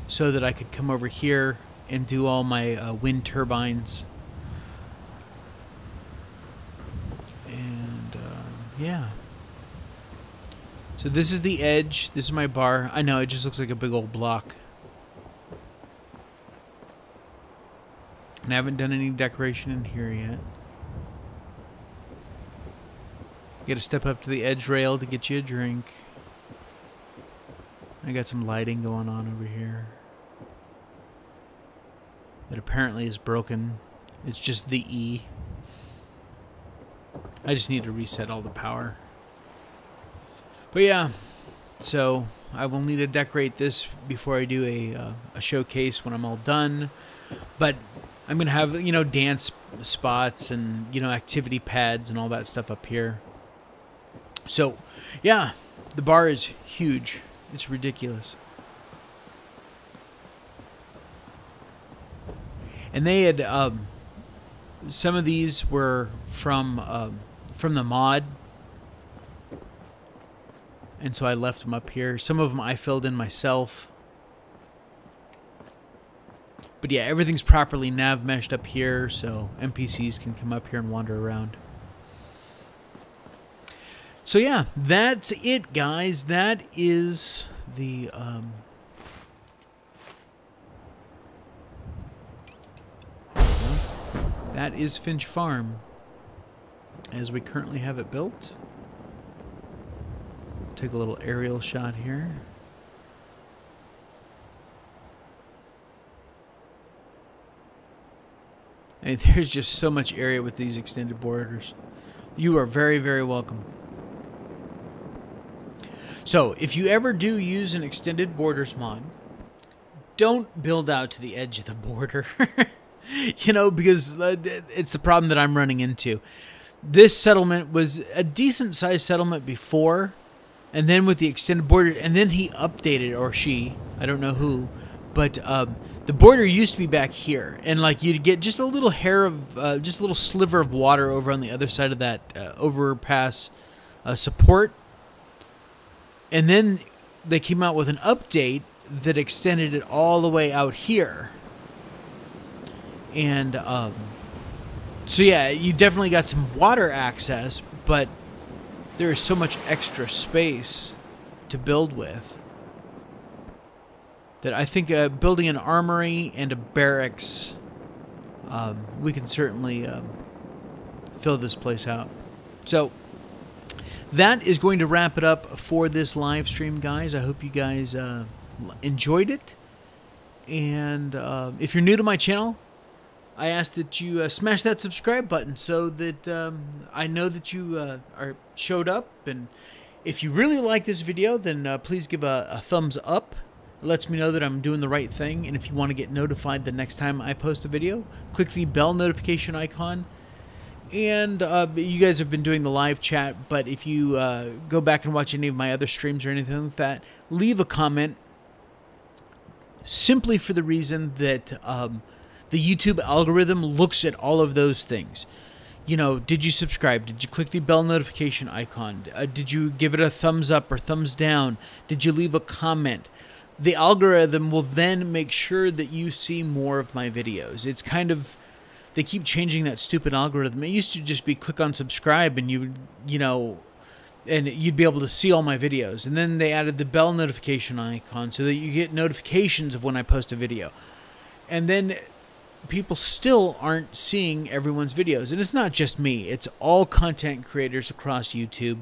so that I could come over here and do all my wind turbines. And yeah. So this is the edge. This is my bar. I know, it just looks like a big old block. And I haven't done any decoration in here yet. You gotta step up to the edge rail to get you a drink. I got some lighting going on over here. That apparently is broken. It's just the E. I just need to reset all the power. But yeah, so I will need to decorate this before I do a showcase when I'm all done. But I'm going to have, you know, dance spots and, you know, activity pads and all that stuff up here. So, yeah, the bar is huge. It's ridiculous. And they had, some of these were from the mod. And so I left them up here. Some of them I filled in myself. But yeah, everything's properly nav meshed up here, so NPCs can come up here and wander around. So yeah, that's it, guys. That is the that is Finch Farm as we currently have it built. Take a little aerial shot here. And there's just so much area with these extended borders. You are very, very welcome. So, if you ever do use an extended borders mod, don't build out to the edge of the border. You know, because it's the problem that I'm running into. This settlement was a decent sized settlement before, and then with the extended border, and then he updated, or she, I don't know who, But the border used to be back here, and like you'd get just a little hair of, just a little sliver of water over on the other side of that overpass support. And then they came out with an update that extended it all the way out here. And so yeah, you definitely got some water access, but there is so much extra space to build with that I think building an armory and a barracks, we can certainly fill this place out. So that is going to wrap it up for this live stream, guys. I hope you guys enjoyed it. And if you're new to my channel, I ask that you smash that subscribe button so that I know that you are showed up. And if you really like this video, then please give a thumbs up. It lets me know that I'm doing the right thing. And if you want to get notified the next time I post a video, click the bell notification icon. And you guys have been doing the live chat, but if you go back and watch any of my other streams or anything like that, leave a comment, simply for the reason that the YouTube algorithm looks at all of those things. You know, did you subscribe? Did you click the bell notification icon? Did you give it a thumbs up or thumbs down? Did you leave a comment? The algorithm will then make sure that you see more of my videos. It's kind of, they keep changing that stupid algorithm. It used to just be click on subscribe and you know, and you'd be able to see all my videos. And then they added the bell notification icon so that you get notifications of when I post a video. And then people still aren't seeing everyone's videos. And it's not just me. It's all content creators across YouTube.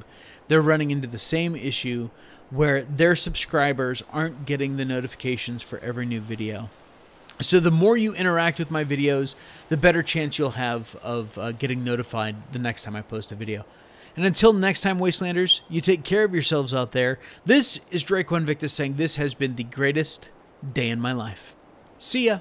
They're running into the same issue where their subscribers aren't getting the notifications for every new video. So the more you interact with my videos, the better chance you'll have of getting notified the next time I post a video. And until next time, Wastelanders, you take care of yourselves out there. This is Draco Invictus saying this has been the greatest day in my life. See ya.